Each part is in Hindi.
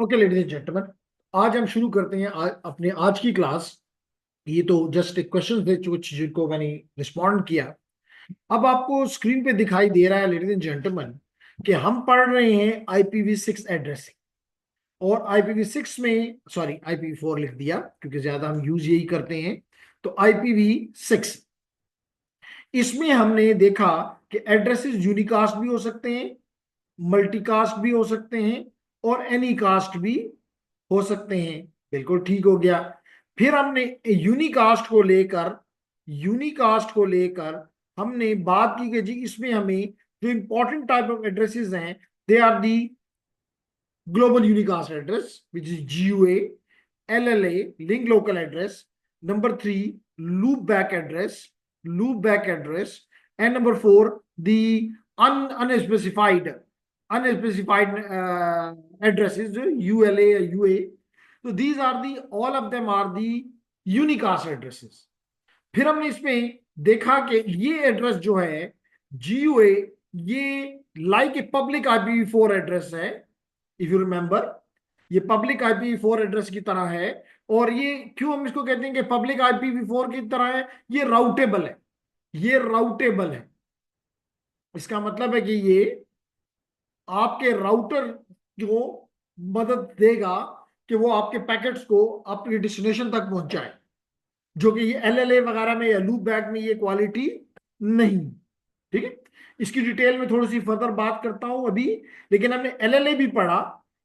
ओके लेडीज एंड जेंटलमैन, आज हम शुरू करते हैं अपने आज की क्लास। ये तो जस्ट एक क्वेश्चन थे कुछ जिनको मैंने रिस्पॉन्ड किया। अब आपको स्क्रीन पे दिखाई दे रहा है लेडीज एंड जेंटलमैन कि हम पढ़ रहे हैं IPv6 एड्रेसिंग। और IPv6 में, सॉरी IPv4 लिख दिया क्योंकि ज्यादा हम यूज यही करते हैं। तो IPv6 इसमें हमने देखा कि एड्रेसेस यूनिकास्ट भी हो सकते हैं, मल्टीकास्ट भी हो सकते हैं और एनी कास्ट भी हो सकते हैं। बिल्कुल ठीक हो गया। फिर हमने यूनिकास्ट को लेकर हमने बात की कि जी इसमें हमें जो इंपॉर्टेंट टाइप ऑफ एड्रेसेस हैं, they are the global unicast address which is GUA, LLA link local address, number 3 loopback address, and number 4 the unspecified addresses, ULA or UA. So these are the all of them are the unicast addresses. फिर हमने इसमें देखा कि ये एड्रेस जो है GUA, ये like a public IPv4 address है। इफ यू रिमेंबर, ये पब्लिक IPv4 एड्रेस की तरह है। और ये क्यों हम इसको कहते हैं कि पब्लिक IPv4 की तरह है? ये राउटेबल है। इसका मतलब है कि ये आपके राउटर को मदद देगा कि वो आपके पैकेट्स को आपके डेस्टिनेशन तक पहुंचाए, जो कि ये LLA वगैरह में या लूप बैक में ये क्वालिटी नहीं। ठीक है, इसकी डिटेल में थोड़ी सी फर्दर बात करता हूं अभी। लेकिन हमने LLA भी पढ़ा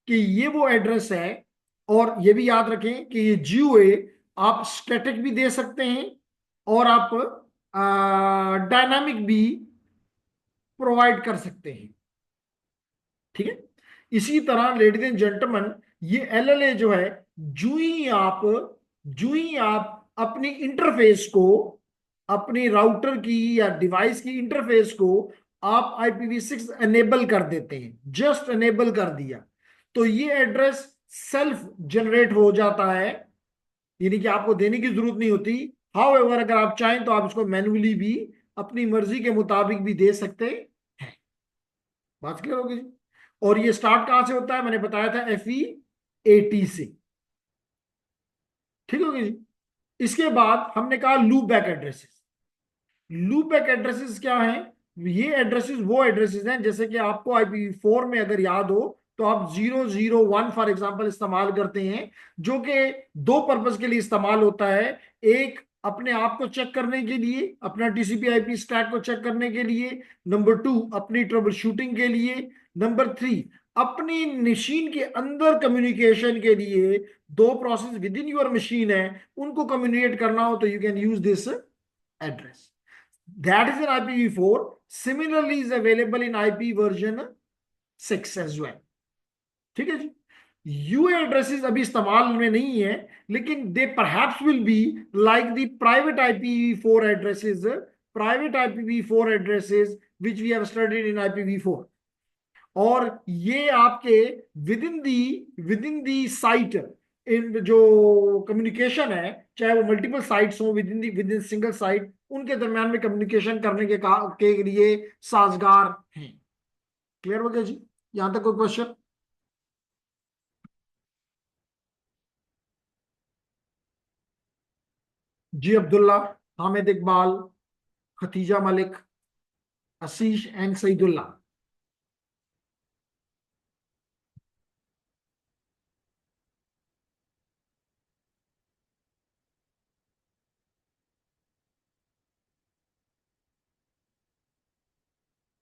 कि ये वो एड्रेस है। और ये भी याद रखें कि ये GUA आप स्टैटिक भी दे सकते हैं और आप डायनामिक भी प्रोवाइड कर सकते हैं। ठीक है, इसी तरह लेडीज एंड जेंटलमैन, ये LLA जो है, जू ही आप अपनी इंटरफेस को, अपनी राउटर की या डिवाइस की इंटरफेस को आप IPv6 एनेबल कर देते हैं, जस्ट एनेबल कर दिया तो ये एड्रेस सेल्फ जनरेट हो जाता है, यानी कि आपको देने की जरूरत नहीं होती। हाउएवर अगर आप चाहें तो आप इसको मैन्युअली भी अपनी मर्जी के मुताबिक भी दे सकते हैं। बात क्लियर होगी जी? और ये स्टार्ट कहां से होता है? मैंने बताया था FE80 से। ठीक होगी जी? इसके बाद हमने कहा loop back addresses. Loop back addresses क्या है? ये एड्रेसेस वो एड्रेसेस हैं, जैसे कि आपको IPv4 में अगर याद हो तो आप 001 फॉर एग्जांपल इस्तेमाल करते हैं, जो कि दो पर्पज के लिए इस्तेमाल होता है। एक, अपने आप को चेक करने के लिए, अपना TCP/IP स्टैक को चेक करने के लिए। नंबर 2, अपनी ट्रबल शूटिंग के लिए। नंबर 3, अपनी मशीन के अंदर कम्युनिकेशन के लिए। दो process with in your machine है, उनको कम्युनिकेट करना हो तो you can use this address. That is in IPv4. Similarly is available in IP version 6 as well. ठीक है जी? UA एड्रेसेस अभी इस्तेमाल में नहीं है, लेकिन they perhaps will be like the private IPv4 addresses which we have studied in IPv4। और ये आपके विद इन दी साइट, इन जो कम्युनिकेशन है, चाहे वो मल्टीपल साइट्स हो विद इन सिंगल साइट, उनके दरमियान में कम्युनिकेशन करने के लिए साजगार हैं। क्लियर हो गया जी? यहां तक कोई क्वेश्चन? जी अब्दुल्ला, हामिद इकबाल, खतीजा मलिक, आशीष एंड सईदुल्ला।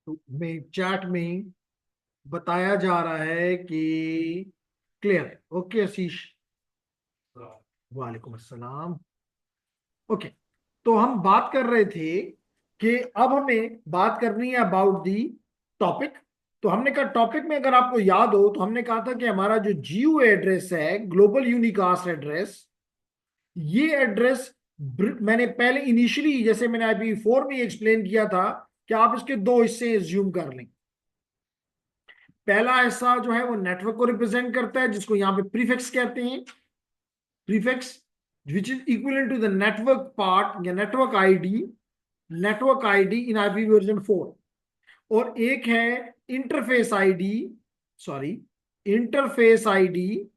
तो मैं चैट में बताया जा रहा है कि क्लियर है। ओके आशीष, वालेकुम अस्सलाम। ओके, तो हम बात कर रहे थे कि अब हमें बात करनी है अबाउट दी टॉपिक। तो हमने कहा टॉपिक में अगर आपको याद हो तो हमने कहा था कि हमारा जो GUA एड्रेस है, ग्लोबल यूनिकास्ट एड्रेस, ये एड्रेस मैंने पहले इनिशियली, जैसे मैंने IPv4 में एक्सप्लेन किया था, कि आप इसके दो हिस्से एज्यूम कर लें। पहला हिस्सा जो है वो नेटवर्क को रिप्रेजेंट करता है, जिसको यहाँ पे प्रीफिक्स कहते हैं। Prefix which is equal to the network part या नेटवर्क आईडी इन IPv4। और एक है interface ID, sorry, interface ID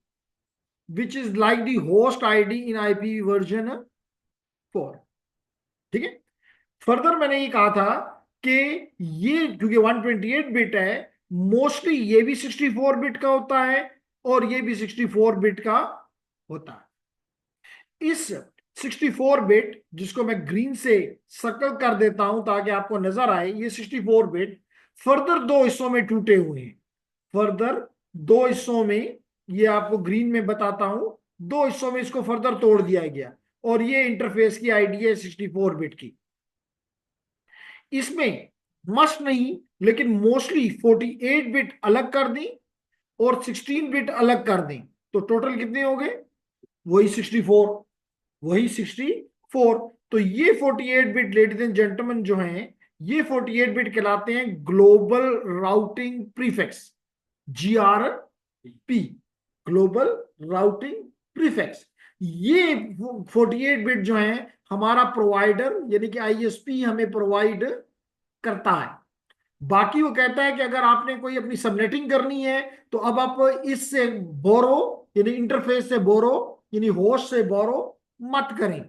which is like the host ID in IP version 4। ठीक है। फर्दर मैंने ये कहा था कि ये क्योंकि 128 बिट है, मोस्टली ये भी 64 बिट का होता है और ये भी 64 बिट का होता है। इस 64 बिट, जिसको मैं ग्रीन से सर्कल कर देता हूं ताकि आपको नजर आए, ये 64 बिट फर्दर दो हिस्सों में टूटे हुए हैं। फर्दर दो हिस्सों में, ये आपको ग्रीन में बताता हूं, दो हिस्सों में इसको फर्दर तोड़ दिया गया और ये इंटरफेस की आईडी है 64 बिट की। इसमें मस्ट नहीं लेकिन मोस्टली 48 बिट अलग कर दी और 16 बिट अलग कर दी, तो टोटल कितने हो गए? वही 64, वही 64। तो ये 48 बिट लेडीज एंड जेंटलमैन जो हैं, ये 48 बिट कहलाते हैं global routing prefix, GRP, global routing prefix. ये 48 बिट जो है हमारा प्रोवाइडर यानी कि ISP हमें प्रोवाइड करता है। बाकी वो कहता है कि अगर आपने कोई अपनी सबनेटिंग करनी है तो अब आप इससे बोरो यानी इंटरफेस से बोरो यानी होस्ट से बोरो मत करें।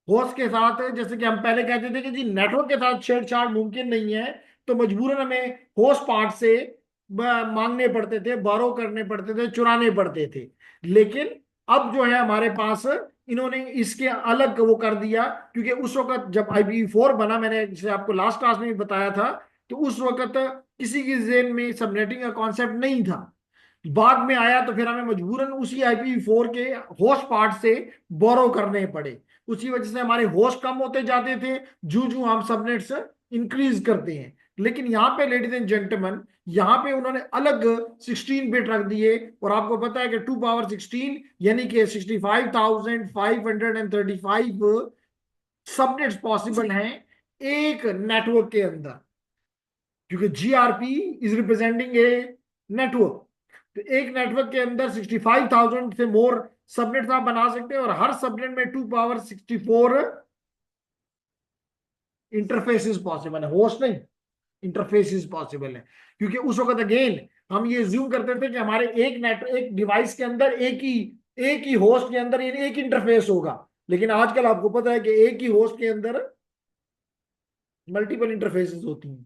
होस्ट के साथ, जैसे कि हम पहले कहते थे कि जी नेटवर्क के साथ छेड़छाड़ मुमकिन नहीं है, तो मजबूरन हमें होस्ट पार्ट से मांगने पड़ते थे, बोरो करने पड़ते थे, चुराने पड़ते थे। लेकिन अब जो है हमारे पास, इन्होंने इसके अलग वो कर दिया, क्योंकि उस वक्त जब IPv4 बना, मैंने जैसे आपको लास्ट क्लास में भी बताया था, तो उस वक्त किसी की जेन में सबनेटिंग का कॉन्सेप्ट नहीं था। बाद में आया तो फिर हमें मजबूरन उसी IPv4 के होस्ट पार्ट से बोरो करने पड़े। उसी वजह से हमारे होस्ट कम होते जाते थे जू जू हम सबनेट्स इंक्रीज करते हैं। लेकिन यहाँ पे लेडीज एंड जेंटलमैन, यहाँ पे उन्होंने अलग 16 बिट रख दिए, और आपको पता है कि 2 पावर 16 यानी कि 65,535 सबनेट्स पॉसिबल हैं एक नेटवर्क के अंदर, क्योंकि GRP is representing a network. तो एक नेटवर्क के अंदर 65,000 से मोर सबनेट आप बना सकते हैं, और हर सबनेट में 2 पावर 64 इंटरफेसेस पॉसिबल है, होस्ट नहीं, इंटरफेसेस पॉसिबल है। क्योंकि उस वक्त अगेन हम ये ज्यूम करते थे कि हमारे एक डिवाइस के अंदर एक ही होस्ट के अंदर एक इंटरफेस होगा, लेकिन आजकल आपको पता है कि एक ही होस्ट के अंदर मल्टीपल इंटरफेसेस होती हैं।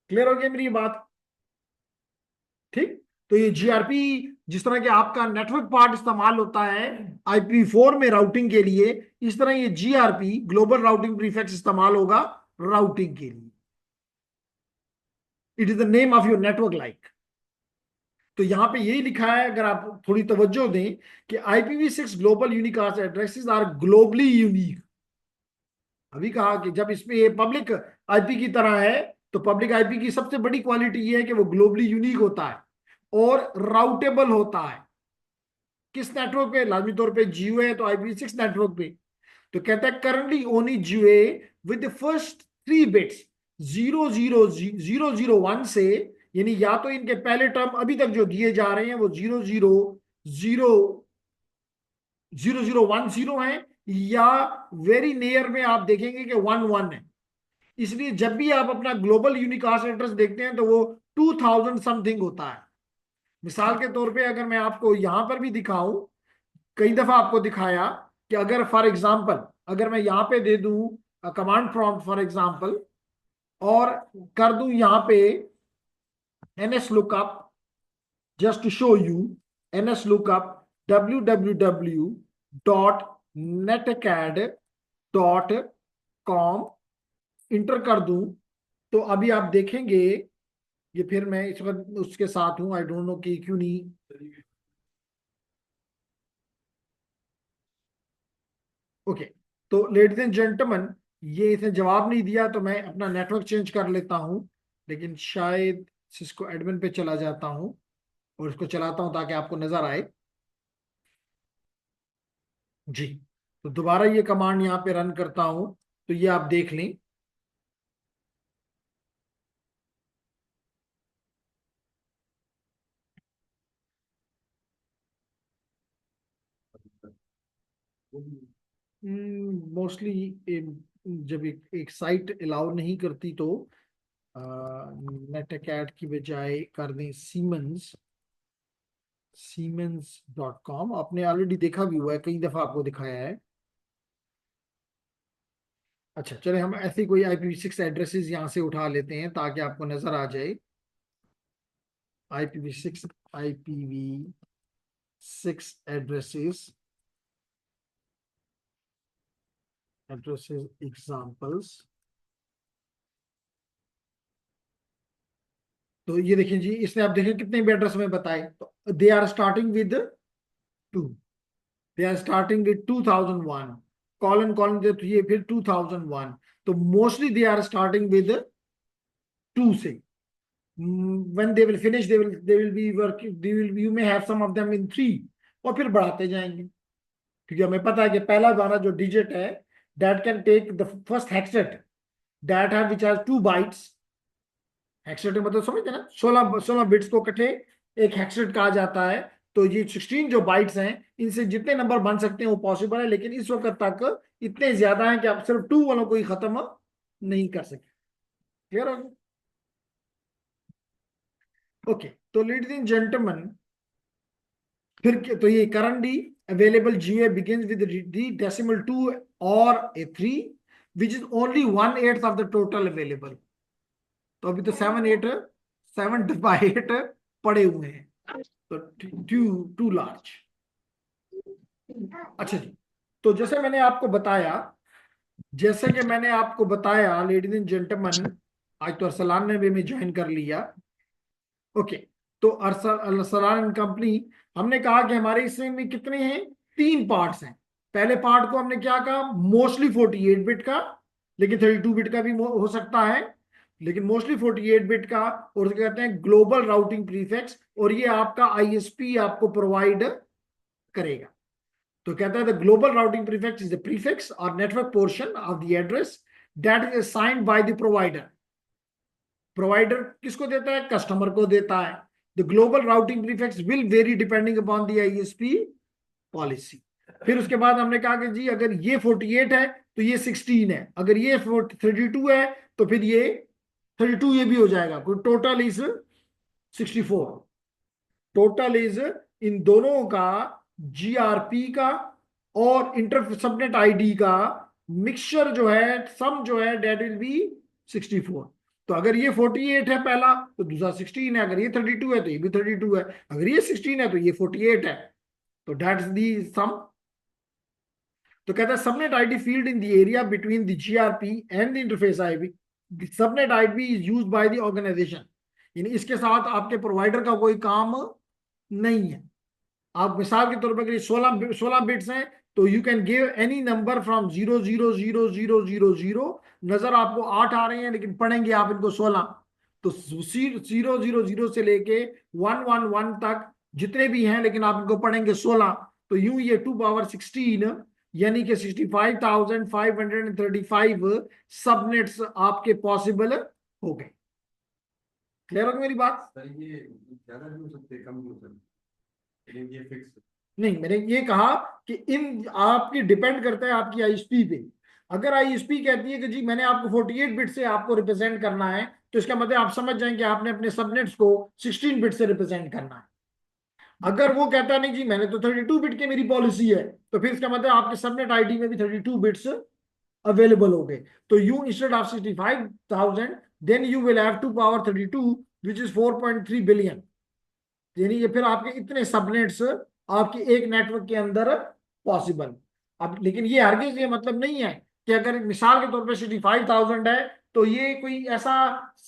क्लियर हो गया मेरी ये बात? ठीक। तो ये GRP, जिस तरह के आपका नेटवर्क पार्ट इस्तेमाल होता है IPv4 में राउटिंग के लिए, इस तरह ये GRP ग्लोबल राउटिंग प्रीफिक्स इस्तेमाल होगा राउटिंग के लिए। It is the name of your network like. तो यहां पे यही लिखा है, अगर आप थोड़ी तवज्जो दें, कि IPv6 global unicast addresses are globally unique. अभी कहा कि जब इसमें ये पब्लिक IP की तरह है, तो पब्लिक IP की सबसे बड़ी क्वालिटी ये है कि वो ग्लोबली यूनिक होता है और राउटेबल होता है। किस नेटवर्क पे? लाजमी तौर पे GUA है तो IPv6 नेटवर्क पे। तो कहता है currently only GUA with the first 3 bits 00001 से, यानी या तो इनके पहले टर्म अभी तक जो दिए जा रहे हैं वो 00010 है, या वेरी नियर में आप देखेंगे कि 11 है। इसलिए जब भी आप अपना ग्लोबल यूनिकास्ट एड्रेस देखते हैं तो वो 2000 समथिंग होता है। मिसाल के तौर पे अगर मैं आपको यहां पर भी दिखाऊं, कई दफा आपको दिखाया कि अगर फॉर एग्जांपल अगर मैं यहां पे दे दूं कमांड प्रॉम्प्ट फॉर एग्जांपल, और कर दूं यहां पे NSLOOKUP, just to show you, NSLOOKUP www.netacad.com enter कर दूं, तो अभी आप देखेंगे, ये फिर मैं इस वक्त उसके साथ हूं, आई डोंट नो कि क्यों नहीं। ओके। तो लेडीज एंड जेंटलमैन, ये इसने जवाब नहीं दिया, तो मैं अपना नेटवर्क चेंज कर लेता हूं, लेकिन शायद सिस्को एडमिन पे चला जाता हूं और इसको चलाता हूं ताकि आपको नजर आए। जी। तो दोबारा ये कमांड यहाँ पे रन करता हूं, तो ये आप देख लें। मोस्टली जब एक साइट अलाउ नहीं करती तो नेटकैट की बजाय कर दें सीमंस। siemens.com आपने ऑलरेडी देखा भी हुआ है, कई दफा आपको दिखाया है। अच्छा चले, हम ऐसी कोई IPv6 एड्रेसेस यहाँ से उठा लेते हैं ताकि आपको नजर आ जाए। IPv6 addresses examples. तो ये देखिए जी, इसने आप देखें कितने भी एड्रेस में बताए, तो they are starting with 2, they are starting with 2001, colon colon दे तो ये फिर 2001, तो mostly they are starting with 2 से। when they will finish they will be working, they will, you may have some of them in 3, और फिर बढ़ाते जाएंगे, क्योंकि हमें पता है कि पहला हमारा जो डिजिट है, that can take the first hexet that have which has 2 bytes। हेक्सेट मतलब समझते हैं ना, 16 बिट्स को इकट्ठे एक हेक्सेट कहा जाता है। तो ये 16 जो बाइट्स हैं, इनसे जितने नंबर बन सकते हैं वो पॉसिबल है, लेकिन इस वक्त तक इतने ज्यादा हैं कि आप सिर्फ 2 वालों को ही खत्म नहीं कर सके। क्लियर हो गया? ओके, तो लेडीज एंड जेंटलमैन, फिर तो ये currently available GUI begins with the decimal 2 or a 3 which is only 1/8 of the total available। तो अभी तो 7/8 पड़े हुए हैं, तो टू लार्ज। अच्छा जी, तो जैसे कि मैंने आपको बताया लेडीज एंड जेंटलमैन, आज तो अरसलान ने भी हमें ज्वाइन कर लिया। ओके, तो अरसलान एंड कंपनी, हमने कहा कि हमारे इसमें कितने हैं, 3 पार्ट्स हैं। पहले पार्ट को हमने क्या कहा, मोस्टली 48 बिट का, लेकिन 32 बिट का भी हो सकता है, लेकिन मोस्टली 48 बिट का, और उसको कहते हैं ग्लोबल राउटिंग प्रीफिक्स, और ये आपका ISP आपको प्रोवाइड करेगा। तो कहता है the global routing prefix is the prefix और network portion of the address that is assigned by the provider. Provider किसको देता है, कस्टमर को देता है। The global routing prefix will vary depending upon the ISP policy. फिर उसके बाद हमने कहा कि जी अगर ये 48 है तो ये 16 है, अगर ये 32 है तो फिर ये 32 ये भी हो जाएगा, total is 64। Total is in दोनों का GRP का और इंटर सबनेट ID का मिक्सचर जो है, सम जो है, डेट विल बी 64। तो अगर ये 48 है पहला तो दूसरा 16 है, अगर ये 32 है तो ये भी 32 है, अगर ये 16 है तो ये 48 है, तो दैट्स दी सम। तो कहता है subnet ID field in the area between the GRP and the interface IP, subnet ID is used by the organisation. यानी इसके साथ आपके प्रोवाइडर का कोई काम नहीं है। आप मिसाल के तौर पर अगर 16 बिट्स हैं तो you can give any number from 0 0 0 0 0 0, नजर आपको 8 आ रहे हैं लेकिन पढ़ेंगे आप इनको 16। तो 0 0 0 से लेके 1 1 1 तक जितने भी हैं, लेकिन आप इनको पढ़ेंगे 16। तो यूं ये 2 पावर 16 यानी कि 65,535 सबनेट्स आपके पॉसिबल हो गए। क्लियर हो गई मेरी बात? सर ये ज्यादा भी हो सकते हैं, कम भी हो सकते हैं, ये फिक्स नहीं, मैंने ये कहा कि इन आपकी डिपेंड करता है आपकी ISP पे। अगर ISP कहती है कि जी मैंने आपको 48 बिट से आपको रिप्रेजेंट करना है, तो इसका मतलब आप समझ जाएं कि आपने अपने सबनेट्स को 16 बिट से रिप्रेजेंट करना है। अगर वो कहता नहीं जी मैंने तो 32 बिट की मेरी पॉलिसी है, तो फिर इसका मतलब आपके सबनेट ID में भी 32 बिट्स अवेलेबल हो गए। तो you instead of 65,000 then you will have 2 power 32 which is 4.3 billion. यानी ये फिर आपके इतने सबनेट्स आपके एक नेटवर्क के अंदर पॉसिबल। अब लेकिन ये हरगिज ये मतलब नहीं है कि अगर मिसाल के तौर पे 65,000 है तो ये कोई ऐसा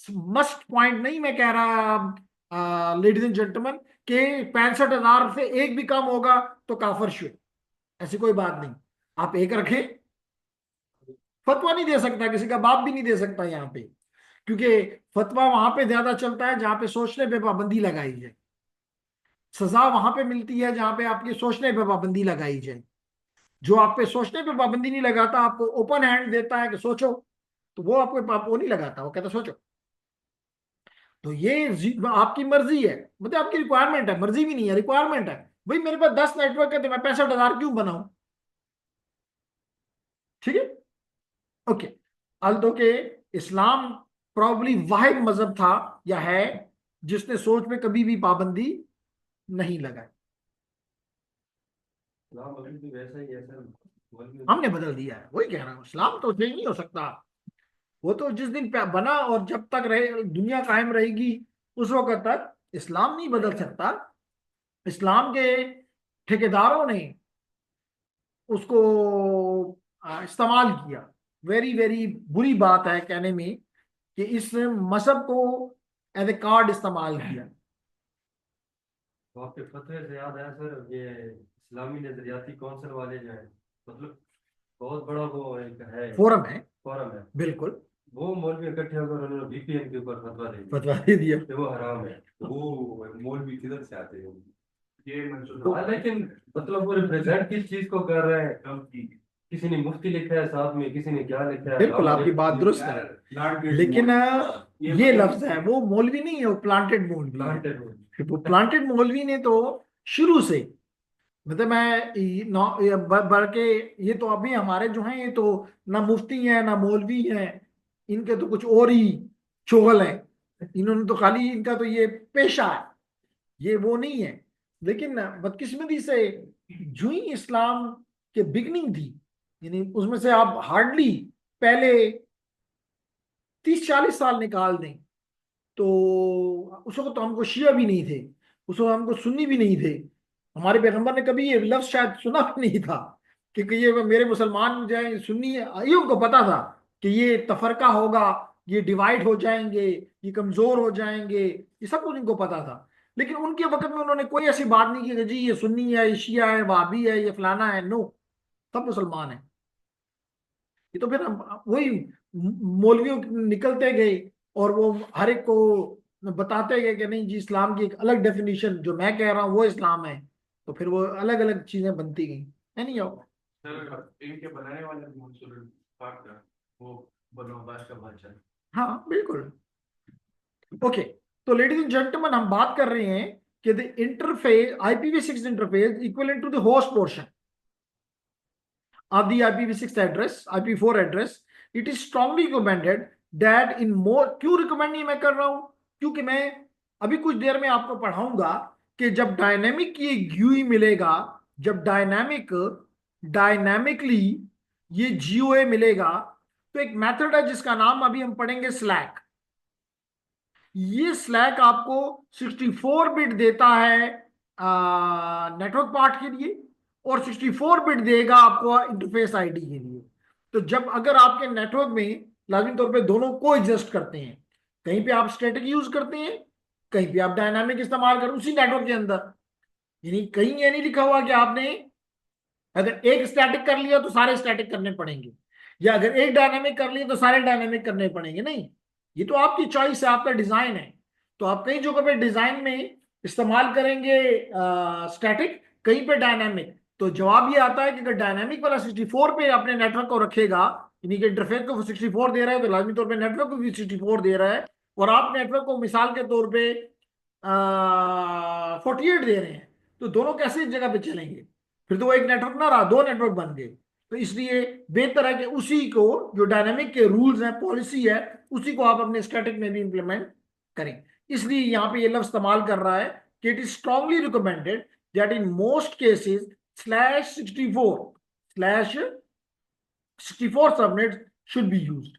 मस्ट पॉइंट नहीं मैं कह रहा लेडीज एंड जेंटलमैन कि 65,000 से एक भी कम होगा तो काफर शुड, ऐसी कोई बात नहीं। आप एक रखें, फतवा नहीं दे सकता, किसी का बाप भी नहीं दे सकता यहाँ पे, क्योंकि फतवा वहां पे ज्यादा चलता है जहां पे सोचने पे पाबंदी लगाई जाए, सजा वहां पे मिलती है जहां पे आपके सोचने पे पाबंदी लगाई जाए। जो आप पे सोचने पे पाबंदी नहीं लगाता, आपको ओपन हैंड देता है कि सोचो, तो वो आपको वो नहीं लगाता, वो कहता सोचो। तो ये आपकी मर्जी है, मतलब आपकी रिक्वायरमेंट है, मर्जी भी नहीं है, रिक्वायरमेंट है। भाई मेरे पास 10 नेटवर्क है तो मैं 65,000 क्यों बनाऊं? ठीक है, ओके। अल्दो के इस्लाम प्रॉब्ली वाहिद मजहब था या है जिसने सोच पे कभी भी पाबंदी नहीं लगाई। इस्लाम अभी भी वैसा ही है सर, मौलवी। हमने बदल दिया है, वही कह रहा हूँ, इस्लाम तो चेंज नहीं हो सकता। वो तो जिस दिन बना और जब तक रहे दुनिया कायम रहेगी उस वक्त तक इस्लाम नहीं बदल सकता। इस्लाम के ठेकेदारों ने उसको इस्तेमाल किया। वेरी वेरी बुरी बात है कहने में कि इस मजहब को एज ए कार्ड इस्तेमाल किया। तो आपके फतवे से याद आया सर, ये इस्लामी नजरियाती कौंसिल वाले जो है, मतलब बहुत बड़ा वो एक है, फोरम है। फोरम है। बिल्कुल। वो मौलवी इकट्ठे होकर उन्होंने VPN के ऊपर फतवा दे दिया फतवा दे दिया। कि वो हराम है। वो मौलवी किधर से आते हैं ये मंसूर? तो हाँ लेकिन मतलब वो रिप्रेजेंट किस चीज को कर रहे हैं? कब की किसी ने मुफ्ती लिखा है साथ में, किसी ने क्या लिखा है, बिल्कुल आपकी हमारे बात दुरुस्त है, लेकिन ये लफ्ज है, वो मौलवी नहीं है, वो प्लांटेड मौलवी है। प्लांटेड हो। वो प्लांटेड मौलवी ने तो शुरू से, मतलब मैं बल्कि ये तो अभी हमारे जो हैं ये तो ना मुफ्ती हैं ना मौलवी हैं, इनके तो कुछ और ही शोगल है। इन्होंने तो खाली, इनका तो ये पेशा है, ये वो नहीं है। लेकिन बदकिस्मती से जो ही इस्लाम के बिगनिंग थी, यानी उसमें से आप हार्डली पहले 30-40 साल निकाल दें तो उस वक्त तो हमको शिया भी नहीं थे, उस वक्त हमको सुन्नी भी नहीं थे। हमारे पैगंबर ने कभी ये लफ्ज शायद सुना भी नहीं था, क्योंकि ये मेरे मुसलमान जो है सुन्नी है, ये उनको पता था कि ये तफरका होगा, ये डिवाइड हो जाएंगे, ये कमजोर हो जाएंगे, ये सब कुछ इनको पता था। लेकिन उनके वक्त में उन्होंने कोई ऐसी बात नहीं की कि जी ये सुन्नी है, ये शिया है, वाबी है, ये फलाना है। नो, सब मुसलमान है। ये तो फिर हम वही मौलवियों निकलते गए और वो हर एक को बताते गए कि नहीं जी इस्लाम की एक अलग डेफिनेशन, जो मैं कह रहा हूँ वो इस्लाम है। तो फिर वो अलग अलग चीजें बनती गई, है नहीं हो। सर इनके बनाने वाले मंसूर पाक का वो बनवास का बादशाह। हाँ बिल्कुल। ओके, तो लेडीज एंड जेंटलमैन हम बात कर रहे हैं कि the interface IPv6 interface equal to the host portion of the IPv6 address, IP4 address, it is strongly recommended that in more, क्यों रिकमेंड नहीं मैं कर रहा हूं, क्योंकि मैं अभी कुछ देर में आपको पढ़ाऊंगा कि जब डायनेमिक ये GUI मिलेगा, जब डायनामिकली ये GUI मिलेगा, तो एक मेथड है जिसका नाम अभी हम पढ़ेंगे स्लैक। ये स्लैक आपको 64 बिट देता है नेटवर्क पार्ट के लिए, और 64 बिट देगा आपको इंटरफेस आईडी के लिए। तो जब अगर आपके नेटवर्क में लाजमी तौर पे दोनों को एडजस्ट करते हैं, कहीं पे आप स्टैटिक यूज करते हैं, कहीं पे आप डायनामिक इस्तेमाल कर उसी नेटवर्क के अंदर, यानी कहीं ये नहीं लिखा हुआ कि आपने अगर एक स्टैटिक कर लिया तो सारे स्टैटिक करने पड़ेंगे, या अगर एक डायनामिक कर लिया तो सारे डायनामिक करने पड़ेंगे। नहीं, ये तो आपकी चॉइस है, आपका डिजाइन है। तो आप कई जगहों पे डिजाइन में इस्तेमाल करेंगे स्टैटिक, कहीं पे डायनामिक। तो जवाब ये आता है कि अगर डायनामिक वाला 64 पे अपने नेटवर्क को रखेगा, यानी कि इंटरफेस को 64 दे रहा है, तो लाजमी तौर पे नेटवर्क को भी 64 दे रहा है। और आप नेटवर्क को मिसाल के तौर पे 48 दे रहे हैं, तो दोनों कैसे एक जगह पे चलेंगे? फिर तो वो एक नेटवर्क ना रहा, दो नेटवर्क बन गए। तो इसलिए बेहतर है कि उसी को, जो डायनामिक के रूल्स हैं, पॉलिसी है, उसी को आप अपने स्टैटिक में भी इंप्लीमेंट करें। इसलिए यहां पे ये लफ्ज इस्तेमाल कर रहा है कि it is strongly recommended that in most cases /64 subnet should be used,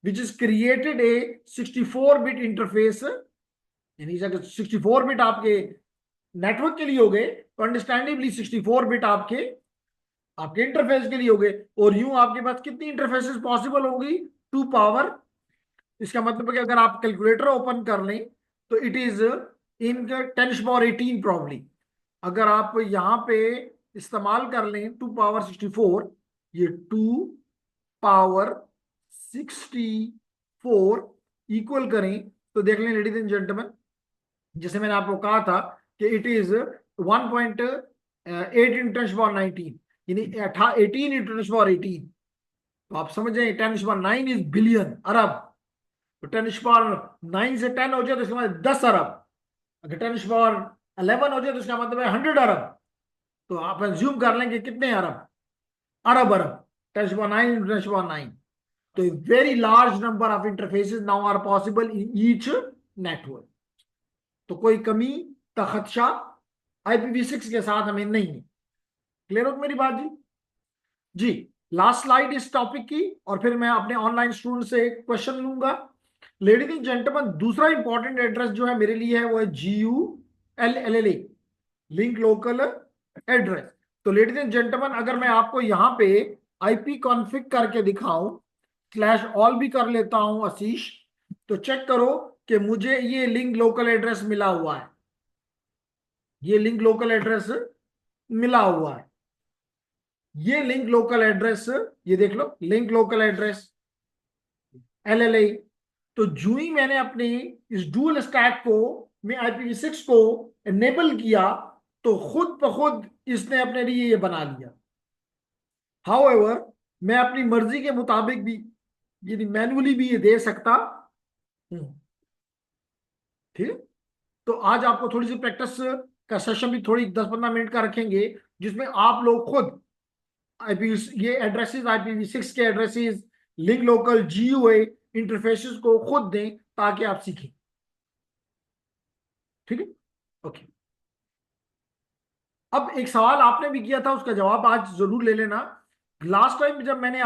which is created a 64-bit interface। यानी अगर 64 बिट आपके नेटवर्क के लिए हो गए तो अंडरस्टैंडेबली 64 बिट आपके आपके इंटरफेस के लिए हो गए। और यूं आपके पास कितनी इंटरफेसेस पॉसिबल होगी? 2 पावर। इसका मतलब है कि अगर आप कैलकुलेटर ओपन कर लें तो इट इज इन 10^18 प्रॉब्ली। अगर आप यहां पे इस्तेमाल कर लें 2 पावर 64, ये 2 पावर 64 इक्वल करें तो देख लें लेडीज एंड जेंटलमैन, जैसे मैंने आपको कहा था कि इट इज 1.8 इंटू 10^19, यानी 18 इंटू 10^18। तो आप समझ जाए 10^9 इज बिलियन, अरब। तो 10^9 से 10 हो जाए तो इसका मतलब 10 अरब। अगर 10^11 हो जाए तो इसका मतलब है 100 अरब। तो आप एज्यूम कर लेंगे कितने अरब, अरब अरब। 10^9 इंटू 10^9। तो very large number of interfaces now are possible in each network. तो कोई कमी का खदशा IPv6 के साथ हमें नहीं है। क्लियर हो मेरी बात जी? जी, लास्ट स्लाइड इस टॉपिक की, और फिर मैं अपने ऑनलाइन स्टूडेंट से एक क्वेश्चन लूंगा। लेडीज एंड जेंटलमैन, दूसरा इंपॉर्टेंट एड्रेस जो है मेरे लिए है वो है GULLLA, लिंक लोकल एड्रेस। तो लेडीज एंड जेंटलमैन, अगर मैं आपको यहाँ पे IP कॉन्फ़िग करके दिखाऊं, स्लैश ऑल भी कर लेता हूं आशीष, तो चेक करो कि मुझे ये लिंक लोकल एड्रेस मिला हुआ है। ये लिंक लोकल एड्रेस मिला हुआ है। ये लिंक लोकल एड्रेस, ये देख लो, लिंक लोकल एड्रेस LLA। तो जो ही मैंने अपने इस डुअल स्टैक को, मैं IPv6 को एनेबल किया, तो खुद ब खुद इसने अपने लिए ये बना लिया। हाउएवर, मैं अपनी मर्जी के मुताबिक भी, यदि मैन्युअली भी ये दे सकता हूं। ठीक है? तो आज आपको थोड़ी सी प्रैक्टिस का सेशन भी थोड़ी 10-15 मिनट का रखेंगे, जिसमें आप लोग खुद आईपी, ये एड्रेसेस, IPv6 के addresses, link local GUA interfaces को खुद दें, ताकि आप सीखें। ठीक है? ओके। अब एक सवाल आपने भी किया था, उसका जवाब आज जरूर ले लेना। लास्ट टाइम मैंने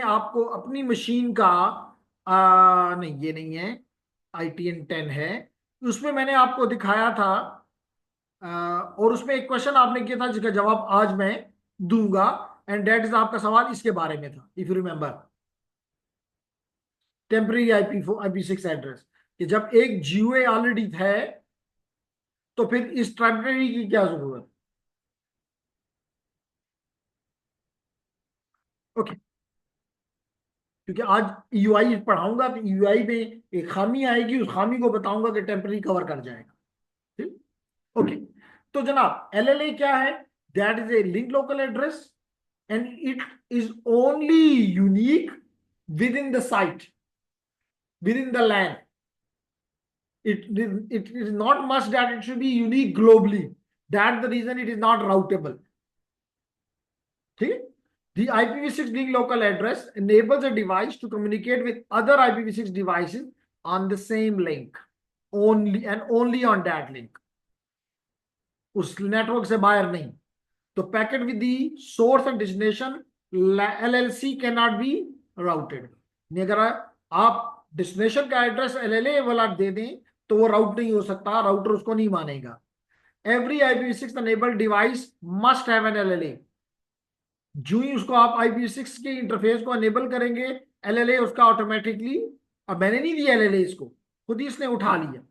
आपको अपनी मशीन का, नहीं ये नहीं है, ITN10 है, उसमें मैंने आपको दिखाया था, और उसमें एक क्वेश्चन आपने किया था जिसका जवाब आज मैं दूंगा, एंड दैट इज, आपका सवाल इसके बारे में था, if you remember, temporary IP6 address, कि जब एक GUA ऑलरेडी है तो फिर इस टेम्पररी की क्या जरूरत। ओके। क्योंकि आज EUI पढ़ाऊंगा, तो EUI में एक खामी आएगी, उस खामी को बताऊंगा कि टेम्पररी कवर कर जाएगा। ठीक। ओके। तो जनाब, LLA क्या है? That is a link local address, and it is only unique within the site, within the LAN. It is not must that it should be unique globally. That's the reason it is not routable. Okay? The IPv6 link local address enables a device to communicate with other IPv6 devices on the same link, only and only on that link. उस नेटवर्क से बाहर नहीं। तो packet with the source and destination LLC can not be routed. अगर आप डेस्टिनेशन का एड्रेस LLA वाला दे दें तो वो राउट नहीं हो सकता, राउटर उसको नहीं मानेगा। Every IPv6 enabled device must have an LLA। जो ही उसको आप IPv6 के इंटरफेस को एनेबल करेंगे, LLA उसका ऑटोमेटिकली, अब मैंने नहीं दिया LLA इसको, खुद ही इसने उठा लिया।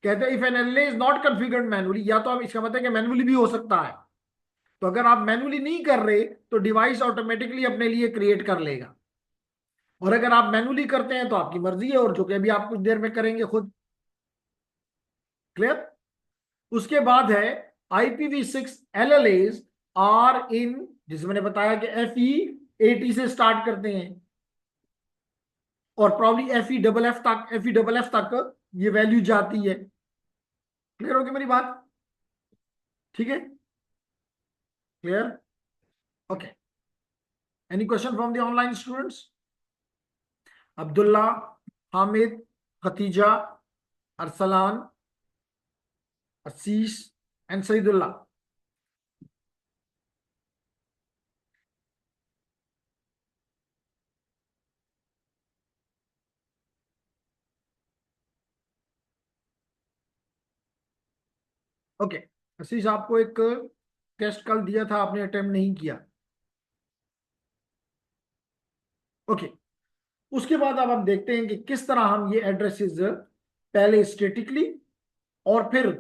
कहते हैं if an LLA is not configured manually, या तो आप, इसका मतलब है कि मैनुअली भी हो सकता है। तो अगर आप मैनुअली नहीं कर रहे तो डिवाइस ऑटोमेटिकली अपने लिए क्रिएट कर लेगा, और अगर आप मैनुअली करते हैं तो आपकी मर्जी है, और जो कि अभी आप कुछ देर में करेंगे खुद। क्लियर? उसके बाद है IPv6 LLAs आर इन, जिसे मैंने बताया कि FE80 से स्टार्ट करते हैं, और प्रॉब्ली FE FF तक ये वैल्यू जाती है। क्लियर होगी मेरी बात? ठीक है? Clear? Okay. Any question from the online students? Abdullah, Hamid, Khadija, Arsalan, Asis and Saidullah. Okay. असीस, आपको एक टेस्ट कल दिया था, आपने अटेम्प्ट नहीं किया। ओके। उसके बाद अब हम देखते हैं कि किस तरह हम ये एड्रेसेस पहले स्टेटिकली, और फिर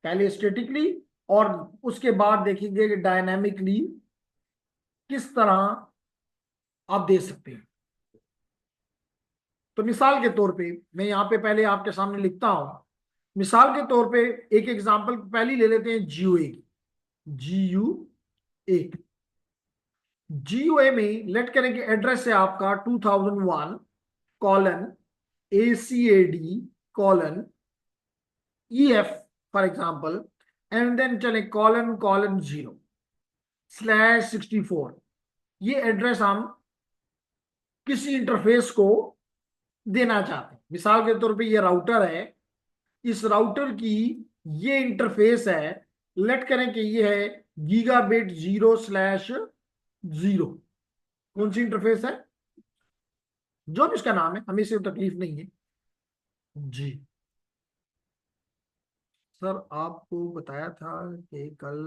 पहले स्टेटिकली और उसके बाद देखेंगे कि डायनामिकली किस तरह आप दे सकते हैं। तो मिसाल के तौर पे मैं यहाँ पे पहले आपके सामने लिखता हूं। मिसाल के तौर पे एक एग्जांपल पहली ले लेते हैं, GUA की। GUA में लेट करें कि एड्रेस है आपका 2001:ACAD:EF for example, and then चले :0/64। ये एड्रेस हम किसी इंटरफेस को देना चाहते हैं। मिसाल के तौर पे ये राउटर है, इस राउटर की ये इंटरफेस है, लेट करें कि ये है गीगाबिट 0/0। कौन सी इंटरफेस है, जो भी इसका नाम है, हमें से तकलीफ नहीं है जी। सर आपको बताया था कि कल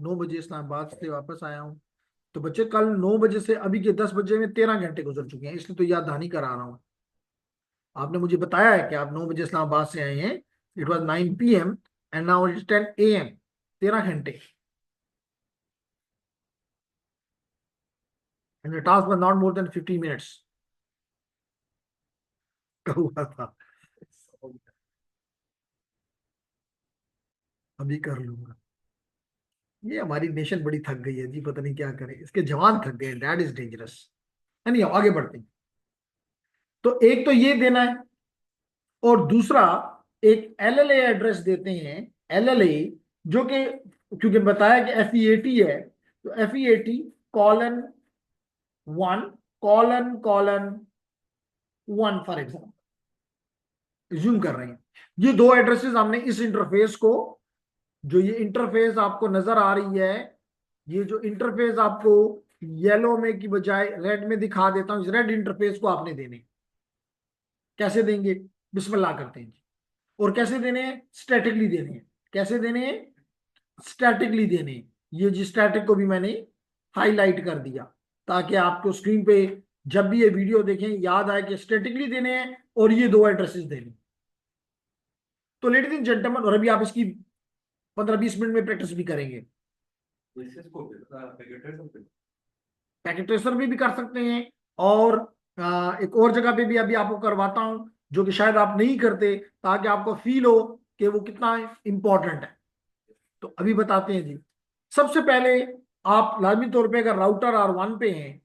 9 बजे इस्लामाबाद से वापस आया हूँ। तो बच्चे कल 9 बजे से अभी के 10 बजे में 13 घंटे गुजर चुके हैं, इसलिए तो याद दहानी करा रहा हूँ। आपने मुझे बताया है कि आप 9 बजे इस्लामाबाद से आए हैं। It was 9 PM and now it's 10 AM। 13 घंटे। And the task was not more than 50 minutes का हुआ था। अभी कर लूंगा। ये हमारी नेशन बड़ी थक गई है जी, पता नहीं क्या करें, इसके जवान थक गए, दैट इज डेंजरस। नहीं, आगे बढ़ते हैं। तो एक तो ये देना है, और दूसरा एक LLA एड्रेस देते हैं। LLA जो कि, क्योंकि बताया कि FEAT है, तो FEAT:1::1 फॉर एग्जाम्पल ज्यूम कर रहे हैं। ये दो एड्रेसेस हमने इस इंटरफेस को, जो ये इंटरफेस आपको नजर आ रही है, ये जो इंटरफेस आपको येलो में की बजाय रेड में दिखा देता हूं, इस रेड इंटरफेस को आपने देने। कैसे देंगे, बिस्मिल्लाह करते हैं। और कैसे देने हैं, स्टैटिकली देने हैं। कैसे देने हैं, स्टैटिकली देने हैं। ये जी स्टैटिक को भी मैंने हाईलाइट कर दिया, ताकि आपको स्क्रीन पे जब भी ये वीडियो देखें याद आए कि स्टैटिकली देने हैं और ये दो एड्रेसेस देने। तो लेडीज एंड जेंटलमैन, और अभी आप इसकी 15-20 मिनट में प्रैक्टिस भी करेंगे। पैकेट ट्रेसर भी कर सकते हैं, और एक और जगह पे भी अभी आपको करवाता हूं, जो कि शायद आप नहीं करते, ताकि आपको फील हो कि वो कितना इंपॉर्टेंट है। तो अभी बताते हैं जी। सबसे पहले आप लाजमी तौर पे अगर राउटर R1 पे हैं,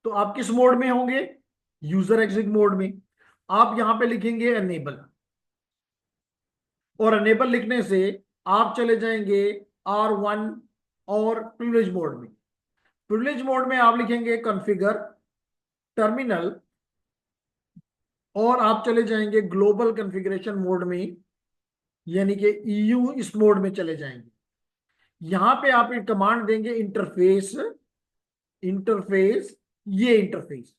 तो आप किस मोड में होंगे, यूजर एग्जिट मोड में। आप यहां पे लिखेंगे एनेबल, और एनेबल लिखने से आप चले जाएंगे R1 और प्रिविलेज मोड में। प्रिविलेज मोड में आप लिखेंगे कॉन्फ़िगर टर्मिनल, और आप चले जाएंगे ग्लोबल कॉन्फ़िगरेशन मोड में, यानी कि EU इस मोड में चले जाएंगे। यहां पे आप एक कमांड देंगे इंटरफेस। इंटरफेस, ये इंटरफेस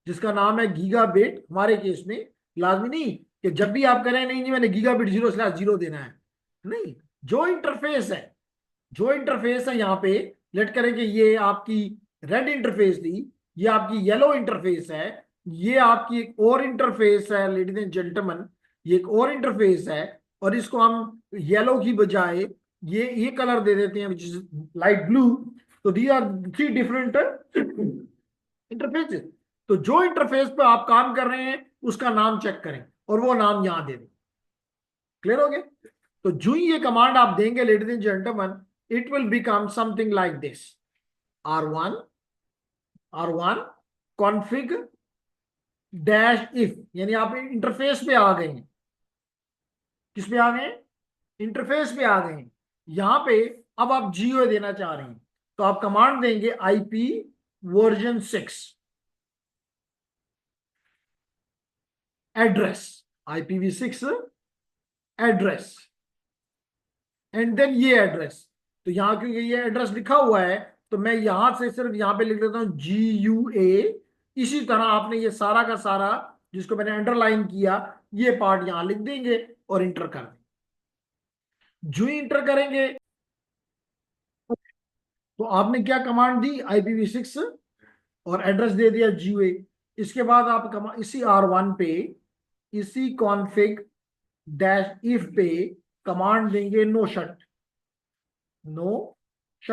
जिसका नाम है गीगाबिट, हमारे केस में लाजमी नहीं कि जब भी आप करें नहीं जी मैंने गीगाबिट 0/0 देना है, नहीं। जो इंटरफेस है, जो इंटरफेस है यहाँ पे, लेट करें कि ये आपकी रेड इंटरफेस थी, ये आपकी येलो इंटरफेस है, ये आपकी एक और इंटरफेस है लेडीज एंड जेंटलमैन, ये एक और इंटरफेस है। और इसको हम येलो की बजाय ये कलर दे देते हैं, विच इज लाइट ब्लू। तो दी आर 3 डिफरेंट इंटरफेसेस। तो जो इंटरफेस पे आप काम कर रहे हैं उसका नाम चेक करें, और वो नाम यहां दे दें। क्लियर हो गया। तो जो ही ये कमांड आप देंगे ladies and gentleman, it will become something like this. R1 R1 config dash if, यानी आप इंटरफेस पे आ गए हैं। किस पे आ गए हैं, इंटरफेस पे आ गए हैं। यहां पे अब आप GUI देना चाह रहे हैं, तो आप कमांड देंगे IP v6 address, IPv6 address, and then ये एड्रेस। तो यहां क्योंकि ये एड्रेस लिखा हुआ है, तो मैं यहां से सिर्फ यहां पे लिख देता हूं GUA। इसी तरह आपने ये सारा का सारा जिसको मैंने अंडरलाइन किया, ये पार्ट यहां लिख देंगे और इंटर कर देंगे। जो ही इंटर करेंगे, तो आपने क्या कमांड दी, IPv6 और एड्रेस दे दिया GUA। इसके बाद आप इसी R1 पे, इसी कॉन्फिग डैश इफ पे कमांड देंगे नो शट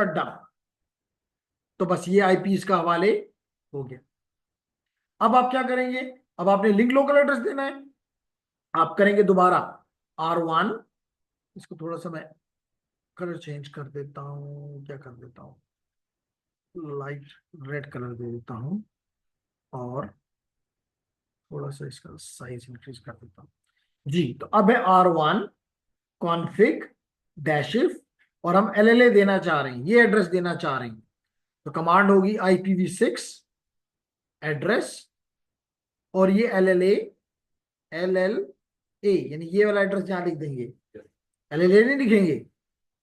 डाउन। तो बस ये IP इसका हवाले हो गया। अब आप क्या करेंगे, अब आपने लिंक लोकल एड्रेस देना है। आप करेंगे दोबारा R1, इसको थोड़ा सा मैं कलर चेंज कर देता हूं, क्या कर देता हूं, लाइट रेड कलर दे देता हूं, और थोड़ा सा इसका साइज इंक्रीज कर देता हूं जी। तो अब है R1 कॉन्फिग डैशिफ, और हम LLA देना चाह रहे हैं, ये एड्रेस देना चाह रहे हैं। तो कमांड होगी IPv6 एड्रेस, और ये LLA यानी ये वाला एड्रेस यहां लिख देंगे। LLA नहीं लिखेंगे,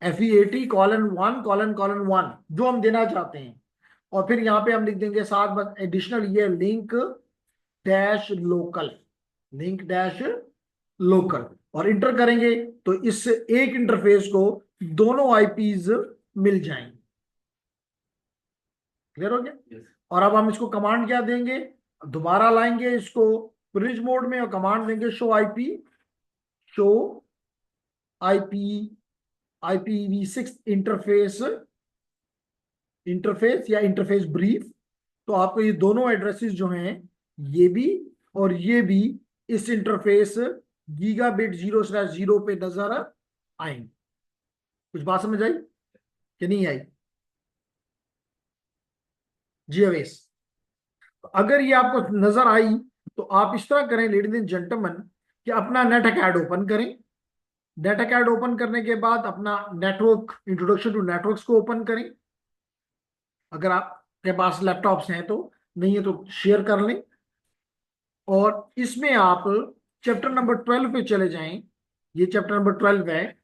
FEAT:1:1 जो हम देना चाहते हैं। और फिर यहाँ पे हम लिख देंगे साथ में एडिशनल ये link dash local, link dash local, और इंटर करेंगे तो इस एक इंटरफेस को दोनों आईपीज मिल जाएंगे। क्लियर हो गया? Yes. और अब हम इसको कमांड क्या देंगे, दोबारा लाएंगे इसको ब्रिज मोड में और कमांड देंगे show IP, show IPv6 interface, interface या इंटरफेस ब्रीफ। तो आपको ये दोनों एड्रेसेस जो हैं, ये भी और ये भी, इस इंटरफेस गीगाबिट 0/0 पे नजर आएंगे। कुछ बात समझ आई कि नहीं आई? जी अवेश, अगर ये आपको नजर आई तो आप इस तरह करें लेडीज एंड जेंटलमैन कि अपना नेटअकैड ओपन करें। नेटअकैड ओपन करने के बाद अपना नेटवर्क, इंट्रोडक्शन टू नेटवर्क्स को ओपन करें। अगर आपके पास लैपटॉप्स हैं तो, नहीं है तो शेयर कर लें। और इसमें आप चैप्टर नंबर 12 पे चले जाएं। ये चैप्टर नंबर 12 है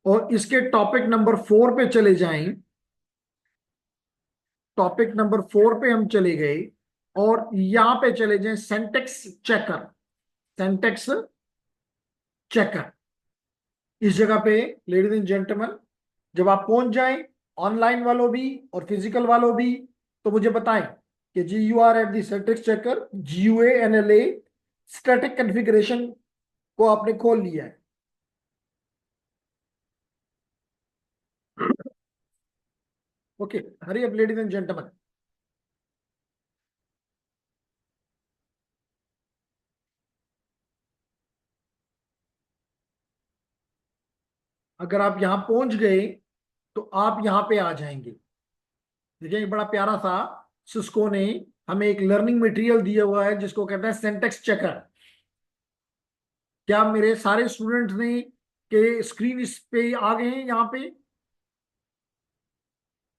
और इसके टॉपिक नंबर 4 पे चले जाएं। टॉपिक नंबर 4 पे हम चले गए और यहां पे चले जाएं सिंटैक्स चेकर, सिंटैक्स चेकर। इस जगह पे लेडीज एंड जेंटलमैन जब आप पहुंच जाएं, ऑनलाइन वालों भी और फिजिकल वालों भी, तो मुझे बताएं कि जी you are at the syntax checker GUANLA static configuration को आपने खोल लिया है। Okay, hurry up ladies and gentlemen. अगर आप यहां पहुंच गए तो आप यहां पे आ जाएंगे। देखिए बड़ा प्यारा सा सिस्को ने हमें एक लर्निंग मटेरियल दिया हुआ है जिसको कहते हैं सिंटैक्स चेकर। क्या मेरे सारे स्टूडेंट्स ने के स्क्रीन इस पे आ गए हैं? यहाँ पे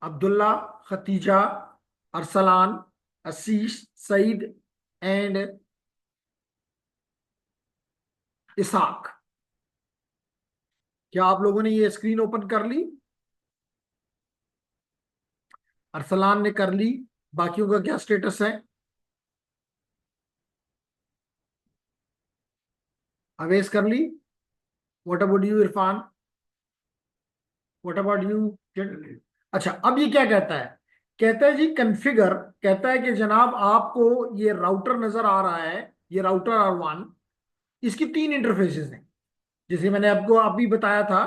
अब्दुल्ला, खतीजा, अरसलान, आशीष, सईद एंड इसाक, क्या आप लोगों ने ये स्क्रीन ओपन कर ली? अरसलान ने कर ली, बाकियों का क्या स्टेटस है? अवेश कर ली? What about you Irfan? What about you? अच्छा, अब ये क्या कहता है? कहता है जी कन्फिगर, कहता है कि जनाब आपको ये राउटर नजर आ रहा है, ये राउटर R1, इसकी 3 इंटरफेसेस हैं। जैसे मैंने आपको अभी बताया था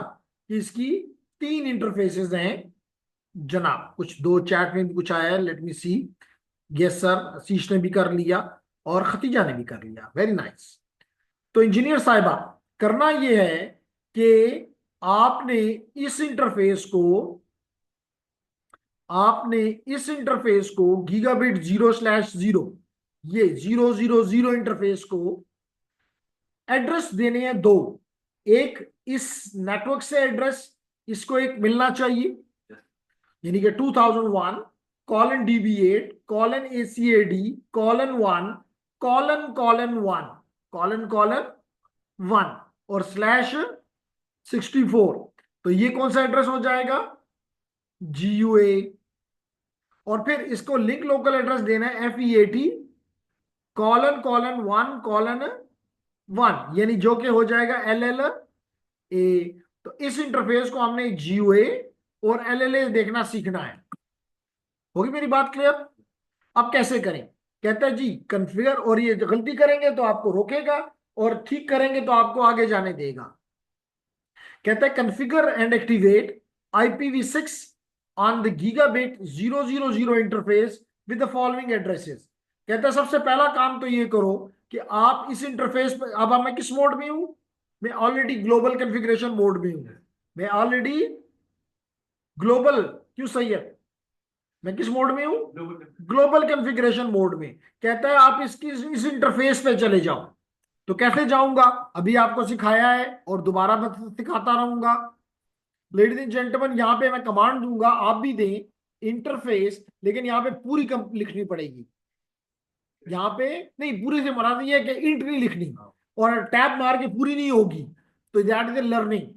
कि इसकी 3 इंटरफेसेस हैं जनाब। कुछ दो चैट में भी कुछ आया है, लेट मी सी। यस सर, आशीष ने भी कर लिया और खतीजा ने भी कर लिया, वेरी नाइस। तो इंजीनियर साहिबा, करना यह है कि आपने इस इंटरफेस को, आपने इस इंटरफेस को गीगाबिट 0/0, ये 000 इंटरफेस को एड्रेस देने हैं 2। एक इस नेटवर्क से एड्रेस इसको एक मिलना चाहिए, यानी कि 2001:DB8:ACAD:1:1:1 और /64। तो ये कौन सा एड्रेस हो जाएगा? GUA। और फिर इसको लिंक लोकल एड्रेस देना है FEAT:1:1:1, यानी जो कि हो जाएगा LLA। तो इस इंटरफेस को हमने GUA और LLA देखना सीखना है। होगी मेरी बात क्लियर? अब कैसे करें? कहता है जी कन्फिगर, और ये गलती करेंगे तो आपको रोकेगा और ठीक करेंगे तो आपको आगे जाने देगा। कहता है configure and activate IPv6 on the gigabit 000 interface with the following addresses. कहता है सबसे पहला काम तो ये करो कि आप इस इंटरफेस पे, अब मैं किस मोड में हूं? मैं ऑलरेडी ग्लोबल कॉन्फ़िगरेशन मोड में हूं। मैं ऑलरेडी ग्लोबल, क्यों सही है? मैं किस मोड में हूं? ग्लोबल कॉन्फ़िगरेशन मोड में। कहता है आप इसकी इस इंटरफेस पे चले जाओ। तो कैसे जाऊंगा? अभी आपको सिखाया है और दोबारा मैं सिखाता रहूंगा। लेडीज एंड जेंटलमैन, यहाँ पे मैं कमांड दूंगा, आप भी दें इंटरफेस, लेकिन यहाँ पे पूरी लिखनी पड़ेगी। यहाँ पे नहीं, पूरी से मना नहीं है कि इंट नहीं लिखनी और टैब मार के पूरी नहीं होगी, तो दैट इज लर्निंग।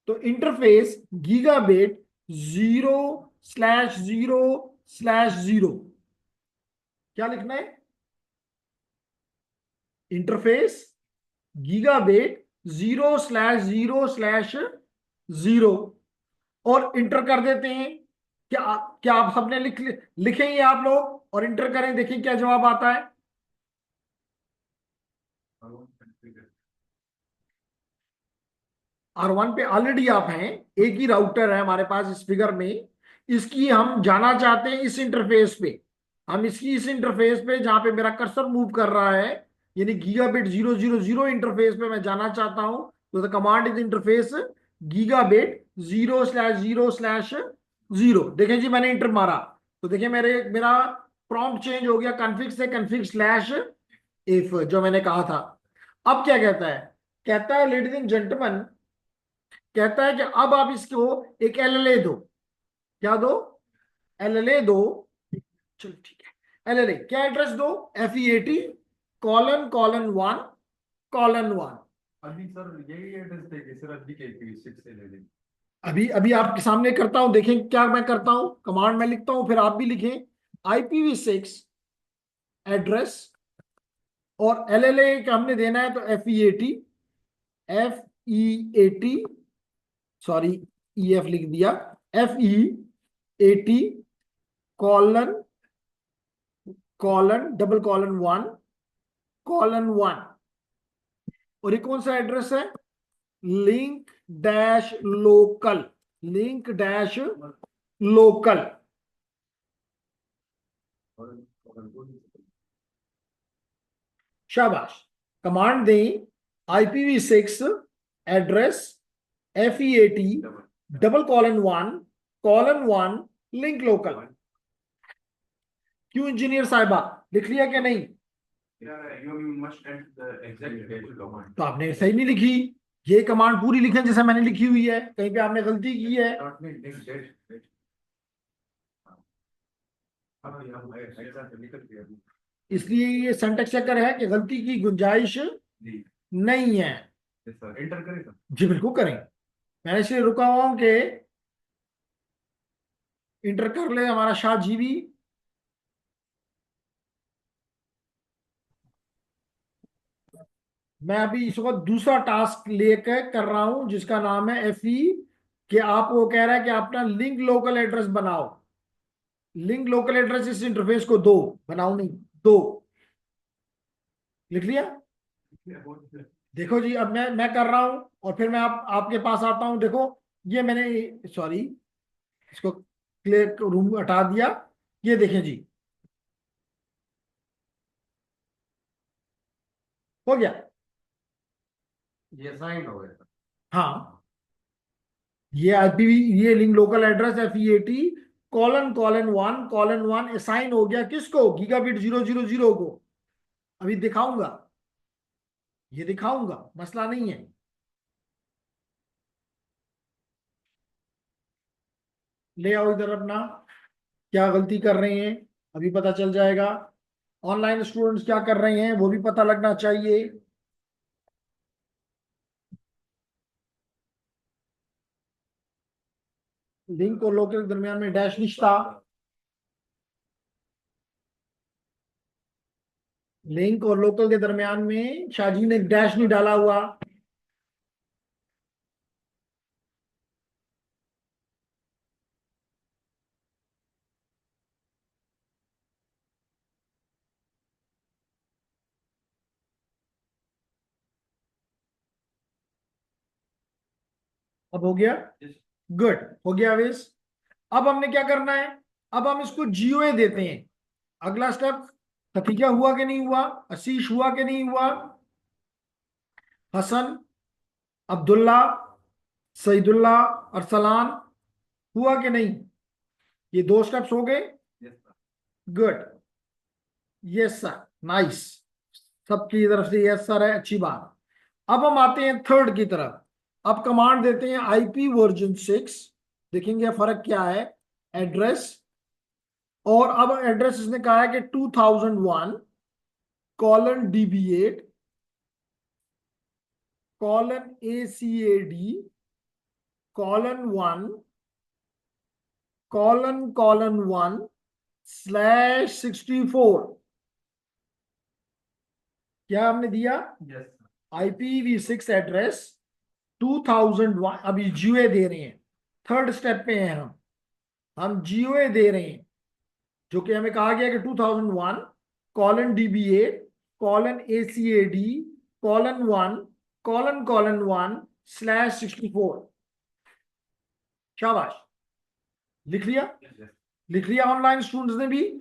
तो इंटरफेस गीगाबिट 0/0/0 क्या लिखना है? इंटरफेस गीगाबिट 0/0/0 और इंटर कर देते हैं। क्या क्या आप सबने लिखेंगे आप लोग और इंटर करें, देखें क्या जवाब आता है। R1 पे ऑलरेडी आप हैं, एक ही राउटर है हमारे पास इस फिगर में। इसकी हम जाना चाहते हैं इस इंटरफेस पे। हम इसकी इस इंटरफेस पे जहां पे मेरा कर्सर मूव कर रहा है, यानी गीगाबिट 0/0/0 इंटरफेस पे मैं जाना चाहता हूं। तो the command is interface gigabit 0/0/0। देखें जी, मैंने इंटर मारा तो देखें मेरा प्रॉम्प्ट चेंज हो गया, कॉन्फिग से कॉन्फिग स्लैश इफ, जो मैंने कहा था। अब क्या कहता है? कहता है लेडीज एंड जेंटलमैन, कहता है कि अब आप इसको एक एलएलए दो। क्या दो? एलएलए दो। चलो ठीक है, एलएलए क्या एड्रेस दो? FEAT::1:1। अभी सर यही एड्रेस देगी सर, अभी के IPv6 से ले लेंगे। अभी अभी आपके सामने करता हूं, देखें क्या मैं करता हूं। कमांड में लिखता हूं, फिर आप भी लिखें। IPv6 एड्रेस और एलएलए का हमने देना है, तो FEAT, सॉरी EF लिख दिया। FEAT colon colon double colon 1:1। और ये कौन सा एड्रेस है? Link dash local, link dash local. शाबाश। कमांड दें IPv6 address FEAT::1:1 link local. क्यों इंजीनियर साहिबा, लिख लिया क्या नहीं? तो आपने सही नहीं लिखी। ये कमांड पूरी लिखें जैसे मैंने लिखी हुई है, कहीं पे आपने गलती की है। इसलिए ये सिंटैक्स चेकर है कि गलती की गुंजाइश नहीं है। एंटर करें सर। जी बिल्कुल करें। मैंने इसलिए रुका हुआ हूं कि इंटर कर ले हमारा शाह जी भी। मैं अभी इस वक्त दूसरा टास्क लेकर कर रहा हूं जिसका नाम है FE, कि आप वो कह रहा है कि अपना लिंक लोकल एड्रेस बनाओ। लिंक लोकल एड्रेस इस इंटरफेस को दो, बनाओ नहीं, दो। लिख लिया? देखो जी, अब मैं कर रहा हूं और फिर मैं आपके पास आता हूं। देखो ये मैंने, सॉरी, इसको क्लियर रूम हटा दिया। ये देखें जी, हो गया। ये साइन हो गया। हाँ, ये IPv, ये link local address FEAT::1:1 assign हो गया किसको? गीगाबिट 0/0/0 को। अभी दिखाऊंगा, ये दिखाऊंगा, मसला नहीं है। ले आओ इधर अपना, क्या गलती कर रहे हैं अभी पता चल जाएगा। ऑनलाइन स्टूडेंट्स क्या कर रहे हैं वो भी पता लगना चाहिए। लिंक और लोकल के दरमियान में डैश रिश्ता, लिंक और लोकल के दरमियान में शाहजी ने डैश नहीं डाला हुआ। अब हो गया? गुड, हो गया वेस। अब हमने क्या करना है? अब हम इसको GOA देते हैं। अगला स्टेप, खतीजा हुआ कि नहीं हुआ? आशीष हुआ कि नहीं हुआ? हसन, अब्दुल्ला, सईदुल्ला, अरसलान, हुआ कि नहीं? ये दो स्टेप्स हो गए। Good, yes sir, nice. सबकी तरफ से यस सर है, अच्छी बात। अब हम आते हैं थर्ड की तरफ। अब कमांड देते हैं IP v6। देखेंगे फर्क क्या है। एड्रेस, और अब एड्रेस इसने कहा है कि 2001:DB8:ACAD :1 :1 /64। क्या हमने दिया? Yes IPv6 address 2001। अभी GUA दे रहे हैं, थर्ड स्टेप पे हैं हम GUA दे रहे हैं, जो कि हमें कहा गया कि 2001:DBA:1:1/64। शाबाश, लिख लिया? लिख लिया ऑनलाइन स्टूडेंट्स ने भी?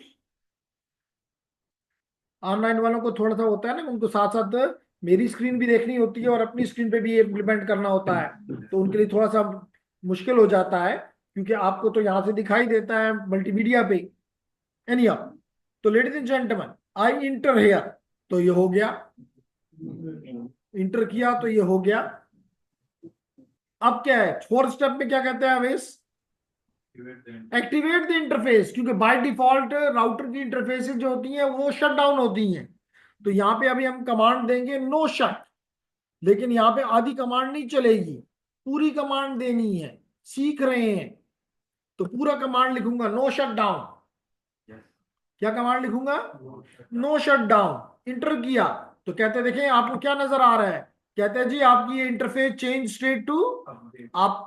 ऑनलाइन वालों को थोड़ा सा होता है ना, उनको साथ साथ मेरी स्क्रीन भी देखनी होती है और अपनी स्क्रीन पे भी इम्प्लीमेंट करना होता है, तो उनके लिए थोड़ा सा मुश्किल हो जाता है, क्योंकि आपको तो यहां से दिखाई देता है मल्टीमीडिया पे। एनी तो ladies and gentleman, I enter here, तो ये हो गया, इंटर किया तो ये हो गया। अब क्या है फोर्थ स्टेप में, क्या कहते हैं अवेश? एक्टिवेट द इंटरफेस, क्योंकि बाय डिफॉल्ट राउटर की इंटरफेसेस जो होती हैं वो शट डाउन होती हैं। तो यहाँ पे अभी हम कमांड देंगे नो शट, लेकिन यहाँ पे आधी कमांड नहीं चलेगी, पूरी कमांड देनी है, सीख रहे हैं। तो पूरा कमांड लिखूंगा नो शट डाउन। क्या कमांड लिखूंगा? No shut down. इंटर किया तो कहते हैं, देखें आपको क्या नजर आ रहा है? कहते हैं जी आपकी ये interface change state to up.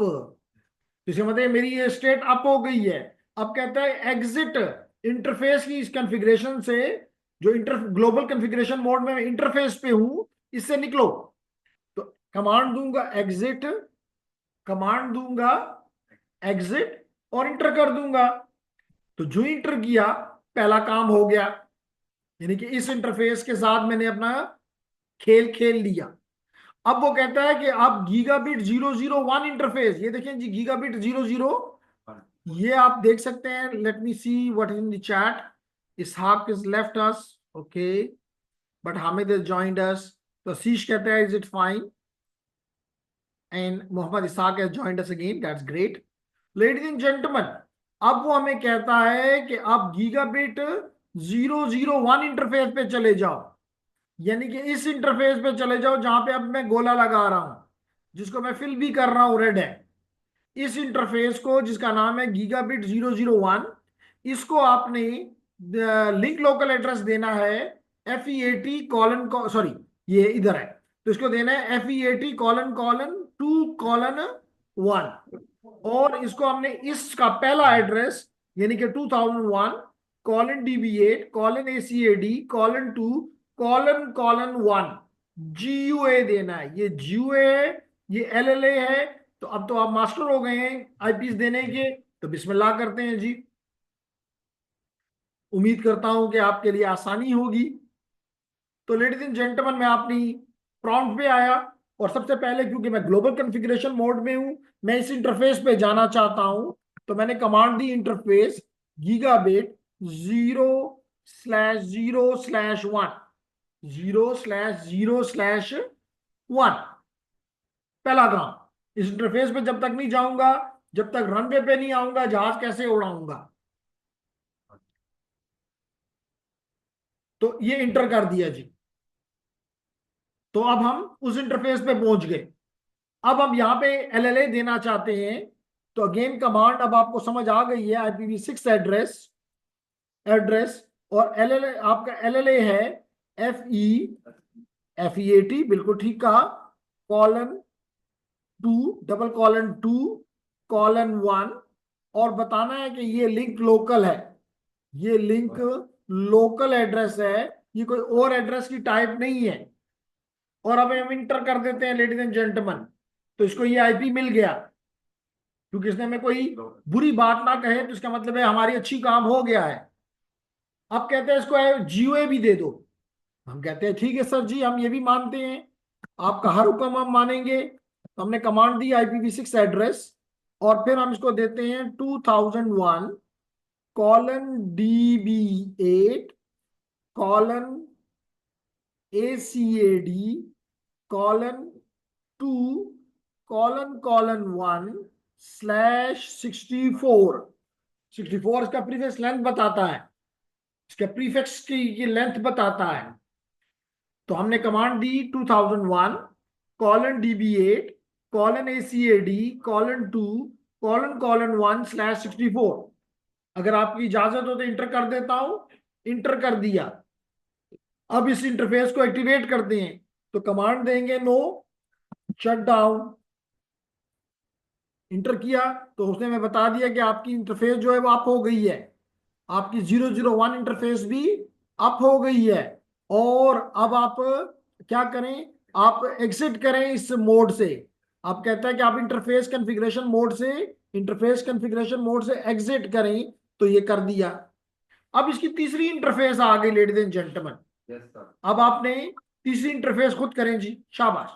इसका मतलब मेरी ये स्टेट अप हो गई है। अब कहता है एग्जिट इंटरफेस की इस कॉन्फ़िगरेशन से, जो इंटर ग्लोबल कॉन्फ़िगरेशन मोड में इंटरफेस पे हूं, इससे निकलो। तो कमांड दूंगा एग्जिट, कमांड दूंगा एग्जिट और इंटर कर दूंगा। तो जो इंटर किया पहला काम हो गया, यानी कि इस इंटरफेस के साथ मैंने अपना खेल खेल लिया। अब वो कहता है कि आप गीगाबिट 001 इंटरफेस, ये देखें जी गीगाबिट 00, ये आप देख सकते हैं। Let me see what is in the chat. Ishaq is left us, okay, but Hamid is joined us. तो शीश कहता है is it fine, and Mohammad Ishaq has joined us again, that's great. Ladies and gentleman, अब वो हमें कहता है कि आप गीगाबिट 001 इंटरफेस पे चले जाओ, यानी कि इस इंटरफेस पे चले जाओ जहां पे अब मैं गोला लगा रहा हूं, जिसको मैं फिल भी कर रहा हूं, रेड है। इस इंटरफेस को, जिसका नाम है गीगाबिट 001, इसको आपने लिंक लोकल एड्रेस देना है FEAT: सॉरी, ये इधर है, तो इसको देना है FEAT:2:1, और इसको हमने इसका पहला एड्रेस, यानी कि 2001:DBA:1:ACAD:2:1 GUA देना है। ये GUA है, ये LLA है। तो अब तो आप मास्टर हो गए हैं आईपीस देने के, तो बिस्मिल्लाह करते हैं जी। उम्मीद करता हूं कि आपके लिए आसानी होगी। तो लेडीज एंड जेंटलमैन, मैं अपनी प्रॉम्प्ट पे आया, और सबसे पहले क्योंकि मैं ग्लोबल कॉन्फ़िगरेशन मोड में हूं, मैं इस इंटरफेस पे जाना चाहता हूं, तो मैंने कमांड दी इंटरफेस गीगाबिट 0/0/1, 0/0/1। पहला काम, इस इंटरफेस पे जब तक नहीं जाऊंगा, जब तक रनवे पे नहीं आऊंगा, जहाज कैसे उड़ाऊंगा? तो ये इंटर कर दिया जी। तो अब हम उस इंटरफेस पे पहुंच गए। अब हम यहाँ पे LLA देना चाहते हैं, तो अगेन कमांड अब आपको समझ आ गई है, IPv6 एड्रेस। और LLA, आपका LLA है FEAT, बिल्कुल ठीक कहा, :2:2:1, और बताना है कि ये लिंक लोकल है, ये लिंक लोकल एड्रेस है, ये कोई और एड्रेस की टाइप नहीं है। और अब हम इंटर कर देते हैं लेडीज एंड जेंटलमैन, तो इसको ये IP मिल गया, क्योंकि इसने हमें कोई बुरी बात ना कहे, तो इसका मतलब है हमारी अच्छी काम हो गया है। अब कहते हैं इसको GUA भी दे दो। हम कहते हैं ठीक है सर जी, हम ये भी मानते हैं, आपका हर हुक्म हम मानेंगे। तो हमने कमांड दी IPv6 एड्रेस, और फिर हम इसको देते हैं 2001:DBA:2:1/64। 64 इसका प्रीफिक्स लेंथ बताता है, इसके प्रीफिक्स की ये लेंथ बताता है। तो हमने कमांड दी 2001:DBA: :ACAD:2:1/64। अगर आपकी इजाजत हो तो इंटर कर देता हूं। इंटर कर दिया। अब इस इंटरफेस को एक्टिवेट करते हैं, तो कमांड देंगे नो शट डाउन। इंटर किया तो उसने मैं बता दिया कि आपकी इंटरफेस जो है वो अप हो गई है। आपकी 001 इंटरफेस भी अप हो गई है। और अब आप क्या करें, आप एग्जिट करें इस मोड से। आप कहता है कि आप इंटरफेस कॉन्फ़िगरेशन मोड से एग्जिट करें, तो ये कर दिया। अब इसकी तीसरी इंटरफेस आ गई ladies and gentleman. Yes sir. अब आपने तीसरी इंटरफेस खुद करें जी, शाबाश।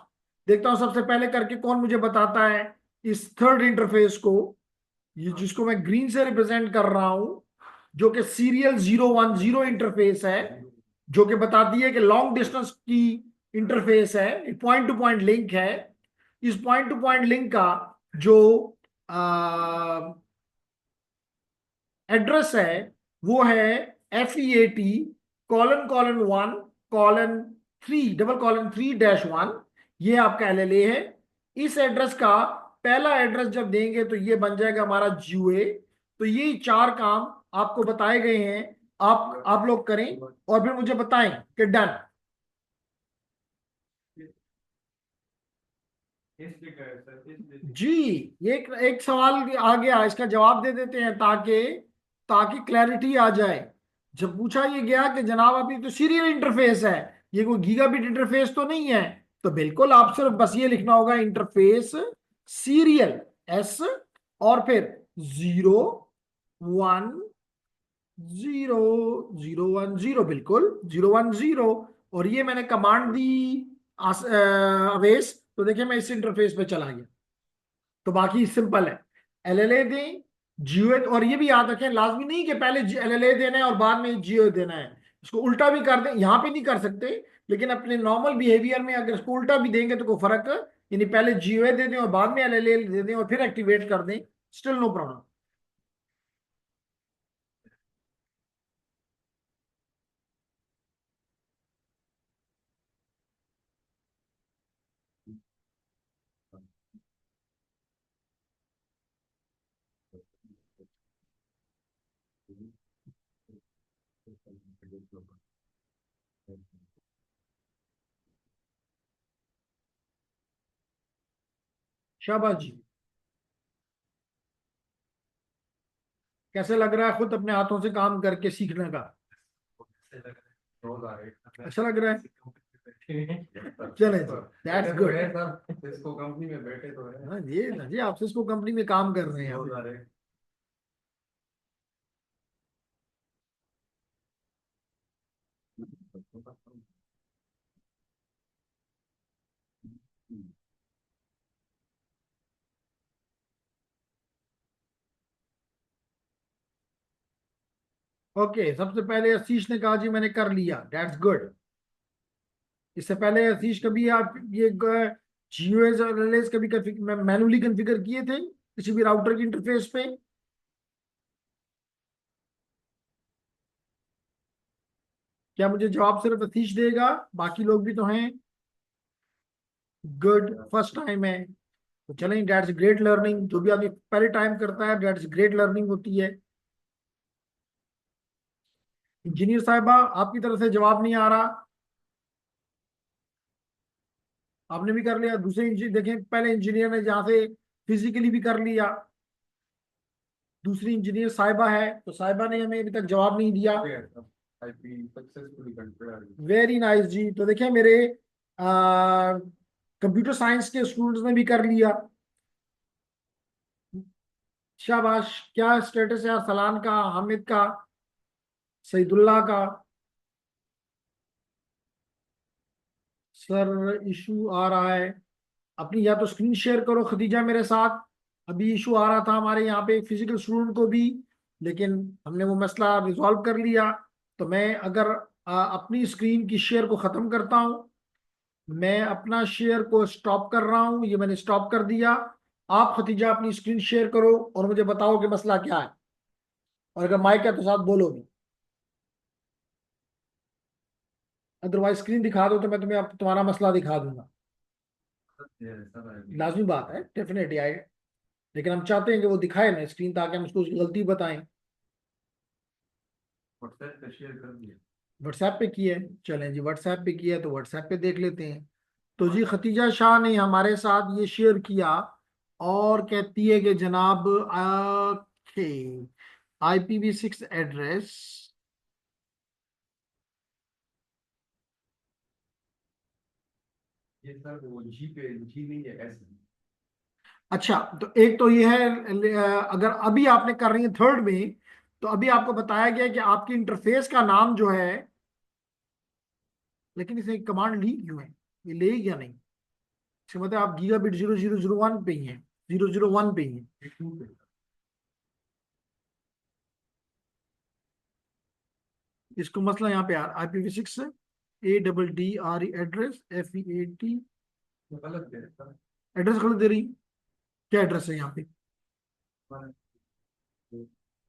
देखता हूं सबसे पहले करके कौन मुझे बताता है इस थर्ड इंटरफेस को, ये जिसको मैं ग्रीन से रिप्रेजेंट कर रहा हूं, जो कि सीरियल 010 इंटरफेस है, जो कि बताती है कि लॉन्ग डिस्टेंस की इंटरफेस है, पॉइंट टू पॉइंट लिंक है। इस पॉइंट टू पॉइंट लिंक का जो एड्रेस है वो है FEAT:1:3:3-1। ये आपका LLA है। इस एड्रेस का पहला एड्रेस जब देंगे तो ये बन जाएगा हमारा GUA। तो ये चार काम आपको बताए गए हैं, आप लोग करें और फिर मुझे बताएं कि डन। इसलिए कहे सर, इसलिए। जी, ये एक सवाल आ गया, इसका जवाब दे देते हैं ताकि ताकि क्लैरिटी आ जाए। जब पूछा ये गया कि जनाब अभी तो सीरियल इंटरफेस है, ये कोई गीगाबिट इंटरफेस तो नहीं है, तो बिल्कुल आप सिर्फ बस ये लिखना होगा इंटरफेस सीरियल S और फिर 010 बिल्कुल 010। और ये मैंने कमांड दी अवेश, तो देखिए मैं इस इंटरफेस पे चला गया। तो बाकी सिंपल है, LLA दें, GUA। और ये भी याद रखें, लाजमी नहीं कि पहले LLA देना है और बाद में GUA देना है। इसको उल्टा भी कर दें, यहां पे नहीं कर सकते, लेकिन अपने नॉर्मल बिहेवियर में अगर इसको उल्टा भी देंगे तो कोई फर्क, यानी पहले GUA दे दें और बाद में LLA दे दें और फिर एक्टिवेट कर दें, स्टिल नो प्रॉब्लम। शाबाश जी। कैसे लग रहा है खुद अपने हाथों से काम करके सीखने का? ऐसे लग रहा है रोज आ रहे हैं। अच्छा लग रहा है? चले जी, दैट्स गुड। सर इसको कंपनी में बैठे तो है। हाँ जी, ना जी, आपसे इसको कंपनी में काम कर रहे हैं रोज आ अभी। रहे हैं। ओके, सबसे पहले आशीष ने कहा जी मैंने कर लिया, दैट्स गुड। इससे पहले आशीष कभी आप ये GUAs और LLAs कभी मैनुअली कॉन्फ़िगर किए थे किसी भी राउटर की इंटरफेस पे? क्या मुझे जवाब सिर्फ आशीष देगा, बाकी लोग भी तो हैं? गुड, फर्स्ट टाइम है तो चलें, दैट्स ग्रेट लर्निंग। जो भी आदमी पहले टाइम करता है दैट्स ग्रेट लर्निंग होती है। इंजीनियर साहिबा, आपकी तरफ से जवाब नहीं आ रहा। आपने भी कर लिया, दूसरे इंजीनियर देखें, पहले इंजीनियर ने जहां से फिजिकली भी कर लिया। दूसरी इंजीनियर साहिबा है, तो साहिबा ने हमें अभी तक जवाब नहीं दिया। वेरी नाइस जी। तो देखिए मेरे कंप्यूटर साइंस के स्टूडेंट्स ने भी कर लिया, शाबाश। क्या स्टेटस है सलान का, हामिद का, सईदुल्ला का? सर इशू आ रहा है, अपनी या तो स्क्रीन शेयर करो खदीजा मेरे साथ। अभी इशू आ रहा था हमारे यहाँ पे फिजिकल स्टूडेंट को भी, लेकिन हमने वो मसला रिजॉल्व कर लिया। तो मैं अगर अपनी स्क्रीन की शेयर को ख़त्म करता हूँ, मैं अपना शेयर को स्टॉप कर रहा हूँ, ये मैंने स्टॉप कर दिया। आप खतीजा अपनी स्क्रीन शेयर करो और मुझे बताओ कि मसला क्या है, और अगर माइक है तो साथ बोलो भी, अदरवाइज स्क्रीन दिखा दो तो मैं तुम्हें अब तुम्हारा मसला दिखा दूंगा। लाजमी बात है, डेफिनेटली आए, लेकिन हम चाहते हैं कि वो दिखाए ना स्क्रीन, ताकि हम उसको उसकी गलती बताएं। व्हाट्सएप पे शेयर कर दिया। व्हाट्सएप पे की है, चलें जी, व्हाट्सएप पे किया है तो व्हाट्सएप पे देख लेते हैं। तो जी हमारा खतीजा शाह ने हमारे साथ ये शेयर किया, और कहती है कि जनाब के IPv6 एड्रेस। ये सर वो जी पे जी नहीं है एस। अच्छा, तो एक तो ये है, अगर अभी आपने कर रही है थर्ड में, तो अभी आपको बताया गया कि आपकी इंटरफेस का नाम जो है, लेकिन इसे कमांड ली क्यों है, ये ले या नहीं? इसका मतलब आप गीगाबिट 0001 पे ही हैं, 001 पे ही हैं। ये टू पे। इसको मसला यहाँ पे IPv6 ADDRE एड्रेस FEAT, ये गलत दे रहा है एड्रेस गलत दे रही, क्या एड्रेस है यहाँ पे? सर।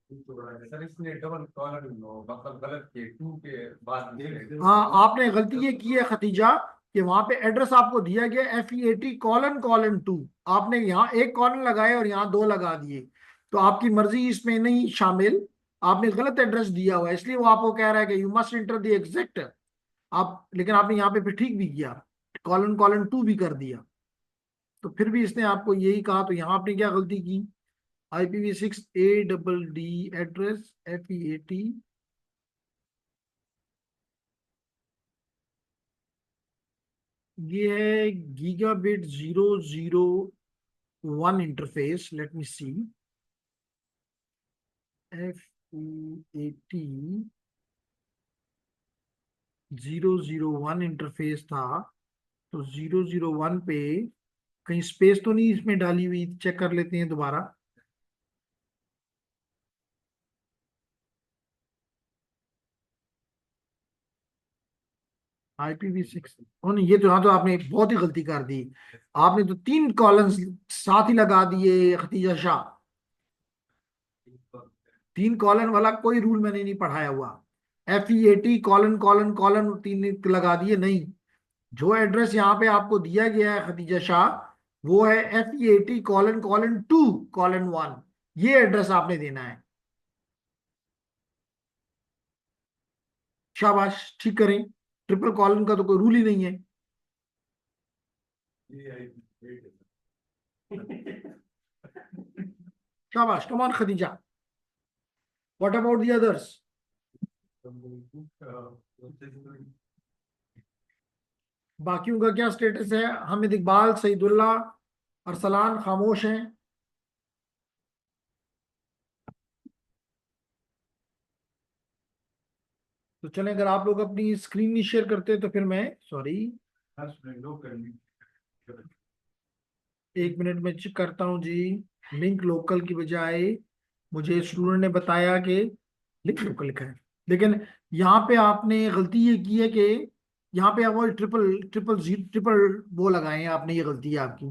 तो बड़ा है सर, इसने डबल कॉलम मतलब गलत किए, टू के बाद हाँ, आपने गलती ये की है खतीजा, कि वहां पे एड्रेस आपको दिया गया FEAT::2, आपने यहाँ एक कॉलन लगाए और यहाँ दो लगा दिए, तो आपकी मर्जी इसमें नहीं शामिल, आपने गलत एड्रेस दिया हुआ है, इसलिए वो आपको कह रहा है कि you must enter the exact. आप लेकिन आपने यहाँ पे फिर ठीक भी किया, ::2 भी कर दिया, तो फिर भी इसने आपको यही कहा, तो यहाँ आपने क्या गलती की? IPv6 ADD एड्रेस FEAT, ये है गीगाबिट 001 इंटरफेस, लेट मी सी, FEAT 001 इंटरफेस था, तो 001 पे कहीं स्पेस तो नहीं इसमें डाली हुई, चेक कर लेते हैं दोबारा। IPv6, ओ नहीं, ये तो यहाँ तो आपने बहुत ही गलती कर दी, आपने तो 3 कॉलम्स साथ ही लगा दिए खतीजा शाह। 3 कॉलन वाला कोई रूल मैंने नहीं पढ़ाया हुआ, FEAT::::, 3 लगा दिए नहीं। जो एड्रेस यहाँ पे आपको दिया गया है खतीजा शाह, वो है FEAT:::2:1, ये एड्रेस आपने देना है। शाबाश, ठीक करें, ट्रिपल कॉलन का तो कोई रूल ही नहीं है। ये आई शाबाश, come on Khadija, what about the others? बाकियों का क्या स्टेटस है? हामिद इकबाल, सईदुल्लाह, अरसलान खामोश हैं। तो चलें, अगर आप लोग अपनी स्क्रीन नहीं शेयर करते तो फिर मैं, सॉरी, लोग करनी। 1 मिनट में चेक करता हूँ जी। लिंक लोकल की बजाय मुझे स्टूडेंट ने बताया कि लिंक लोकल लिखा है, लेकिन यहाँ पे आपने गलती ये की है कि यहाँ पे वो ट्रिपल ट्रिपल जी ट्रिपल वो लगाए हैं आपने, ये गलती है आपकी।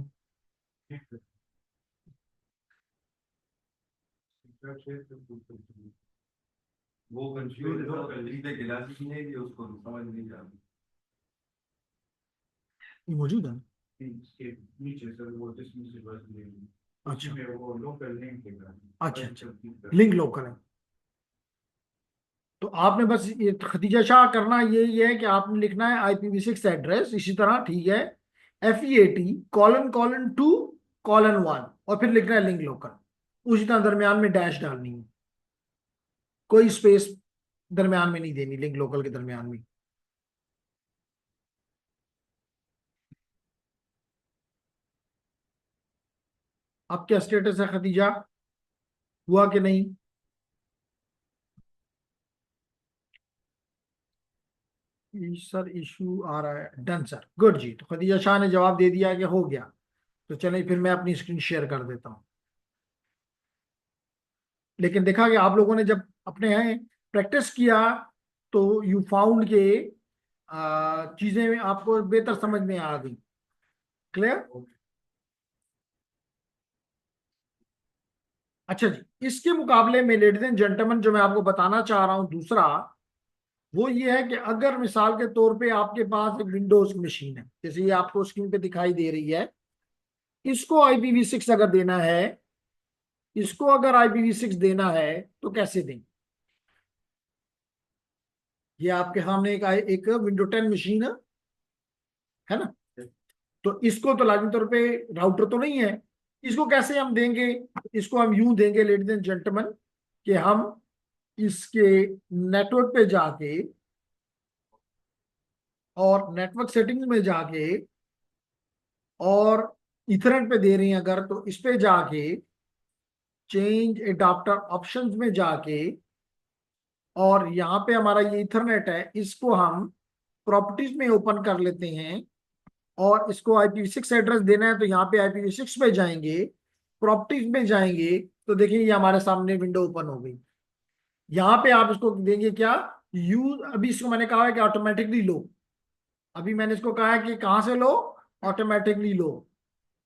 वो कंफ्यूज है, नीचे गिलास नहीं है, उसको समझ नहीं आता। ये मौजूद है। इसके नीचे सर वो जिसमें से बस नहीं, उसी अच्छा, में वो लोकल लिंक है। अच्छा, अच्छा, लिंक लोकल है। तो आपने बस ये खतीजा शाह करना ये है कि आपने लिखना है IPv6 एड्रेस, इसी तरह ठीक है, FEAT:::2:1, और फिर लिखना है लिंक लोकल, उसी तरह दरमियान में डैश डालनी है, कोई स्पेस दरमियान में नहीं देनी, लिंक लोकल के दरमियान में। अब क्या स्टेटस है खतीजा, हुआ कि नहीं? सर इशू आ रहा है, डन सर, गुड जी, तो खतीजा शाह ने जवाब दे दिया कि हो गया। तो चलिए फिर मैं अपनी स्क्रीन शेयर कर देता हूँ। लेकिन देखा कि आप लोगों ने जब अपने यहाँ प्रैक्टिस किया, तो यू फाउंड के चीजें आपको बेहतर समझ में आ गई। क्लियर? अच्छा जी, इसके मुकाबले में लेडीज एंड जेंटलमैन, जो मैं आपको बताना चाह रहा हूं दूसरा, वो ये है कि अगर मिसाल के तौर पे आपके पास एक विंडोज मशीन है, जैसे ये आपको स्क्रीन पे दिखाई दे रही है, इसको IPv6 अगर देना है, इसको अगर IPv6 देना है तो कैसे दें? ये आपके सामने एक विंडो 10 मशीन है ना? तो इसको तो लाजमी तौर पे राउटर तो नहीं है, इसको कैसे हम देंगे? इसको हम यूं देंगे लेडीज एंड जेंटलमैन, कि हम इसके नेटवर्क पे जाके और नेटवर्क सेटिंग्स में जाके और इथरनेट पे दे रहे हैं अगर, तो इस पे जाके चेंज एडाप्टर ऑप्शंस में जाके, और यहाँ पे हमारा ये इथरनेट है, इसको हम प्रॉपर्टीज में ओपन कर लेते हैं और इसको IPv6 एड्रेस देना है, तो यहाँ पे IPv6 पे जाएंगे, प्रॉपर्टीज में जाएंगे, तो देखिए ये हमारे सामने विंडो ओपन हो गई। यहाँ पे आप इसको देंगे क्या? यूज, अभी इसको मैंने कहा है कि ऑटोमेटिकली लो, अभी मैंने इसको कहा है कि कहाँ से लो? ऑटोमेटिकली लो।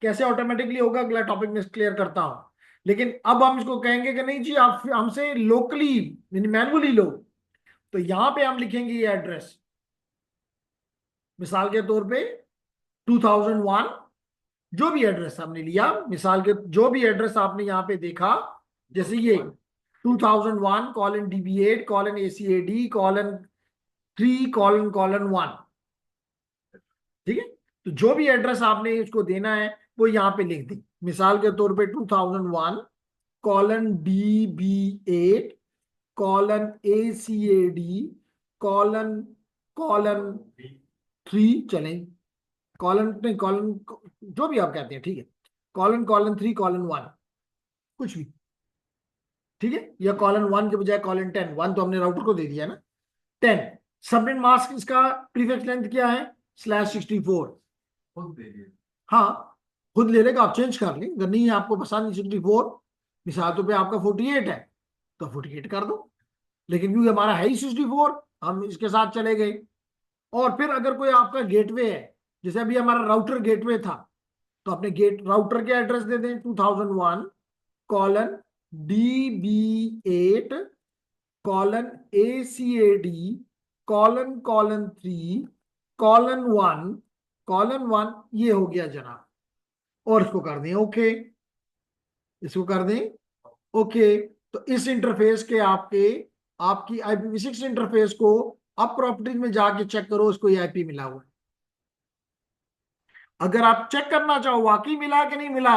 कैसे ऑटोमेटिकली होगा अगला टॉपिक में क्लियर करता हूं, लेकिन अब हम इसको कहेंगे कि नहीं जी आप हमसे लोकली यानी मैनुअली लो, तो यहां पे हम लिखेंगे ये एड्रेस, मिसाल के तौर पे 2001, जो भी एड्रेस हमने लिया, मिसाल के जो भी एड्रेस आपने यहाँ पे देखा, जैसे ये 2001:DB8:ACAD:3:1, ठीक है? तो जो भी एड्रेस आपने इसको देना है वो यहाँ पे लिख दी, मिसाल के तौर पे 2001:DB8:ACAD:3, चलें, कॉलन नहीं, कॉलन जो भी आप कहते हैं, ठीक है, :3:1, कुछ भी, ठीक है, या :1 के बजाय :10, 1 तो हमने राउटर को दे दिया ना, 10। सबनेट मास्क इसका प्रीफिक्स लेंथ क्या है? /64। खुद दे दिए। हाँ, खुद ले लेगा, आप चेंज कर लें, अगर नहीं है आपको पसंद 64, मिसाल तो पे आपका 48 है तो 48 कर दो, लेकिन क्योंकि हमारा है ही 64, हम इसके साथ चले गए। और फिर अगर कोई आपका गेटवे है, जैसे अभी हमारा राउटर गेटवे था, तो अपने गेट राउटर के एड्रेस दे दें 2001:DB8:ACAD:1:1, ये हो गया जनाब, और इसको कर दें ओके, इसको कर दें ओके। तो इस इंटरफेस के आपके आपकी IPv6 इंटरफेस को अब प्रॉपर्टीज में जाके चेक करो, उसको ये IP मिला हुआ है। अगर आप चेक करना चाहो वाकई मिला कि नहीं मिला,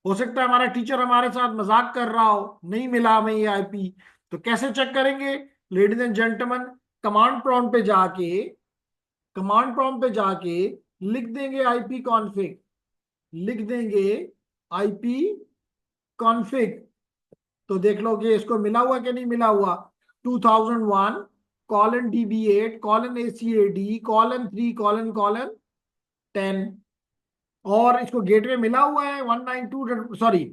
हो सकता है हमारा टीचर हमारे साथ मजाक कर रहा हो, नहीं मिला हमें ये IP, तो कैसे चेक करेंगे ladies and gentleman? Command prompt पे जाके, कमांड प्रॉम्प्ट पे जाके लिख देंगे IP कॉन्फिग, लिख देंगे IP कॉन्फिग, तो देख लो कि इसको मिला हुआ कि नहीं मिला हुआ। 2001:DB8:ACAD:3:10, और इसको गेटवे मिला हुआ है 192, सॉरी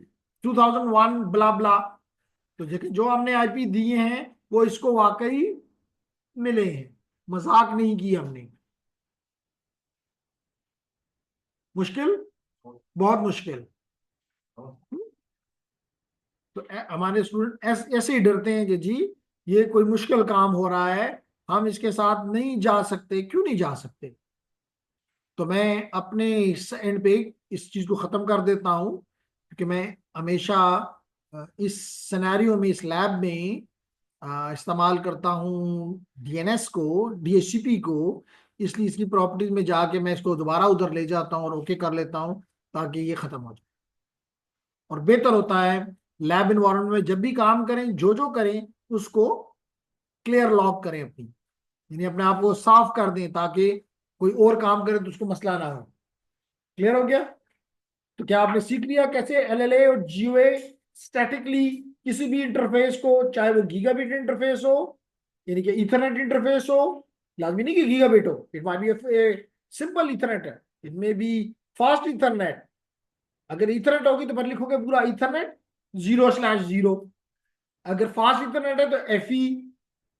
2001 ब्ला ब्ला, तो जो हमने IP दिए हैं वो इसको वाकई मिले हैं, मजाक नहीं की हमने। मुश्किल, बहुत मुश्किल। तो हमारे स्टूडेंट ऐसे ही डरते हैं कि जी ये कोई मुश्किल काम हो रहा है, हम इसके साथ नहीं जा सकते, क्यों नहीं जा सकते? तो मैं अपने इस एंड पे इस चीज को खत्म कर देता हूं, क्योंकि मैं हमेशा इस सिनेरियो में, इस लैब में इस्तेमाल करता हूँ DNS को, DHCP को, इसलिए इसकी प्रॉपर्टीज में जाके मैं इसको दोबारा उधर ले जाता हूँ और ओके कर लेता हूँ, ताकि ये खत्म हो जाए। और बेहतर होता है लैब इन्वायरमेंट में जब भी काम करें, जो जो करें उसको क्लियर लॉक करें अपनी, यानी अपने आप को साफ कर दें, ताकि कोई और काम करे तो उसको मसला ना हो। क्लियर हो गया? तो क्या आपने सीख लिया कैसे LLA और GOA स्टैटिकली किसी भी इंटरफेस को, चाहे वो गीगाबिट इंटरफेस हो यानी कि इथरनेट इंटरफेस हो, लाजमी नहीं कि गीगाबिट हो, it might be simple Ethernet है, इट में बी फास्ट इथरनेट। अगर इथरनेट होगी तो फिर लिखोगे पूरा इथरनेट 0/0, अगर फास्ट इंटरनेट है तो FE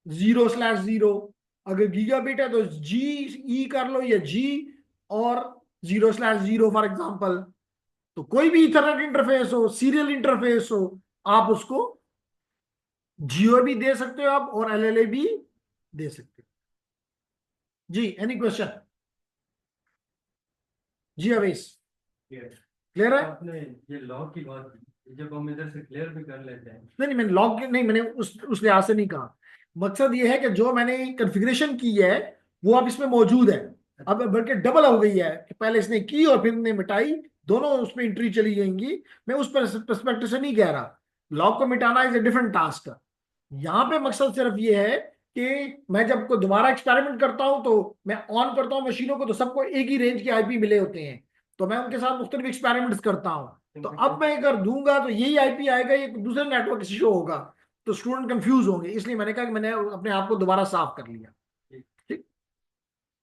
0/0, अगर गीगाबिट है तो GE कर लो, या G और 0/0 फॉर एग्जाम्पल। तो कोई भी इथरनेट इंटरफेस हो, सीरियल इंटरफेस हो, आप उसको जियो भी दे सकते हो आप, और LLA भी दे सकते हो। जी एनी क्वेश्चन? जी अवेश, क्लियर है? आपने ये लॉग की बात की, जब हम इधर से क्लियर भी कर लेते हैं। नहीं नहीं, मैंने लॉग नहीं, मैंने उस लिहाज से नहीं कहा। मकसद ये है कि जो मैंने कॉन्फ़िगरेशन की है वो अब इसमें मौजूद है, अब बल्कि डबल हो गई है कि पहले इसने की और फिर ने मिटाई, दोनों उसमें एंट्री चली जाएंगी। मैं उस परस्पेक्टिव से नहीं कह रहा। लॉग को मिटाना इज ए डिफरेंट टास्क। यहाँ पे मकसद सिर्फ ये है कि मैं जब को दोबारा एक्सपेरिमेंट करता हूं तो मैं ऑन करता हूं मशीनों को, तो सबको एक ही रेंज के आईपी मिले होते हैं, तो मैं उनके साथ मुख्तलिफ एक्सपेरिमेंट्स करता हूं। तो अब मैं अगर दूंगा तो यही आईपी आएगा, ये दूसरे नेटवर्क से शो होगा, तो स्टूडेंट कंफ्यूज होंगे। इसलिए मैंने कहा कि मैंने अपने आप को दोबारा साफ कर लिया। ठीक।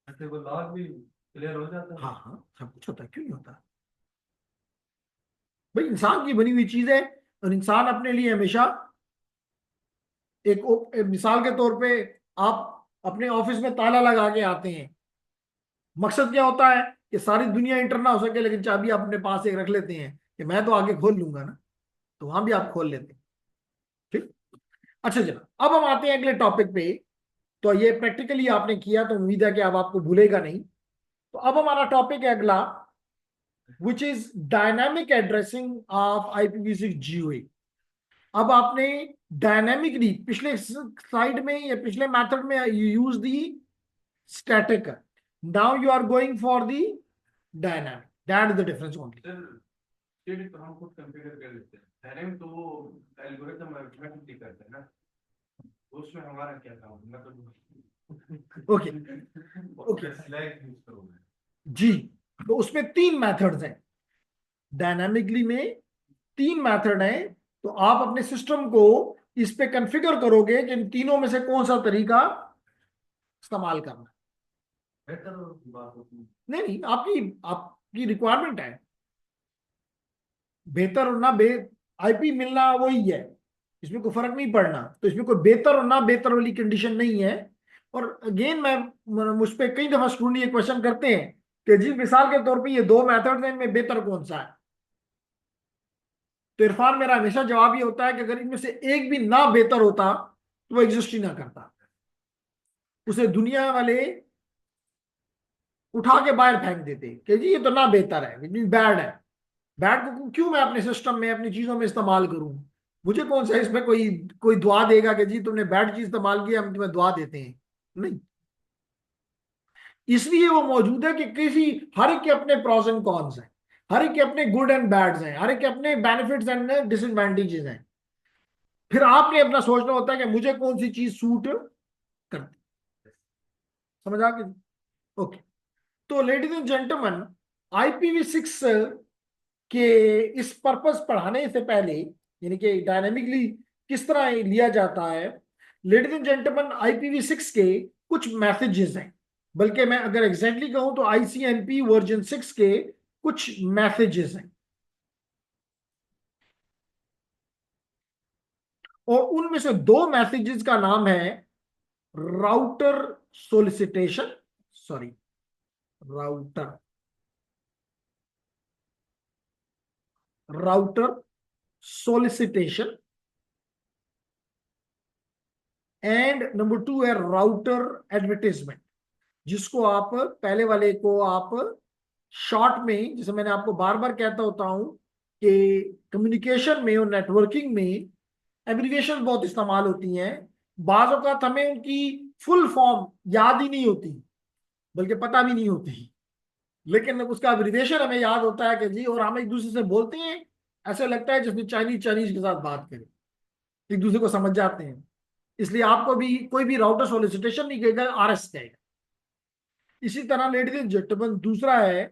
ऐसे वो लॉग भी क्लियर हो जाता है। हाँ हाँ, सब कुछ होता है, क्यों नहीं होता? भाई इंसान की बनी हुई चीज है, और इंसान अपने लिए हमेशा एक मिसाल के तौर पे, आप अपने ऑफिस में ताला लगा के आते हैं, मकसद क्या होता है कि सारी दुनिया इंटर ना हो सके, लेकिन चाबी आप अपने पास एक रख लेते हैं कि मैं तो आगे खोल लूंगा ना, तो वहां भी आप खोल लेते हैं। ठीक। अच्छा चलो, अब हम आते हैं अगले टॉपिक पे। तो ये प्रैक्टिकली आपने किया तो उम्मीद है कि अब आपको भूलेगा नहीं। तो अब हमारा टॉपिक है अगला, which is dynamic addressing of IPv6 GUI। अब आपने डायनामिकली पिछले स्लाइड में या पिछले मेथड में you use the static, now you are going for the dynamic, that is the difference only. Sir state तो हम खुद कंप्यूटर कर लेते हैं, डायनेमिक तो वो एल्गोरिथम ऑटोमेटिकली करते हैं ना, तो उसमें हमारा क्या काम है, मतलब ओके ओके स्लैग यूज करोगे। जी। तो उसमें तीन मेथड्स हैं, डायनामिकली में तीन मेथड हैं। तो आप अपने सिस्टम को इस पे कॉन्फ़िगर करोगे कि इन तीनों में से कौन सा तरीका इस्तेमाल करना है। बेहतर बात होती है। नहीं नहीं, आपकी आपकी रिक्वायरमेंट है, बेहतर और ना आईपी मिलना वही है, इसमें कोई फर्क नहीं पड़ना। तो इसमें कोई बेहतर और ना बेहतर वाली कंडीशन नहीं है। और अगेन मैं मुझ पे कई दफा स्टूडेंट ये क्वेश्चन करते हैं कि जी मिसाल के तौर पे ये दो मेथड हैं, इनमें बेहतर कौन सा है? तो इरफान, मेरा हमेशा जवाब ये होता है कि अगर इनमें से एक भी ना बेहतर होता तो वो एग्जिस्ट ही ना करता, उसे दुनिया वाले उठा के बाहर फेंक देते कि जी ये तो ना बेहतर है, बैड है। बैड को क्यों मैं अपने सिस्टम में अपनी चीजों में इस्तेमाल करूं? मुझे कौन सा इसमें कोई कोई दुआ देगा कि जी तुमने बैड चीज इस्तेमाल की, हम तुम्हें दुआ देते हैं? नहीं। इसलिए वो मौजूद है कि किसी, हर एक के अपने प्रॉस एंड कॉन्स हैं, हर एक के अपने गुड एंड बैड्स हैं, हर एक के अपने बेनिफिट्स एंड डिसएडवांटेजेस हैं। फिर आपने अपना सोचना होता है कि मुझे कौन सी चीज सूट करती। समझ आ गई? ओके। तो लेडीज एंड जेंटलमैन, IPv6 के इस पर्पस पढ़ाने से पहले, यानी कि डायनेमिकली किस तरह लिया जाता है, लेडीज एंड जेंटलमैन, IPv6 के कुछ मैसेजेस हैं, बल्कि मैं अगर एग्जैक्टली कहूं तो ICMP वर्जन 6 के कुछ मैसेजेस हैं। और उनमें से दो मैसेजेस का नाम है router solicitation, sorry, router router solicitation, and number 2 है राउटर एडवर्टीजमेंट, जिसको आप पहले वाले को आप शॉर्ट में, जैसे मैंने आपको बार बार कहता होता हूं कि कम्युनिकेशन में और नेटवर्किंग में एब्रिविएशन बहुत इस्तेमाल होती हैं। बाज़ औक़ात हमें उनकी फुल फॉर्म याद ही नहीं होती, बल्कि पता भी नहीं होती, लेकिन उसका एब्रिविएशन हमें याद होता है कि जी, और हम एक दूसरे से बोलते हैं, ऐसा लगता है जैसे चाइनीज चाइनीज के साथ बात करें, एक दूसरे को समझ जाते हैं। इसलिए आपको भी कोई भी राउटर सोलिसिटेशन नहीं कहेगा, RS कहेगा। इसी तरह लेडीज एंड जेंटलमैन, दूसरा है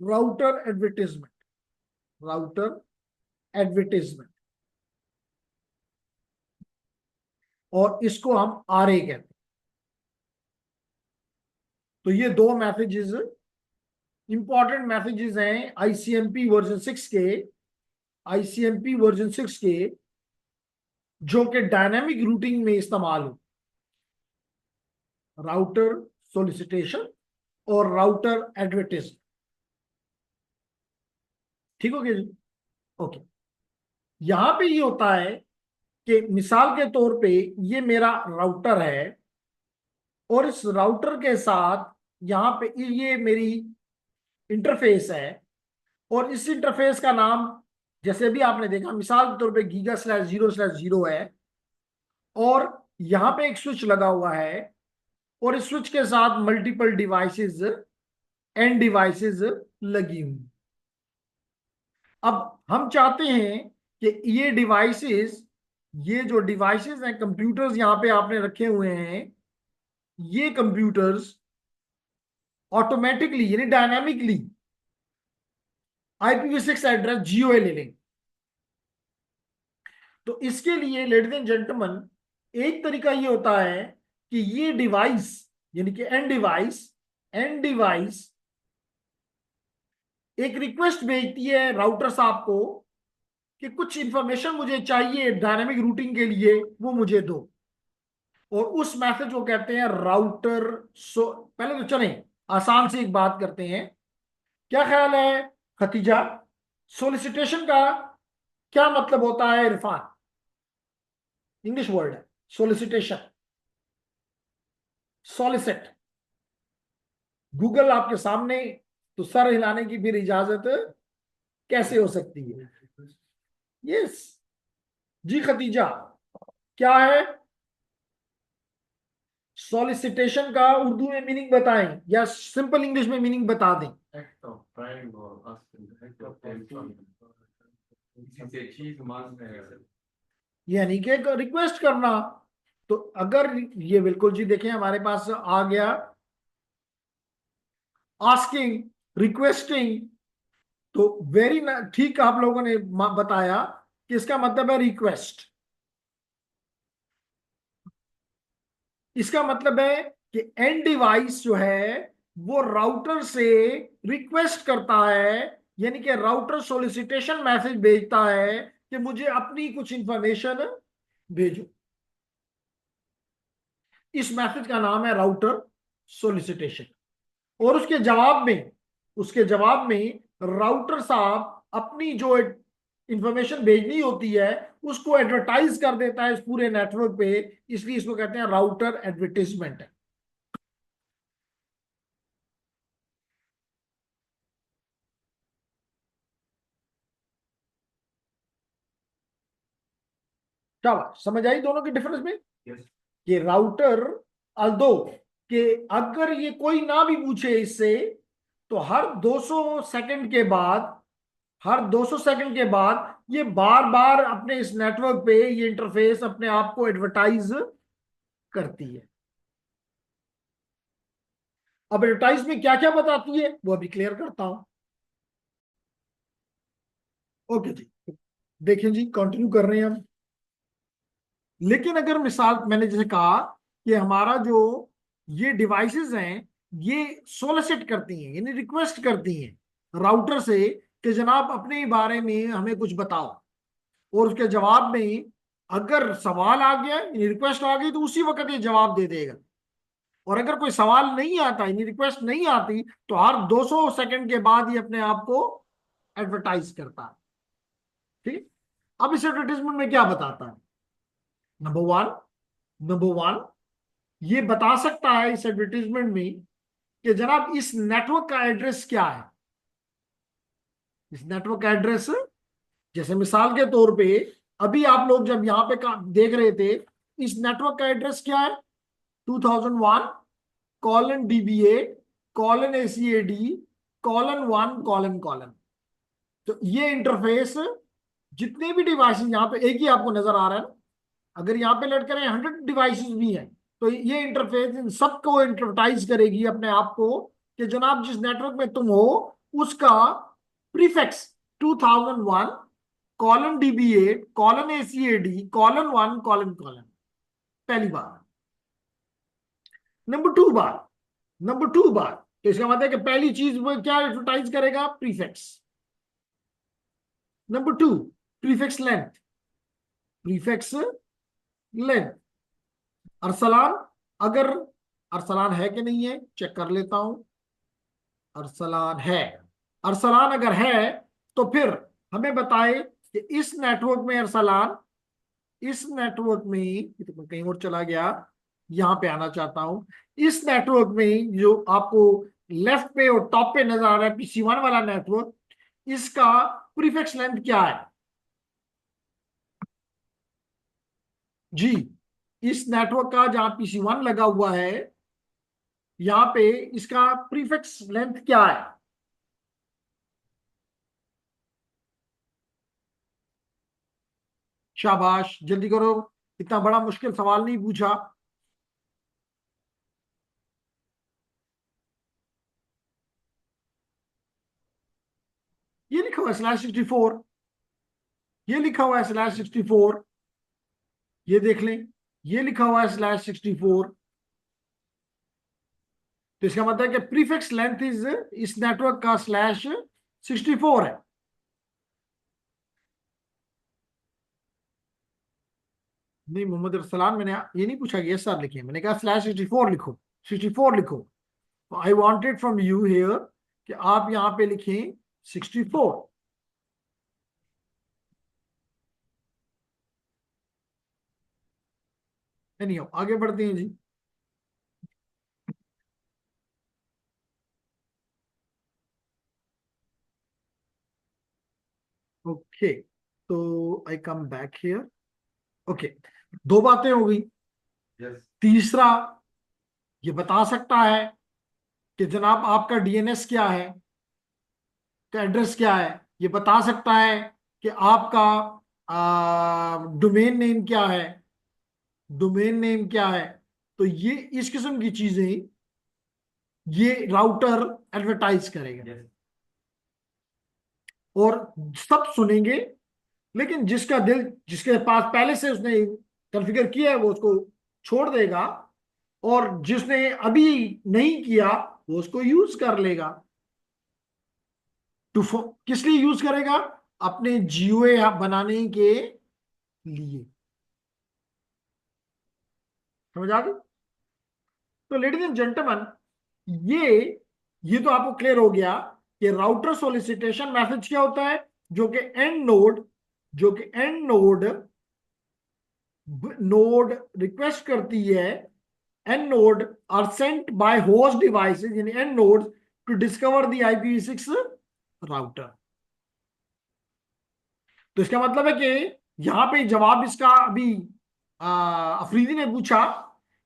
राउटर एडवर्टीजमेंट, राउटर एडवर्टीजमेंट, और इसको हम RA कहते हैं। तो ये दो मैसेजेस, इंपॉर्टेंट मैसेजेस हैं आईसीएमपी वर्जन 6 के, जो कि डायनामिक रूटिंग में इस्तेमाल हो, राउटर सोलिसिटेशन और राउटर एडवर्टीजमेंट। ठीक हो गया जी? ओके। यहां पे ये होता है कि मिसाल के तौर पे ये मेरा राउटर है, और इस राउटर के साथ यहाँ पे ये मेरी इंटरफेस है, और इस इंटरफेस का नाम जैसे भी आपने देखा मिसाल के तौर पे गीगा/0/0 है, और यहाँ पे एक स्विच लगा हुआ है, और इस स्विच के साथ मल्टीपल डिवाइसेस, एंड डिवाइसेस लगी हुई। अब हम चाहते हैं कि ये जो डिवाइसेस हैं, कंप्यूटर्स यहाँ पे आपने रखे हुए हैं, ये कंप्यूटर्स ऑटोमेटिकली यानी डायनामिकली IPv6 एड्रेस GOA ले लेंगे। तो इसके लिए लेडीज एंड जेंटलमैन, एक तरीका ये होता है कि ये डिवाइस यानी कि एंड डिवाइस एक रिक्वेस्ट भेजती है राउटर साहब को कि कुछ इंफॉर्मेशन मुझे चाहिए डायनामिक रूटिंग के लिए, वो मुझे दो। और उस मैसेज को कहते हैं राउटर। पहले तो चलें आसान से एक बात करते हैं। क्या ख्याल है खतीजा, सोलिसिटेशन का क्या मतलब होता है इरफान? इंग्लिश वर्ड है सोलिसिटेशन, सॉलिसिट। गूगल आपके सामने, तो सर हिलाने की फिर इजाजत कैसे हो सकती है? यस जी खतीजा, क्या है सॉलिसिटेशन का उर्दू में मीनिंग बताएं, या सिंपल इंग्लिश में मीनिंग बता दें। Act of trying or asking, act of tension. किसी से चीज मांगना है। यानी कि रिक्वेस्ट करना। तो अगर ये बिल्कुल जी देखें हमारे पास आ गया आस्किंग, रिक्वेस्टिंग, तो वेरी ठीक आप लोगों ने बताया कि इसका मतलब है रिक्वेस्ट। इसका मतलब है कि एंड डिवाइस जो है वो राउटर से रिक्वेस्ट करता है, यानी कि राउटर सोलिसिटेशन मैसेज भेजता है कि मुझे अपनी कुछ इंफॉर्मेशन भेजो। इस मैसेज का नाम है राउटर सोलिसिटेशन। और उसके जवाब में राउटर साहब अपनी जो इंफॉर्मेशन भेजनी होती है उसको एडवर्टाइज कर देता है इस पूरे नेटवर्क पे, इसलिए इसको कहते हैं राउटर एडवर्टाइजमेंट। शाबाश, समझ आई दोनों के डिफरेंस में? Yes. ये राउटर अल्दो कि अगर ये कोई ना भी पूछे इससे, तो हर 200 सेकंड के बाद ये बार बार अपने इस नेटवर्क पे ये इंटरफेस अपने आप को एडवर्टाइज करती है। अब एडवर्टाइज में क्या क्या बताती है वो अभी क्लियर करता हूं। ओके जी, देखें जी, कंटिन्यू कर रहे हैं हम। लेकिन अगर मिसाल मैंने जैसे कहा कि हमारा जो ये डिवाइसेस हैं ये सोलिसिट करती हैं यानी रिक्वेस्ट करती हैं राउटर से कि जनाब अपने बारे में हमें कुछ बताओ, और उसके जवाब में अगर सवाल आ गया यानी रिक्वेस्ट आ गई तो उसी वक्त ये जवाब दे देगा। और अगर कोई सवाल नहीं आता यानी रिक्वेस्ट नहीं आती तो हर 200 सेकंड के बाद ये अपने आप को एडवर्टाइज करता है। ठीक। अब इस एडवर्टाइजमेंट में क्या बताता है? नंबर वन नंबर वन ये बता सकता है इस एडवर्टाइजमेंट में कि जनाब इस नेटवर्क का एड्रेस क्या है। इस नेटवर्क का एड्रेस, जैसे मिसाल के तौर पे अभी आप लोग जब यहाँ पे देख रहे थे, इस नेटवर्क का एड्रेस क्या है? 2001:DBA:ACAD:1:. तो ये इंटरफेस जितने भी डिवाइसेस यहाँ पे एक ही आपको नजर आ रहा है ना, अगर यहाँ पे लटके रहे 100 डिवाइसेस भी हैं तो ये इंटरफेस इन सबको एडवर्टाइज करेगी अपने आप को कि जनाब जिस नेटवर्क में तुम हो उसका प्रीफिक्स 2001:DBA:ACAD:1:. पहली बार। नंबर टू बार तो इसका मतलब है कि पहली चीज वो क्या एडवर्टाइज करेगा? Prefix. Number two, prefix length. Arsalan, अगर अरसलान है कि नहीं है चेक कर लेता हूं। अरसलान है। अरसलान अगर है तो फिर हमें बताए कि इस नेटवर्क में ये तो कहीं और चला गया। यहां पे आना चाहता हूं। इस नेटवर्क में जो आपको लेफ्ट पे और टॉप पे नजर आ रहा है PC1 वाला नेटवर्क, इसका प्रीफिक्स लेंथ क्या है जी? इस नेटवर्क का जहां PC1 लगा हुआ है, यहां पे इसका प्रीफिक्स लेंथ क्या है? शाबाश, जल्दी करो, इतना बड़ा मुश्किल सवाल नहीं पूछा। ये लिखा हुआ है /64, ये लिखा हुआ है /64, ये देख लें, ये लिखा हुआ है /64। तो इसका मतलब है कि प्रीफिक्स लेंथ इज इस नेटवर्क का /64 है। नहीं मोहम्मद अरसलान, मैंने ये नहीं पूछा कि यस सर लिखे, मैंने कहा /64 लिखो, 64 लिखो। I wanted from you here कि आप यहां पे लिखें 64। नहीं आगे बढ़ते हैं जी। ओके, तो आई कम बैक हियर। ओके, दो बातें हो गई। यस। तीसरा, ये बता सकता है कि जनाब आपका DNS क्या है, का एड्रेस क्या है। ये बता सकता है कि आपका डोमेन नेम क्या है, डोमेन नेम क्या है। तो ये इस किस्म की चीजें ये राउटर एडवर्टाइज करेगा यस। और सब सुनेंगे। लेकिन जिसका दिल, जिसके पास पहले से उसने कॉन्फ़िगर किया है वो उसको छोड़ देगा, और जिसने अभी नहीं किया वो उसको यूज कर लेगा। टू किस लिए यूज करेगा? अपने GUI बनाने के लिए। समझ आ गई? तो लेडीज एंड जेंटलमैन, ये ये तो आपको क्लियर हो गया कि राउटर सोलिसिटेशन मैसेज क्या होता है। जो कि एंड नोड, जो कि एंड नोड नोड रिक्वेस्ट करती है, and node are sent by host devices यानी and node to discover the IPv6 router. तो इसका मतलब है कि यहां पे जवाब इसका अभी अफरीदी ने पूछा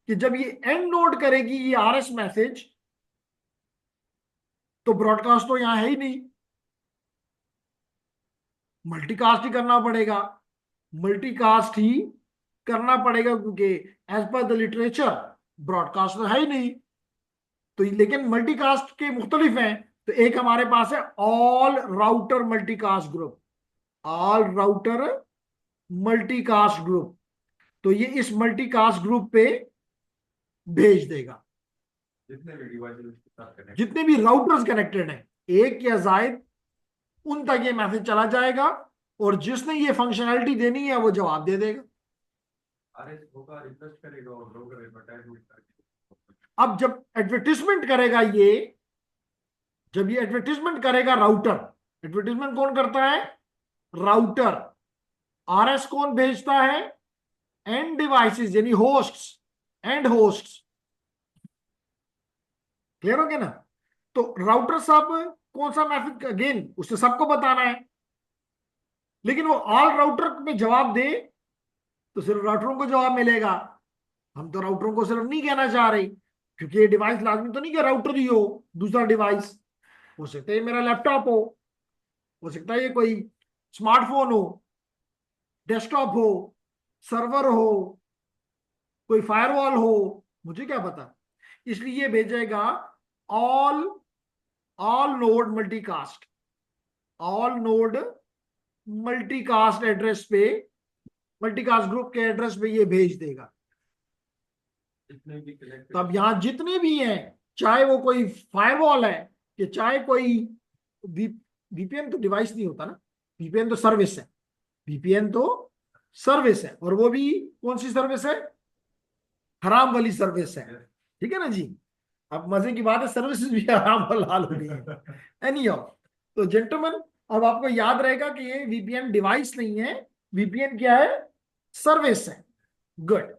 कि जब ये एंड नोड करेगी ये RS मैसेज, तो ब्रॉडकास्ट तो यहां है ही नहीं, मल्टीकास्ट ही करना पड़ेगा। मल्टीकास्ट ही करना पड़ेगा क्योंकि as per the literature broadcast तो है ही नहीं। तो लेकिन मल्टीकास्ट के मुख्तलिफ हैं। तो एक हमारे पास है all router multicast group, all router multicast group. तो ये इस मल्टीकास्ट ग्रुप पे भेज देगा जितने भी डिवाइसेस उसके साथ कनेक्ट। जितने भी राउटर्स कनेक्टेड हैं, एक या जायद, उन तक ये मैसेज चला जाएगा और जिसने ये फंक्शनैलिटी देनी है वो जवाब दे देगा। आरएस होगा, रिक्वेस्ट करेगा और ब्रोकर एडवर्टाइजमेंट करके। अब जब एडवर्टीजमेंट करेगा ये, जब ये एडवर्टीजमेंट करेगा राउटर, एडवर्टीजमेंट कौन करता है? राउटर। RS कौन भेजता है? एंड डिवाइसेस यानी होस्ट्स, एंड होस्ट्स। क्लियर हो गया ना? तो राउटर साहब कौन सा मैसेज, अगेन उसने सबको बताना है, लेकिन वो ऑल राउटर में जवाब दे तो सिर्फ राउटरों को जवाब मिलेगा। हम तो राउटरों को सिर्फ नहीं कहना चाह रहे, क्योंकि ये डिवाइस लाजमी तो नहीं कि राउटर ही हो, दूसरा डिवाइस हो सकता है मेरा लैपटॉप हो सकता है ये कोई स्मार्टफोन हो, डेस्कटॉप हो, सर्वर हो, कोई फायरवॉल हो, मुझे क्या पता। इसलिए भेजेगा all, all node multicast, all node multicast address पे, मल्टीकास्ट ग्रुप के एड्रेस पे ये भेज देगा। जितने भी कनेक्टेड। तो अब यहां जितने भी हैं, चाहे वो कोई फायरवॉल है कि चाहे कोई VPN तो डिवाइस नहीं होता ना, VPN तो सर्विस है, VPN तो सर्विस है, और वो भी कौन सी सर्विस है? हराम वाली सर्विस है। ठीक है ना जी? अब मजे की बात है, सर्विसेज भी हराम हलाल हो गई है। एनी तो जेंटलमैन, अब आपको याद रहेगा कि ये VPN डिवाइस नहीं है, VPN क्या है? सर्विस है। गुड।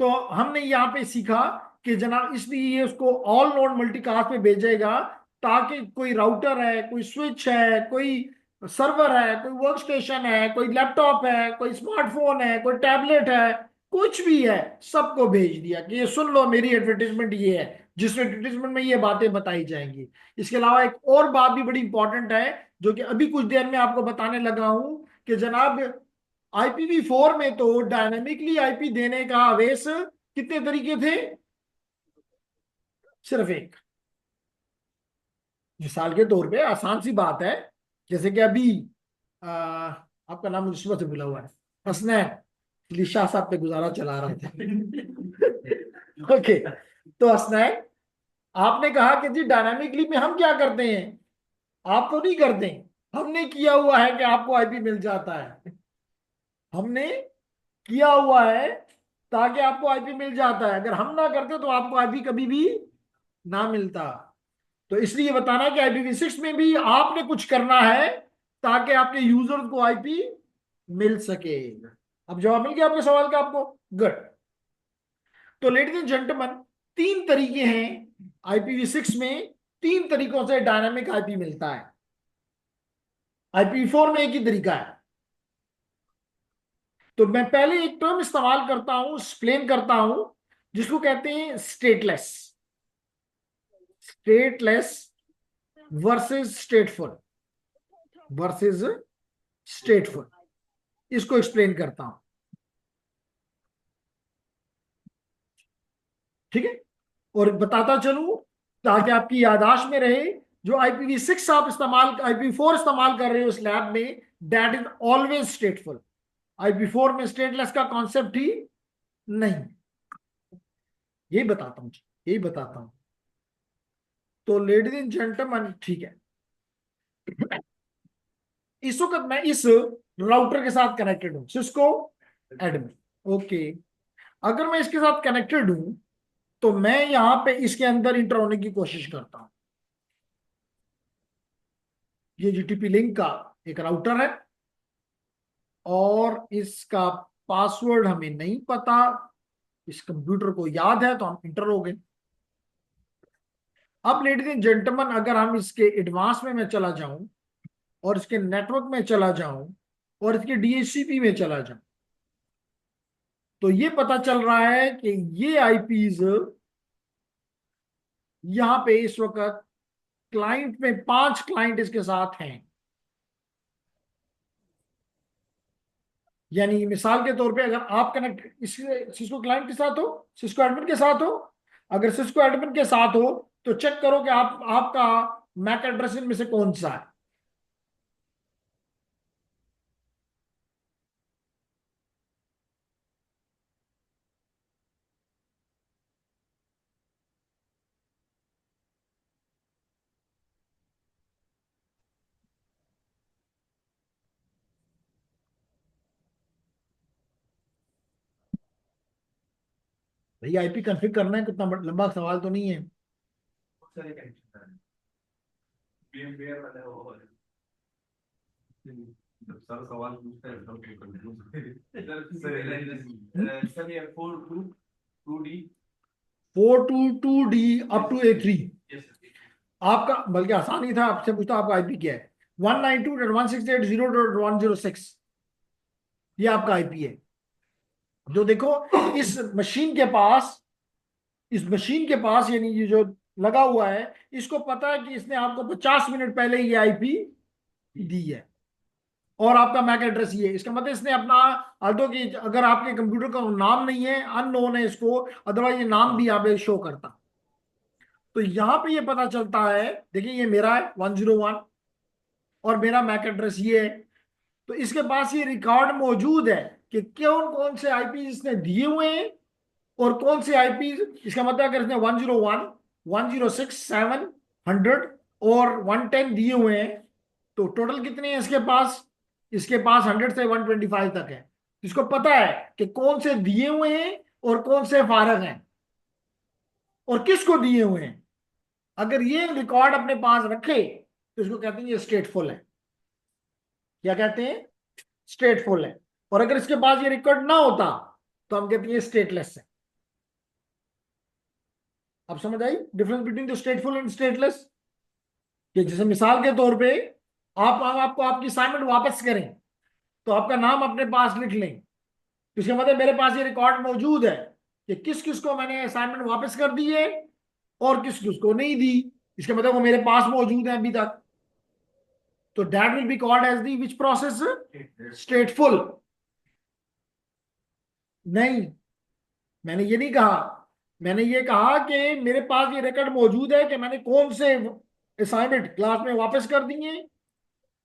तो हमने यहाँ पे सीखा कि जनाब इसलिए ये उसको ऑल नोड मल्टीकास्ट पे भेजेगा, ताकि कोई राउटर है, कोई स्विच है, कोई सर्वर है, कोई वर्क स्टेशन है, कोई लैपटॉप है, कोई स्मार्टफोन है, कोई टैबलेट है, कुछ भी है, सबको भेज दिया कि ये सुन लो मेरी एडवर्टीजमेंट ये है, जिस एडवर्टीजमेंट में ये बातें बताई जाएंगी। इसके अलावा एक और बात भी बड़ी इंपॉर्टेंट है, जो कि अभी कुछ देर में आपको बताने लगा हूं, कि जनाब IPv4 में तो डायनेमिकली आईपी देने का आवेश कितने तरीके थे? सिर्फ एक। मिसाल के तौर पे आसान सी बात है, जैसे कि अभी आपका नाम मुझे सुबह से भूला हुआ है, हसनैन शाह साहब पे गुजारा चला रहे थे। ओके, तो हसनैन, आपने कहा कि जी डायनामिकली में हम क्या करते हैं, आप तो नहीं करते, हमने किया हुआ है कि आपको आईपी मिल जाता है, हमने किया हुआ है ताकि आपको आईपी मिल जाता है। अगर हम ना करते तो आपको आईपी कभी भी ना मिलता। तो इसलिए बताना कि IPv6 में भी आपने कुछ करना है ताकि आपके यूजर को आईपी मिल सके। अब जवाब मिल गया आपके सवाल का आपको? गुड। तो लेडीज एंड जेंटलमैन, तीन तरीके हैं IPv6 में, तीन तरीकों से डायनामिक आईपी मिलता है। IPv4 में एक ही तरीका है। तो मैं पहले एक टर्म इस्तेमाल करता हूं, एक्सप्लेन करता हूं, जिसको कहते हैं स्टेटलेस। स्टेटलेस वर्सेस स्टेटफुल, वर्सेस स्टेटफुल, इसको एक्सप्लेन करता हूं। ठीक है, और बताता चलूं ताकि आपकी याददाश्त में रहे, जो IPv6 आप IPv4 इस्तेमाल कर रहे हो इस लैब में, दैट इज ऑलवेज स्टेटफुल। IPv4 में स्टेटलेस का कॉन्सेप्ट ही नहीं। यही बताता हूं, यही बताता हूं। तो लेडीज एंड जेंटलमैन, ठीक है, इस वक्त मैं इस राउटर के साथ कनेक्टेड हूं, सिस्को एडमिन। ओके, अगर मैं इसके साथ कनेक्टेड हूं तो मैं यहां पे इसके अंदर इंटर होने की कोशिश करता हूं। ये GTP लिंक का एक राउटर है और इसका पासवर्ड हमें नहीं पता, इस कंप्यूटर को याद है तो हम इंटर हो गए। अब लेडीज एंड जेंटलमैन, अगर हम इसके एडवांस में मैं चला जाऊं और इसके नेटवर्क में चला जाऊं और इसके DHCP में चला जाऊं, तो ये पता चल रहा है कि ये आईपीज यहां पे इस वक्त क्लाइंट में 5 क्लाइंट इसके साथ हैं। यानी मिसाल के तौर पे अगर आप कनेक्ट इस सिस्को क्लाइंट के साथ हो, सिस्को एडमिन के साथ हो, अगर सिस्को एडमिन के साथ हो तो चेक करो कि आपका मैक एड्रेस इनमें से कौन सा है। भाई आईपी कॉन्फ़िगर करना है, कितना लंबा सवाल तो नहीं है। बहुत सारे कनेक्शन है, VMware वाला वो वाला। जब सर सवाल पूछते हैं सब कंफ्यूज सर सर ये 4 422D up to A3। Yes आपका बल्कि आसान ही था, आपसे पूछता आपका आईपी क्या है। 192.168.0.106, ये आपका आईपी है। जो देखो इस मशीन के पास, इस मशीन के पास, यानी ये जो लगा हुआ है, इसको पता है कि इसने आपको 50 मिनट पहले ये आईपी दी है और आपका मैक एड्रेस ये है। इसका मतलब इसने अपना, although कि अगर आपके कंप्यूटर का नाम नहीं है, अननोन है इसको, अदरवाइज ये नाम भी यहाँ पे शो करता। तो यहाँ पे ये पता चलता है, देखिए ये मेरा है 101 और मेरा मैक एड्रेस ये है। तो इसके पास ये रिकॉर्ड मौजूद है कि कौन कौन से आईपी इसने दिए हुए हैं और कौन से आईपी। इसका मतलब अगर इसने 101, 106, 700 और 110 दिए हुए हैं, तो टोटल कितने हैं इसके पास? इसके पास 100 से 125 तक है। इसको पता है कि कौन से दिए हुए हैं और कौन से फारग हैं और किसको दिए हुए हैं। अगर ये रिकॉर्ड अपने पास रखे तो इसको कहते हैं ये स्टेटफुल है। क्या कहते हैं? स्टेटफुल है। और अगर इसके पास ये रिकॉर्ड ना होता तो हम कहते हैं स्टेटलेस है। अब समझ आई difference between the stateful and stateless? कि जैसे मिसाल के तौर पे आप आपको आपकी असाइनमेंट वापस करें तो आपका नाम अपने पास लिख लें, तो इसका मतलब मेरे पास ये रिकॉर्ड मौजूद है कि किस किस को मैंने असाइनमेंट वापस कर दी है और किस किस को नहीं दी। इसका मतलब वो मेरे पास मौजूद है अभी तक। तो that will be called as the which process? Stateful. नहीं, मैंने ये नहीं कहा। मैंने ये कहा कि मेरे पास ये रिकॉर्ड मौजूद है कि मैंने कौन से असाइनमेंट क्लास में वापस कर दिए,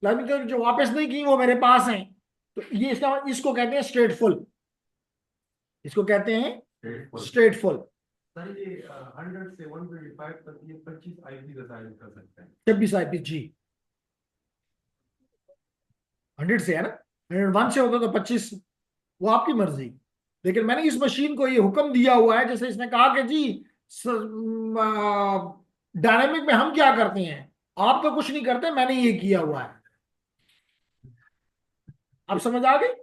क्लास में जो वापस नहीं की वो मेरे पास हैं। तो ये इसको कहते हैं स्टेटफुल। इसको कहते हैं स्टेटफुल। सर ये 100 से 125 तक ये 25 आईपी असाइन कर सकते हैं। 26 IP जी। 100 से है ना, 101 से होता तो 25, वो आपकी मर्जी। लेकिन मैंने इस मशीन को ये हुक्म दिया हुआ है, जैसे इसने कहा कि जी डायनेमिक में हम क्या करते हैं, आप तो कुछ नहीं करते, मैंने ये किया हुआ है। आप समझ आ गई?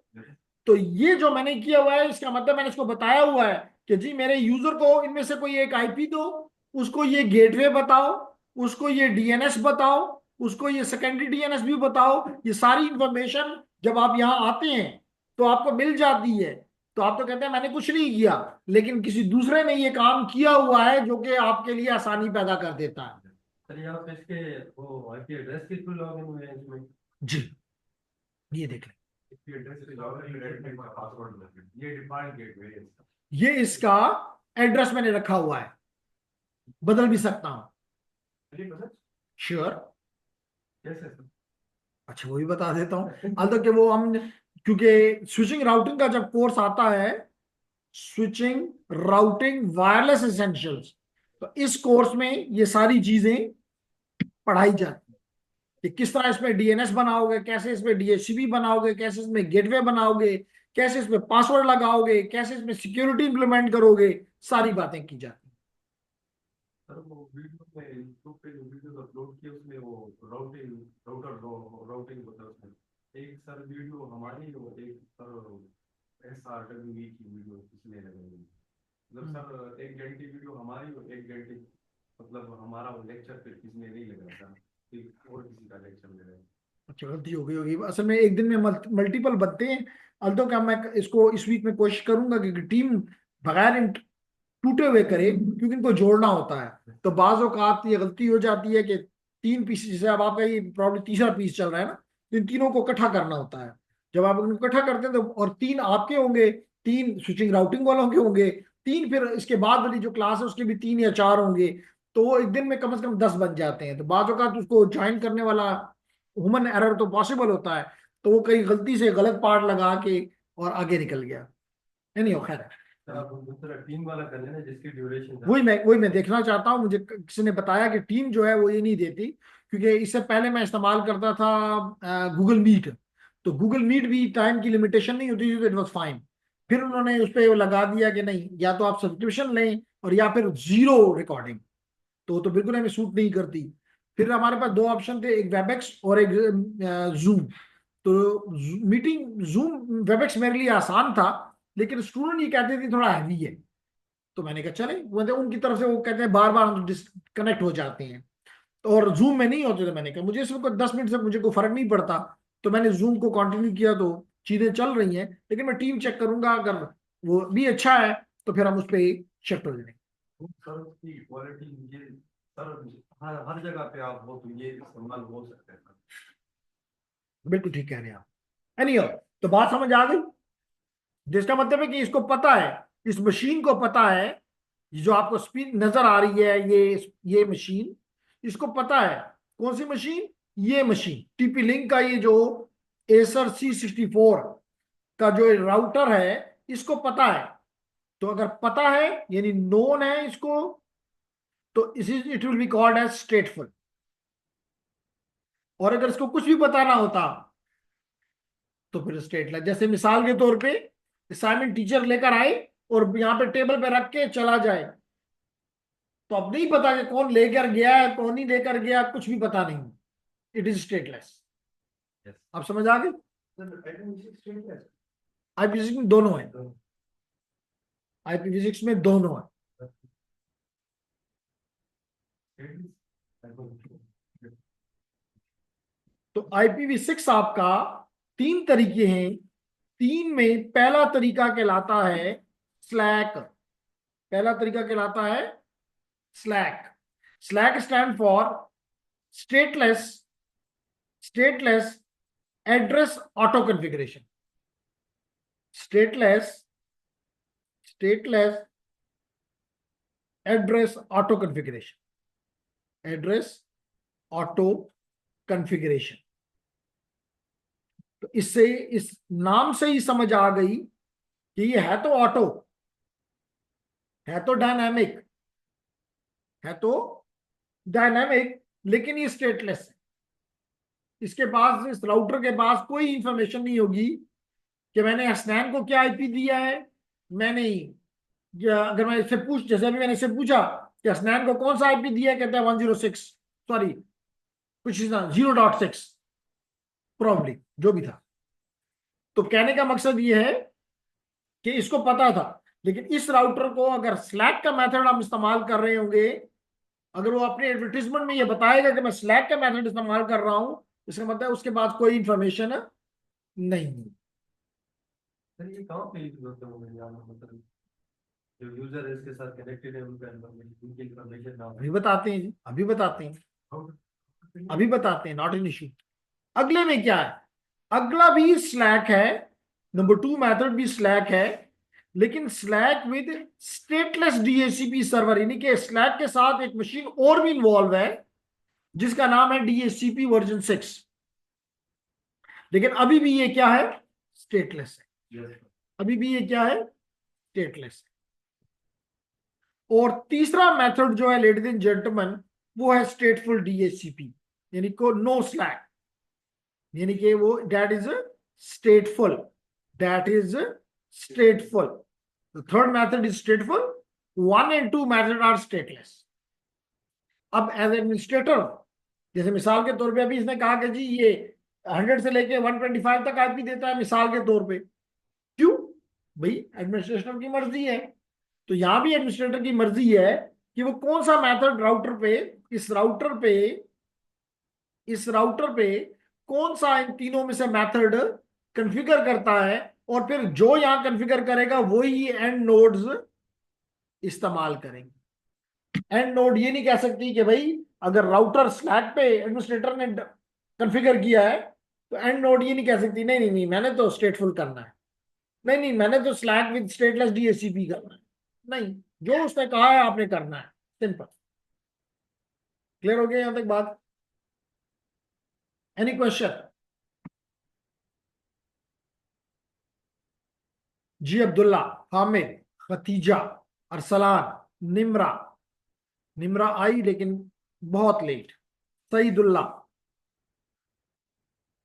तो ये जो मैंने किया हुआ है इसका मतलब मैंने इसको बताया हुआ है कि जी मेरे यूजर को इनमें से कोई एक IP दो, उसको ये गेटवे बताओ, उसको ये DNS बताओ, उसको ये सेकेंडरी DNS भी बताओ। ये सारी इंफॉर्मेशन जब आप यहाँ आते हैं तो आपको मिल जाती है। तो आप तो कहते हैं मैंने कुछ नहीं किया, लेकिन किसी दूसरे ने ये काम किया हुआ है जो कि आपके लिए आसानी पैदा कर देता है। सर यहाँ पे इसके वो आईपी एड्रेस के थ्रू लॉगिन हुए हैं इसमें। जी, ये देख लें। इसकी एड्रेस पे लॉगिन गेटवे का पासवर्ड लगे, ये डिफॉल्ट गेटवे है इसका। ये इसका एड्रेस मैंने रखा हुआ है, बदल भी सकता हूँ। चलिए सर। श्योर। कैसे सर? अच्छा, वो भी बता देता हूँ। अलग कि वो हम, क्योंकि स्विचिंग राउटिंग का जब कोर्स आता है, स्विचिंग राउटिंग वायरलेस एसेंशियल्स, तो इस कोर्स में ये सारी चीजें पढ़ाई जाती हैं कि किस तरह इसमें DNS बनाओगे, कैसे इसमें DHCP बनाओगे, कैसे इसमें गेटवे बनाओगे, कैसे इसमें पासवर्ड लगाओगे, कैसे इसमें सिक्योरिटी इंप्लीमेंट करोगे, सारी बातें की जाती हैं। सर वो वीडियो में यूट्यूब पे जो वीडियो अपलोड किए उसमें वो राउटिंग राउटिंग होता है उसमें। एक सर वीडियो हमारी और एक सर SRWE की वीडियो किसने लगाई। मतलब सर 1 घंटे वीडियो हमारी और 1 घंटे मतलब हमारा वो लेक्चर पे किसने नहीं लगाया था, और किसी का लेक्चर लगाया। अच्छा, गलती हो गई होगी असल में, एक दिन में मल्टीपल बनते हैं। अल्तो क्या मैं इसको इस वीक में कोशिश करूंगा कि टीम बगैर टूटे हुए करे, क्योंकि इनको जोड़ना होता है। तो बाज़ औक़ात ये गलती हो जाती है कि 3 पीस, जैसे अब आपका ये प्रॉब्लम तीसरा पीस चल रहा है ना, तो इन तीनों को इकट्ठा करना होता है। जब आप इनको इकट्ठा करते हैं तो, और 3 आपके होंगे, 3 स्विचिंग राउटिंग वालों के होंगे, 3 फिर इसके बाद वाली जो क्लास है उसके भी 3 या 4 होंगे। तो वो एक दिन में कम से कम 10 बन जाते हैं। तो बाज़ औक़ात उसको ज्वाइन करने वाला ह्यूमन एरर तो पॉसिबल होता है, तो वो कहीं गलती से गलत पार्ट लगा के और आगे निकल गया। नहीं हो खैर। सर आप दूसरा टीम वाला कर लेना जिसकी ड्यूरेशन था। वही मैं देखना चाहता हूँ। मुझे किसी ने बताया कि टीम जो है वो ये नहीं देती, क्योंकि इससे पहले मैं इस्तेमाल करता था गूगल मीट। तो गूगल मीट भी टाइम की लिमिटेशन नहीं होती थी, तो इट वॉज फाइन। फिर उन्होंने उस पर लगा दिया कि नहीं, या तो आप सब्सक्रिप्शन लें और या फिर 0 रिकॉर्डिंग। तो बिल्कुल हमें सूट नहीं करती। फिर हमारे पास 2 ऑप्शन थे, एक वेबएक्स और एक जूम। तो मीटिंग जूम वेबएक्स मेरे लिए आसान था, लेकिन स्टूडेंट ये कहते थे थोड़ा हैवी है। तो मैंने कहा चले, मतलब उनकी तरफ से वो कहते हैं बार बार हम डिस्कनेक्ट हो जाते हैं, तो और जूम में नहीं होते। तो मैंने कहा मुझे सिर्फ 10 मिनट से मुझे कोई फर्क नहीं पड़ता, तो मैंने जूम को कंटिन्यू किया। तो चीजें चल रही हैं, लेकिन मैं टीम चेक करूंगा, अगर वो भी अच्छा है तो फिर हम उस पर शिफ्ट हो जाएंगे। सर उसकी क्वालिटी ये सर हर हर जगह पे आप हो तो ये इस्तेमाल हो सकते हैं सर। बिल्कुल ठीक कह रहे हैं आप। एनी तो बात समझ आ गई? जिसका मतलब है कि इसको पता है, इस मशीन को पता है, ये जो आपको स्पीड नजर आ रही है, ये मशीन, इसको पता है। कौन सी मशीन? ये मशीन TP लिंक का, ये जो एसर C64 का जो राउटर है, इसको पता है। तो अगर पता है यानी नोन है इसको, तो it will be called as stateful. और अगर इसको कुछ भी पता ना होता तो फिर स्टेटलेस। जैसे मिसाल के तौर पे असाइनमेंट टीचर लेकर आए और यहाँ पे टेबल पे रख के चला जाए, तो अब नहीं पता कि कौन लेकर गया है, कौन नहीं लेकर गया, कुछ भी पता नहीं। It is stateless. यस आप समझ आ गए? सर। एडमिनिस्ट्रेशन है IP फिजिक्स में दोनों है, IP फिजिक्स में दोनों है। तो IPv6 आपका तीन तरीके हैं। तीन में पहला तरीका कहलाता है स्लैक। पहला तरीका कहलाता है slack. Slack stand for stateless stateless address auto configuration. Stateless stateless address auto configuration. Address auto configuration. तो इससे, इस नाम से ही समझ आ गई कि ये है तो ऑटो, है तो डायनामिक, है तो डायनामिक, लेकिन ये स्टेटलेस है। इसके पास, इस राउटर के पास कोई इंफॉर्मेशन नहीं होगी कि मैंने हसनैन को क्या आईपी दिया है। मैंने, या अगर मैं इससे जैसे अभी मैंने इससे पूछा कि हसनैन को कौन सा आईपी दिया है, कहता है 106, सॉरी कुछ 0.6 प्रॉब्ली, जो भी था। तो कहने का मकसद ये है कि इसको पता था। लेकिन इस राउटर को अगर स्लैक का मेथड हम इस्तेमाल कर रहे होंगे, अगर वो अपने एडवर्टीजमेंट में ये बताएगा कि मैं स्लैक का मेथड इस्तेमाल कर रहा हूं, इसका मतलब है उसके पास कोई इंफॉर्मेशन नहीं है। सर ये कहाँ पे यूज होता है वो यार, मतलब जो यूजर है इसके साथ कनेक्टेड है उनका उनकी इंफॉर्मेशन ना अभी बताते हैं जी, अभी बताते हैं, हो। अभी बताते हैं, नॉट एन इश्यू। अगले में क्या है? अगला भी स्लैक है, नंबर 2 मेथड भी स्लैक है, लेकिन slack with stateless DHCP server, यानी कि स्लैक के साथ एक मशीन और भी इन्वॉल्व है जिसका नाम है डीएचसीपी वर्जन 6। लेकिन अभी भी ये क्या है? स्टेटलेस है। अभी भी ये क्या है? स्टेटलेस है। और तीसरा मेथड जो है लेडीज एंड जेंटलमैन, वो है स्टेटफुल डीएचसीपी, यानी को नो स्लैक, यानी कि वो that is stateful, that is stateful. The third method is stateful, 1 and 2 method are stateless. अब एज एडमिनिस्ट्रेटर, जैसे मिसाल के तौर पे अभी इसने कहा कि जी ये 100 से लेके 125 तक आईपी देता है, मिसाल के तौर पे। क्यों? भाई एडमिनिस्ट्रेटर की मर्जी है। तो यहां भी एडमिनिस्ट्रेटर की मर्जी है कि वो कौन सा मेथड राउटर पे, इस राउटर पे, इस राउटर पे कौन सा इन तीनों में से मेथड कॉन्फ़िगर करता है, और फिर जो यहां कॉन्फ़िगर करेगा वही एंड नोड्स इस्तेमाल करेंगे। एंड नोड ये नहीं कह सकती कि भाई अगर राउटर स्लैक पे एडमिनिस्ट्रेटर ने कॉन्फ़िगर किया है, तो एंड नोड ये नहीं कह सकती नहीं नहीं नहीं मैंने तो स्टेटफुल करना है, नहीं नहीं मैंने तो स्लैक विद स्टेटलेस डीएचसीपी करना है। नहीं, जो उसने कहा है आपने करना है, सिंपल। क्लियर हो गया यहां तक बात? Any question? जी अब्दुल्ला, हामिद, खतीजा, अरसलान, निमरा। निमरा आई लेकिन बहुत लेट। सईदुल्ला,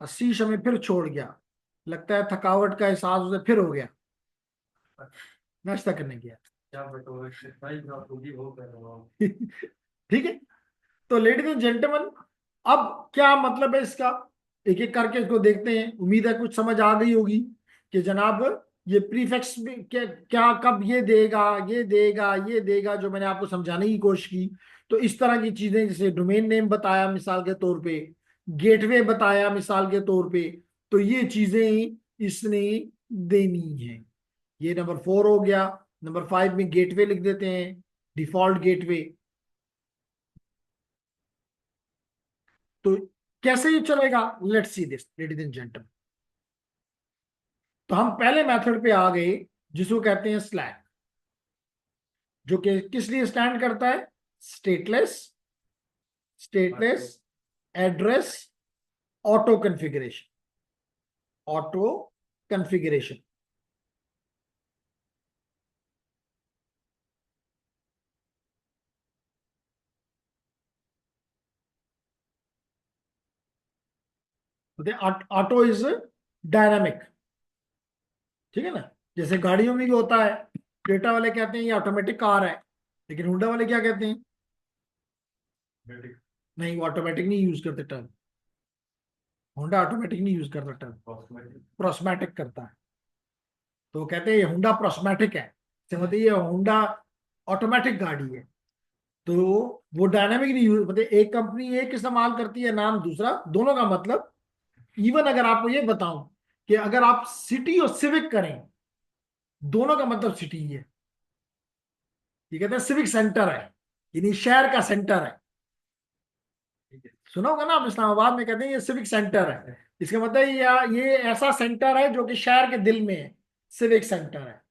आशीष हमें फिर छोड़ गया, लगता है थकावट का एहसास उसे फिर हो गया, नाश्ता करने गया। क्या बताओ, एक्सरसाइज आप होगी वो कर रहा हूँ। ठीक है। तो लेडीज एंड जेंटलमैन, अब क्या मतलब है इसका, एक एक करके इसको देखते हैं। उम्मीद है कुछ समझ आ गई होगी कि जनाब ये प्रीफिक्स में क्या क्या कब ये देगा, ये देगा, ये देगा, जो मैंने आपको समझाने की कोशिश की। तो इस तरह की चीजें, जैसे डोमेन नेम बताया मिसाल के तौर पे, गेटवे बताया मिसाल के तौर पे, तो ये चीजें इसने देनी है। ये नंबर 4 हो गया। नंबर 5 में गेटवे लिख देते हैं, डिफॉल्ट गेटवे। तो कैसे ये चलेगा? Let's see this ladies and gentleman. तो हम पहले मेथड पे आ गए जिसको कहते हैं स्लैक, जो कि किस लिए स्टैंड करता है? Stateless stateless address auto configuration, auto configuration. Auto is dynamic, ठीक है ना? जैसे गाड़ियों में भी होता है, क्रेटा वाले कहते हैं ये ऑटोमेटिक कार है, लेकिन हुंडा वाले क्या कहते हैं? बेटिक नहीं, वो ऑटोमेटिक नहीं यूज करते टर्म। होंडा ऑटोमेटिक नहीं यूज करता टर्म, कॉस्मेटिक। प्रोस्मैटिक करता है। तो वो कहते हैं ये होंडा प्रोस्मैटिक है, इससे मतलब ये होंडा ऑटोमेटिक गाड़ी है। तो वो डायनामिकली यूज, मतलब एक कंपनी एक इस्तेमाल करती है, नाम दूसरा, दोनों का मतलब। इवन अगर आपको ये बताऊं कि अगर आप सिटी और सिविक करें, दोनों का मतलब सिटी ही है। ये कहते हैं सिविक सेंटर है, यानी शहर का सेंटर है। ठीक है। सुना होगा ना आप, इस्लामाबाद में कहते हैं ये सिविक सेंटर है। इसका मतलब ये ऐसा सेंटर है जो कि शहर के दिल में है, सिविक सेंटर है।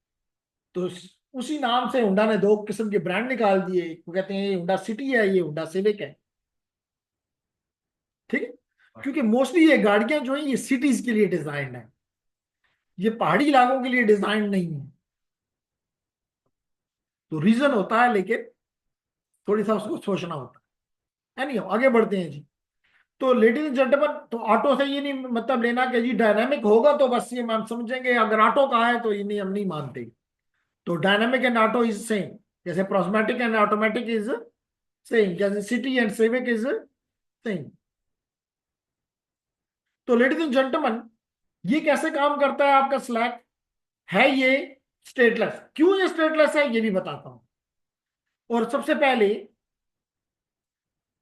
तो उसी नाम से हुंडा ने दो किस्म के ब्रांड निकाल दिए, वो कहते हैं ये हुंडा सिटी है, ये हुंडा सिविक है। ठीक है, हाँ। क्योंकि मोस्टली ये गाड़ियां जो है ये सिटीज के लिए डिजाइंड है, ये पहाड़ी इलाकों के लिए डिजाइन नहीं है। तो रीजन होता है, लेकिन थोड़ी सा उसको सोचना होता है। एनी आगे बढ़ते हैं जी। तो लेडीज एंड जेंटलमैन, तो ऑटो से ये नहीं मतलब लेना कि जी डायनामिक होगा तो बस ये हम समझेंगे, अगर ऑटो का है तो ये नहीं, हम नहीं मानते। तो dynamic and auto is same, जैसे प्रोस्मेटिक एंड ऑटोमेटिक इज सेम, जैसे city and civic is same. तो लेडीज एंड जेंटलमैन, ये कैसे काम करता है आपका स्लैक? है ये स्टेटलेस। क्यों ये स्टेटलेस है ये भी बताता हूं। और सबसे पहले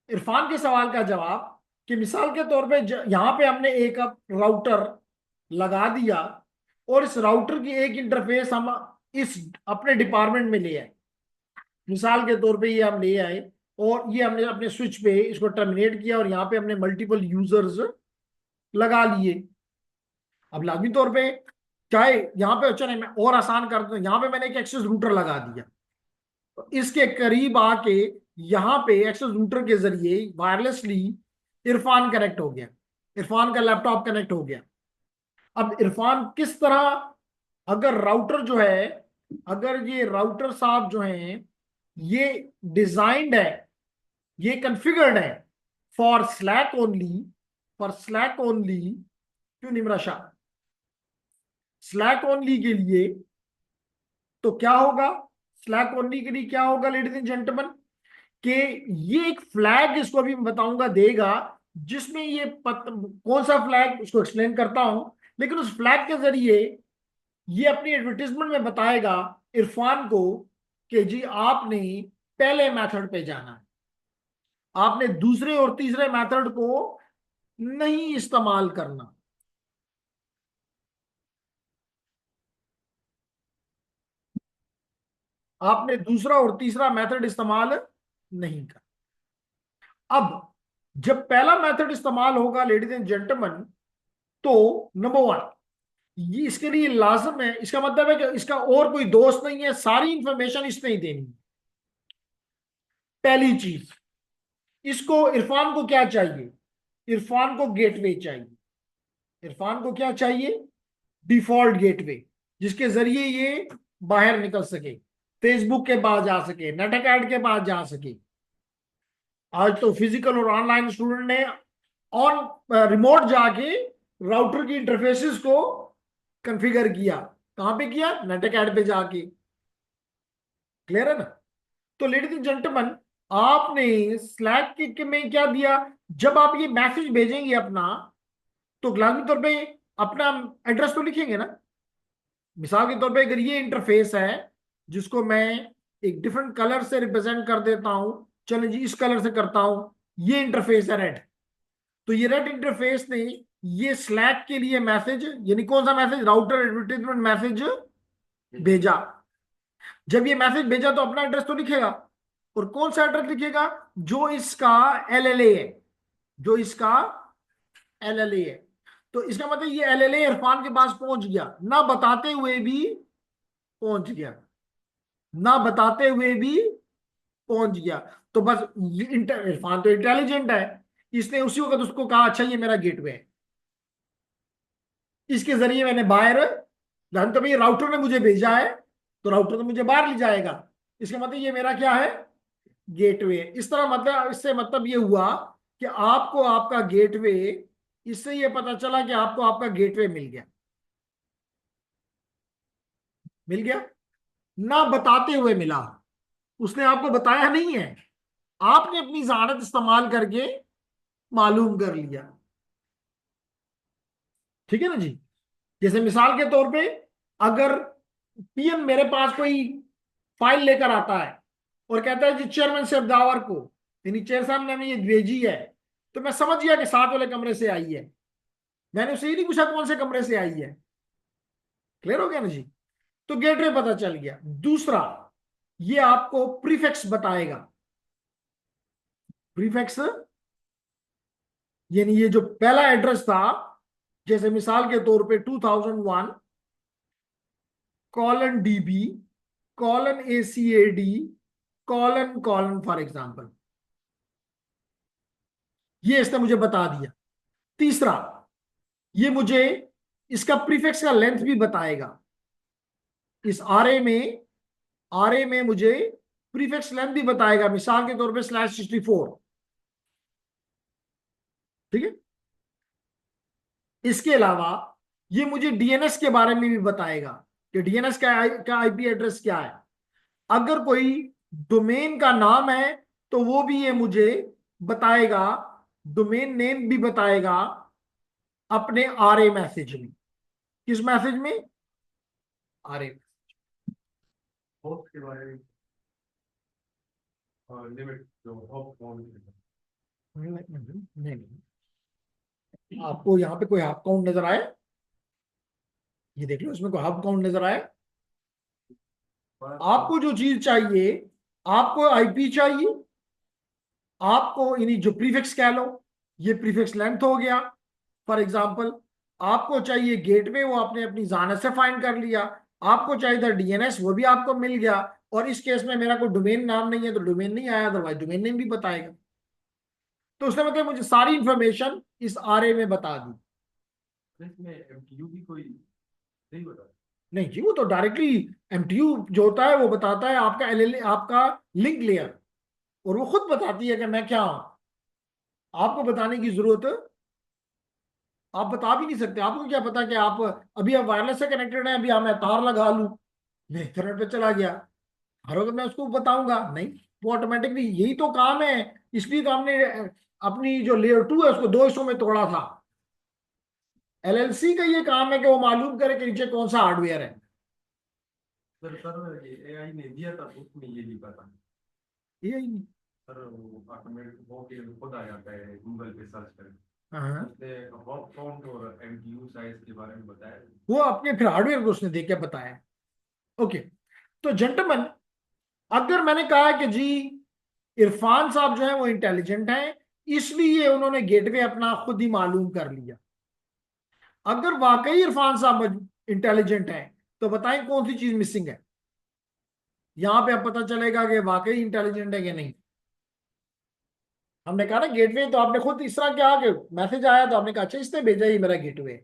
इरफान के सवाल का जवाब, कि मिसाल के तौर पे यहां पे हमने एक राउटर लगा दिया, और इस राउटर की एक इंटरफेस हम इस अपने डिपार्टमेंट में ले आए। मिसाल के तौर पे ये हम ले आए, और ये हमने अपने स्विच पे इसको टर्मिनेट किया, और यहाँ पे हमने मल्टीपल यूजर्स लगा लिए। अब लाजमी तौर पे चाहे यहाँ पे, चले मैं और आसान कर दूं, यहाँ पे मैंने एक एक्सेस रूटर लगा दिया, तो इसके करीब आके यहाँ पे एक्सेस रूटर के जरिए वायरलेसली इरफान कनेक्ट हो गया, इरफान का लैपटॉप कनेक्ट हो गया। अब इरफान किस तरह, अगर राउटर जो है, अगर ये राउटर साहब जो हैं, ये डिजाइंड है, ये कॉन्फ़िगर्ड है for slack only, for slack only. क्यों निमरा शाह? स्लैक ओनली के लिए तो क्या होगा, स्लैक ओनली के लिए क्या होगा लेडीज एंड जेंटलमैन, कि ये एक फ्लैग, इसको अभी मैं बताऊंगा, देगा, जिसमें ये कौन सा फ्लैग उसको एक्सप्लेन करता हूं। लेकिन उस फ्लैग के जरिए ये अपनी एडवर्टीजमेंट में बताएगा इरफान को कि जी आपने पहले मेथड पे जाना है, आपने दूसरे और तीसरे मेथड को नहीं इस्तेमाल करना। आपने दूसरा और तीसरा मेथड इस्तेमाल नहीं करना। अब जब पहला मेथड इस्तेमाल होगा लेडीज एंड जेंटलमैन, तो नंबर वन, ये इसके लिए लाजम है, इसका मतलब है कि इसका और कोई दोस्त नहीं है, सारी इंफॉर्मेशन इसने ही देनी है। पहली चीज, इसको इरफान को क्या चाहिए? इरफान को गेटवे चाहिए। इरफान को क्या चाहिए? डिफॉल्ट गेटवे, जिसके जरिए ये बाहर निकल सके, फेसबुक के पास जा सके, नेट अकाउंट के पास जा सके। आज तो फिजिकल और ऑनलाइन स्टूडेंट ने ऑन रिमोट जाके राउटर की इंटरफेसेस को कॉन्फ़िगर किया। कहां पे किया? नेट अकाउंट पे जाके। क्लियर है ना? तो लेडीज एंड जेंटलमैन, आपने स्लैक में क्या दिया, जब आप ये मैसेज भेजेंगे अपना, तो लाजमी तौर पे अपना एड्रेस तो लिखेंगे ना। मिसाल के तौर पे अगर ये इंटरफेस है, जिसको मैं एक डिफरेंट कलर से रिप्रेजेंट कर देता हूं, चलो जी इस कलर से करता हूं, ये इंटरफेस है रेड। तो ये रेड इंटरफेस ने ये स्लैक के लिए मैसेज, यानी कौन सा मैसेज? राउटर एडवर्टाइजमेंट मैसेज भेजा। जब ये मैसेज भेजा तो अपना एड्रेस तो लिखेगा, और कौन सा एड्रेस लिखेगा? जो इसका एलएलए है, जो इसका एलएलए है। तो इसका मतलब ये एलएलए इरफान के पास पहुंच गया, ना बताते हुए भी पहुंच गया, ना बताते हुए भी पहुंच गया। तो बस ये इरफान तो इंटेलिजेंट है, इसने उसी वक्त उसको कहा अच्छा ये मेरा गेटवे है, इसके जरिए मैंने बाहर, तो भाई राउटर ने मुझे भेजा है, तो राउटर तो मुझे बाहर ले जाएगा। इसका मतलब ये मेरा क्या है? गेटवे। इस तरह मतलब, इससे मतलब ये हुआ कि आपको आपका गेटवे, इससे ये पता चला कि आपको आपका गेटवे मिल गया, मिल गया, ना बताते हुए मिला। उसने आपको बताया नहीं है, आपने अपनी जहानत इस्तेमाल करके मालूम कर लिया। ठीक है ना जी? जैसे मिसाल के तौर पे, अगर पीएम मेरे पास कोई फाइल लेकर आता है, और कहता है जी चेयरमैन से दावर को, यानी चेयर साहब ने हमें ये भेजी है, तो मैं समझ गया कि साथ वाले कमरे से आई है। मैंने उससे ये नहीं पूछा कौन से कमरे से आई है। क्लियर हो गया ना जी? तो गेटवे पता चल गया। दूसरा, ये आपको प्रीफिक्स बताएगा। प्रीफिक्स यानी ये जो पहला एड्रेस था, जैसे मिसाल के तौर पे 2001 colon DB colon ACAD colon colon for example, ये इसने मुझे बता दिया। तीसरा, ये मुझे इसका प्रीफिक्स का लेंथ भी बताएगा। इस आरए में मुझे प्रीफिक्स लेंथ भी बताएगा, मिसाल के तौर पे /64। ठीक है। इसके अलावा ये मुझे डीएनएस के बारे में भी बताएगा कि डीएनएस का आईपी एड्रेस क्या है। अगर कोई डोमेन का नाम है तो वो भी ये मुझे बताएगा, डोमेन नेम भी बताएगा अपने आरए मैसेज में। किस मैसेज में? आरए। होप के बारे में और लिमिट जो होप काउंट। नहीं, आपको यहाँ पे कोई हाफ काउंट नजर आया? ये देख लो, इसमें कोई हाफ काउंट नजर आया? आपको जो चीज चाहिए, आपको आईपी चाहिए, आपको यानी जो प्रीफिक्स कह लो, ये प्रीफिक्स लेंथ हो गया फॉर एग्जांपल। आपको चाहिए गेटवे, वो आपने अपनी जानत से फाइंड कर लिया। आपको चाहिए था डीएनएस, वो भी आपको मिल गया। और इस केस में मेरा कोई डोमेन नाम नहीं है तो डोमेन नहीं आया, अदरवाइज डोमेन नेम भी बताएगा। तो उसने मतलब मुझे सारी इंफॉर्मेशन इस आरए में बता दी। इसमें एमटीयू भी कोई नहीं बता। नहीं जी, वो तो डायरेक्टली एमटीयू जो होता है वो बताता है आपका एलएल, आपका लिंक लेयर, और वो खुद बताती है कि मैं क्या हूं। आपको बताने की जरूरत, आप बता भी नहीं सकते। आपको क्या पता कि आप अभी आप वायरलेस से कनेक्टेड हैं, अभी मैं तार लगा लूं, मैं इंटरनेट पे चला गया, हर वक्त मैं उसको बताऊंगा नहीं। वो ऑटोमेटिकली, यही तो काम है। इसलिए तो हमने अपनी जो लेयर 2 है उसको दो हिस्सों में तोड़ा था। एलएलसी का ये काम है कि वो मालूम करे कि नीचे कौन सा हार्डवेयर है। सर ये एआई ने दिया था उसमें ये लिखा था। ये सर वो ऑटोमेटिक हो के खुद आ जाता है गूगल पे सर्च करें। हाँ, उसने हॉप काउंट और एमटीयू साइज के बारे में बताया। वो अपने फिर हार्डवेयर को उसने देख के बताया। ओके। तो जेंटलमैन, अगर मैंने कहा है कि जी इरफान साहब जो है वो इंटेलिजेंट हैं, इसलिए उन्होंने गेटवे अपना खुद ही मालूम कर लिया। अगर वाकई इरफान साहब इंटेलिजेंट हैं तो बताएं कौन सी चीज मिसिंग है। यहां पे अब पता चलेगा कि वाकई इंटेलिजेंट है कि नहीं। हमने कहा ना गेटवे, तो आपने खुद इस तरह क्या कि मैसेज आया तो आपने कहा अच्छा इसने भेजा ही मेरा गेटवे।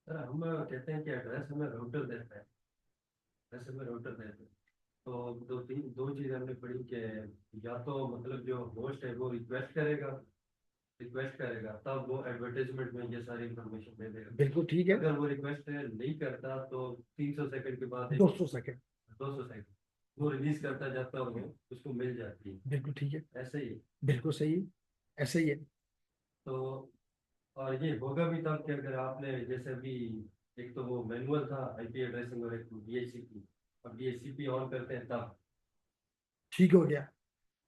सर हम कहते हैं कि एड्रेस हमें राउटर देता है। एड्रेस हमें राउटर देता है। तो दो चीज़ हमने पढ़ी कि या तो मतलब जो होस्ट है वो रिक्वेस्ट करेगा तब वो एडवर्टाइजमेंट में ये सारी इंफॉर्मेशन दे देगा। बिल्कुल ठीक है। अगर वो रिक्वेस्ट नहीं करता तो 300 सेकंड के बाद 200 सेकेंड। 200 सेकंड वो रिलीज करता जाता है वो उसको मिल जाती है। बिल्कुल ठीक है। ऐसे ही। बिल्कुल सही है, ऐसे ही है। तो और ये होगा भी तब कि अगर आपने जैसे अभी एक तो वो मैनुअल था आईपी एड्रेसिंग और एक डीएचसीपी। अब डीएचसीपी ऑन करते हैं तब। ठीक हो गया।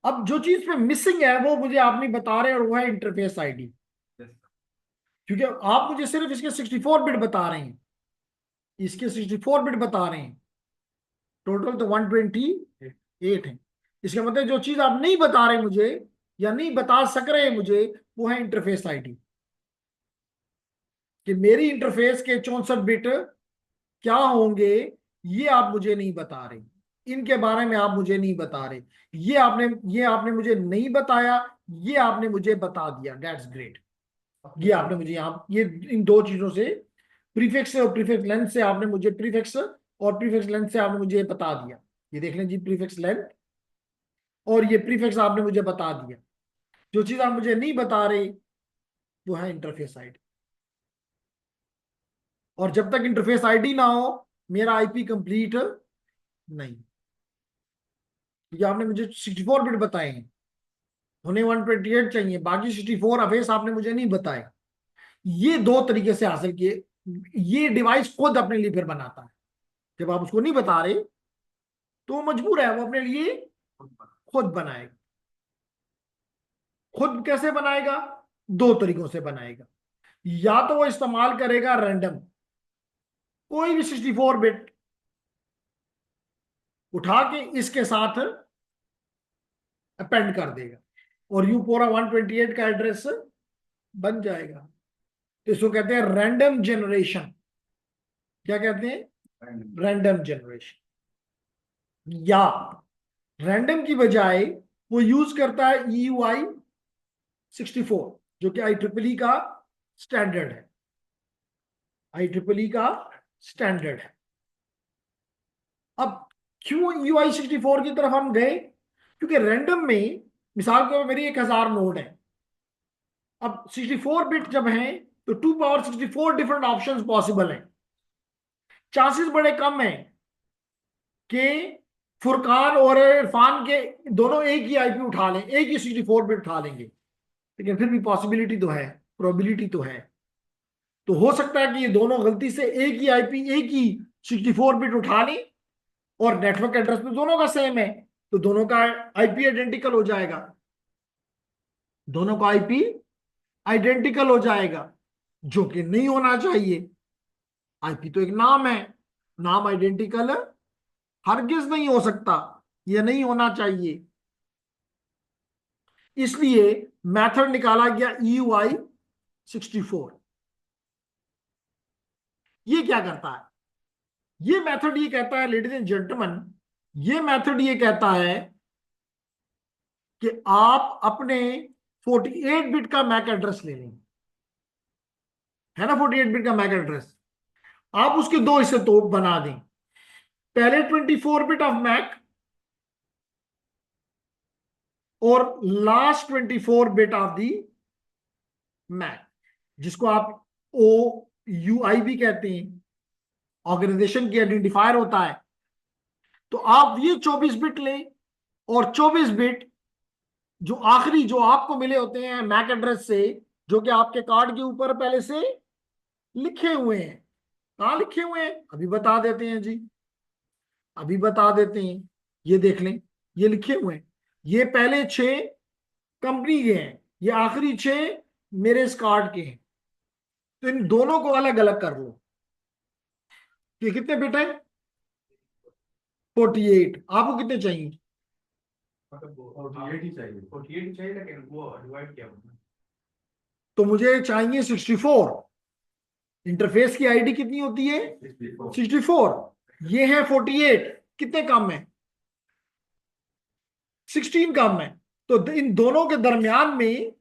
अब जो चीज में मिसिंग है वो मुझे आप नहीं बता रहे, और वो है इंटरफेस आईडी। Yes, क्योंकि आप मुझे सिर्फ इसके 64 बिट बता रहे हैं, इसके 64 बिट बता रहे हैं, टोटल तो 128 है। इसका मतलब जो चीज आप नहीं बता रहे मुझे, या नहीं बता सक रहे मुझे, वो है इंटरफेस आईडी। कि मेरी इंटरफेस के 64 बिट क्या होंगे, ये आप मुझे नहीं बता रहे, इनके बारे में आप मुझे नहीं बता रहे। ये आपने मुझे नहीं बताया, ये आपने मुझे बता दिया। That's great. ये आपने मुझे यहाँ ये इन दो चीजों से, प्रीफिक्स और प्रीफिक्स लेंथ से आपने मुझे, प्रीफिक्स और प्रीफिक्स लेंथ से आपने मुझे बता दिया। ये देख लें जी, प्रीफिक्स लेंथ और ये प्रीफिक्स आपने मुझे बता दिया। जो चीज आप मुझे नहीं बता रहे वो है इंटरफेस आईडी। और जब तक इंटरफेस आईडी ना हो, मेरा आईपी कंप्लीट नहीं। ये आपने मुझे 64 बिट बताए हैं, उन्हें 128 चाहिए, बाकी 64 अफेस आपने मुझे नहीं बताए। ये दो तरीके से हासिल किए। ये डिवाइस खुद अपने लिए फिर बनाता है। जब आप उसको नहीं बता रहे तो वो मजबूर है, वो अपने लिए खुद बनाएगा। खुद कैसे बनाएगा? दो तरीकों से बनाएगा। या तो वो इस्तेमाल करेगा रैंडम, कोई भी 64 बिट उठा के इसके साथ अपेंड कर देगा और यूं पूरा 128 का एड्रेस बन जाएगा। तो इसको कहते हैं रैंडम जनरेशन। क्या कहते हैं? Random generation. या रैंडम की बजाय वो यूज करता है EUI 64, जो कि IEEE का स्टैंडर्ड है। IEEE का स्टैंडर्ड है। अब क्यों EUI 64 की तरफ हम गए? क्योंकि रैंडम में मिसाल के मेरी 1000 नोड है। अब 64 बिट जब है तो 2 पावर 64 डिफरेंट ऑप्शंस पॉसिबल हैं। चांसेस बड़े कम हैं कि फुरकान और इरफान के दोनों एक ही आईपी उठा लें, एक ही 64 बिट उठा लेंगे, लेकिन फिर भी पॉसिबिलिटी तो है, प्रोबेबिलिटी तो है। तो हो सकता है कि ये दोनों गलती से एक ही आईपी, एक ही 64 बिट उठा लें और नेटवर्क एड्रेस तो दोनों का सेम है, तो दोनों का आईपी आइडेंटिकल हो जाएगा। दोनों का आईपी आइडेंटिकल हो जाएगा, जो कि नहीं होना चाहिए। आईपी तो एक नाम है, नाम आइडेंटिकल हरगिज नहीं हो सकता, यह नहीं होना चाहिए। इसलिए मेथड निकाला गया EUI 64। ये क्या करता है? ये मेथड ये कहता है, लेडीज एंड जेंटलमैन, ये मेथड ये कहता है कि आप अपने 48 बिट का मैक एड्रेस ले लें, है ना, 48 बिट का मैक एड्रेस। आप उसके दो हिस्से तो बना दें। पहले 24 बिट ऑफ मैक और last 24 bit of the MAC, जिसको आप OUI भी कहते हैं, ऑर्गेनाइजेशन की आइडेंटिफायर होता है। तो आप ये 24 बिट लें और 24 बिट जो आखिरी जो आपको मिले होते हैं मैक एड्रेस से, जो कि आपके कार्ड के ऊपर पहले से लिखे हुए हैं। कहाँ लिखे हुए हैं अभी बता देते हैं जी, अभी बता देते हैं। ये देख लें, ये लिखे हुए हैं। ये पहले 6 कंपनी के हैं, ये आखिरी 6 मेरे इस कार्ड के हैं। तो इन दोनों को अलग अलग कर लो। ये कितने बिट है? 48। आपको कितने चाहिए? मतलब 48 ही चाहिए, 48 ही चाहिए, लेकिन वो डिवाइड किया हमने। तो मुझे चाहिए 64। इंटरफेस की आईडी कितनी होती है? 64। ये है 48। कितने कम है? 16 कम है। तो इन दोनों के दरमियान में,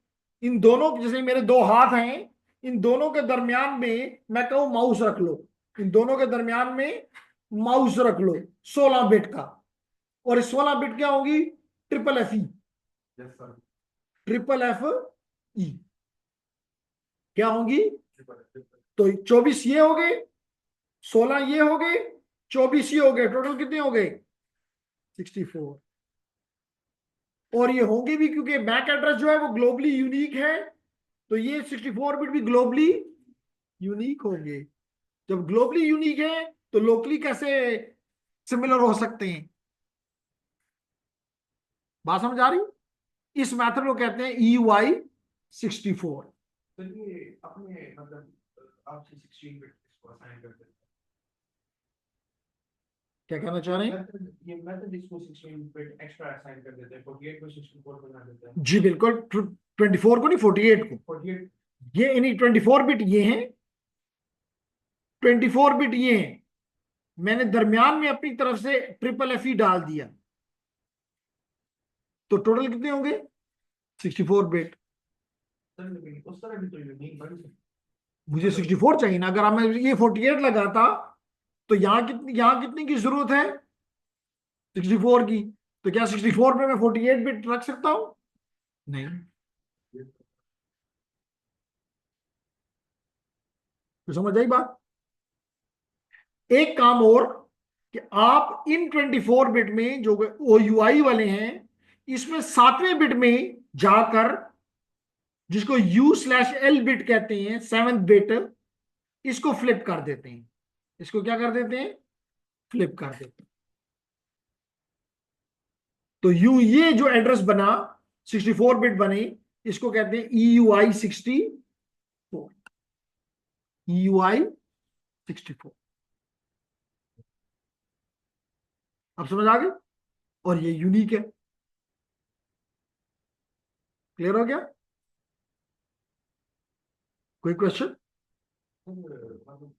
इन दोनों, जैसे मेरे दो हाथ हैं, इन दोनों के दरमियान में मैं कहूं माउस रख लो, इन दोनों के दरमियान में माउस रख लो 16 बिट का। और इस 16 बिट क्या होगी? FFE। Yes sir. FFE क्या होंगी? तो 24 ये हो गए, 16 ये हो गए, 24 ये हो गए, टोटल कितने हो गए? 64। और ये होंगे भी क्योंकि मैक एड्रेस जो है वो ग्लोबली यूनिक है, तो ये 64 बिट भी ग्लोबली यूनिक होंगे। जब ग्लोबली यूनिक है तो लोकली कैसे सिमिलर हो सकते हैं? बात समझ आ रही? इस मेथड को कहते हैं EUI 64। तो ये अपने मतलब आपसे 16 बिट इसको असाइन कर देते क्या कहना चाह रहे हैं? हैं, ये मेथड इसको 16 बिट एक्स्ट्रा असाइन कर देते हैं, 48 को 64 बना देते हैं। जी बिल्कुल, 24 को नहीं, 48 को। 48। ये इन्हीं 24 बिट ये हैं, 24 बिट ये हैं। मैंने दरमियान में अपनी तरफ से FFE डाल दिया, तो टोटल कितने होंगे? 64 बिट। सर लेकिन उस तरह भी तो यूनिक बन सकती मुझे 64 चाहिए ना। अगर मैं ये 48 लगाता तो यहाँ कितनी की जरूरत है? 64 की। तो क्या 64 में मैं 48 बिट रख सकता हूं? नहीं। है। तो समझ आई बात? एक काम और, कि आप इन 24 बिट में जो OUI वाले हैं, इसमें 7वें बिट में जाकर, जिसको U/L बिट कहते हैं, 7th बिट, इसको फ्लिप कर देते हैं। इसको क्या कर देते हैं? फ्लिप कर देते हैं। तो यू ये जो एड्रेस बना 64 बिट बने, इसको कहते हैं EUI 64, EUI 64। अब समझ आ गई? और ये यूनिक है। क्लियर हो गया? कोई क्वेश्चन? मतलब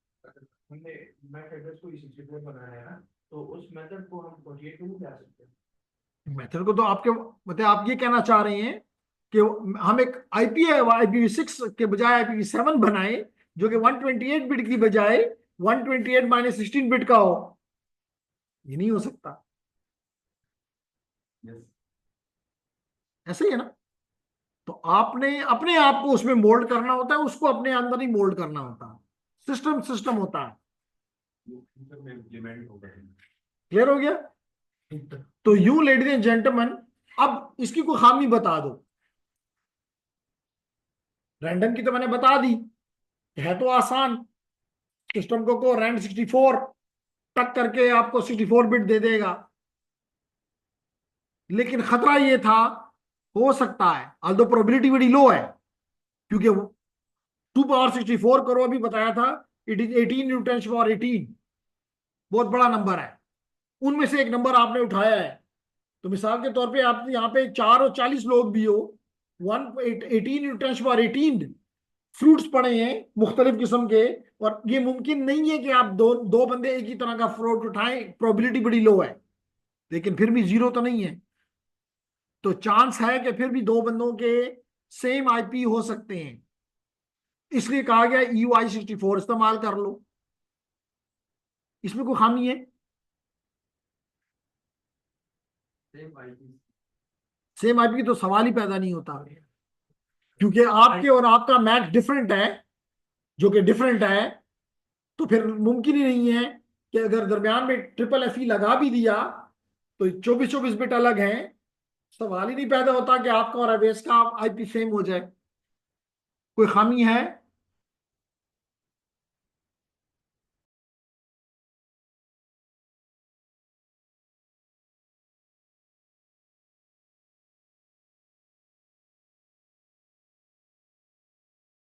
हमने मैक एड्रेस को 64 बनाया है ना, तो उस मेथड को हम 48 में नहीं जा सकते? मेथड को तो आपके मतलब आप ये कहना चाह रहे हैं कि हम एक IPv6 के बजाय IPv7 बनाए, जो कि 128 बिट की बजाय 128 माइनस 16 बिट का हो। ये नहीं हो सकता। यस। ऐसे ही है ना? तो आपने अपने आप को उसमें मोल्ड करना होता है, उसको अपने अंदर ही मोल्ड करना होता है। सिस्टम सिस्टम होता है। फ्यूचर में इम्प्लीमेंट हो गए। क्लियर हो गया? तो यूं लेडीज एंड जेंटलमैन, अब इसकी कोई खामी बता दो। रैंडम की तो मैंने बता दी, है तो आसान। सिस्टम को रैंड 64 टक करके आपको 64 बिट दे देगा। लेकिन खतरा ये था, हो सकता है, although प्रोबेबिलिटी बड़ी लो है, क्योंकि 2 पावर 64 करो अभी बताया था, इट इज 18 × 10⁻18, बहुत बड़ा नंबर है। उनमें से एक नंबर आपने उठाया है। तो मिसाल के तौर पे आप यहाँ पे 4 और 40 लोग भी हो, 18 × 10⁻18 फ्रूट्स पड़े हैं मुख्तलिफ किस्म के, और ये मुमकिन नहीं है कि आप दो दो बंदे एक ही तरह का फ्रूट उठाएं, प्रोबेबिलिटी बड़ी लो है, लेकिन फिर भी जीरो तो नहीं है। तो चांस है कि फिर भी दो बंदों के सेम IP हो सकते हैं, इसलिए कहा गया EUI 64 इस्तेमाल कर लो। इसमें कोई खामी है? Same IP. सेम IP की तो सवाल ही पैदा नहीं होता, क्योंकि आपके और आपका मैच डिफरेंट है, जो कि डिफरेंट है। तो फिर मुमकिन ही नहीं है कि अगर दरमियान में FFFE लगा भी दिया तो 24-24 बिट अलग हैं। सवाल ही नहीं पैदा होता कि आपका और अवेश का IP सेम हो जाए। कोई खामी है?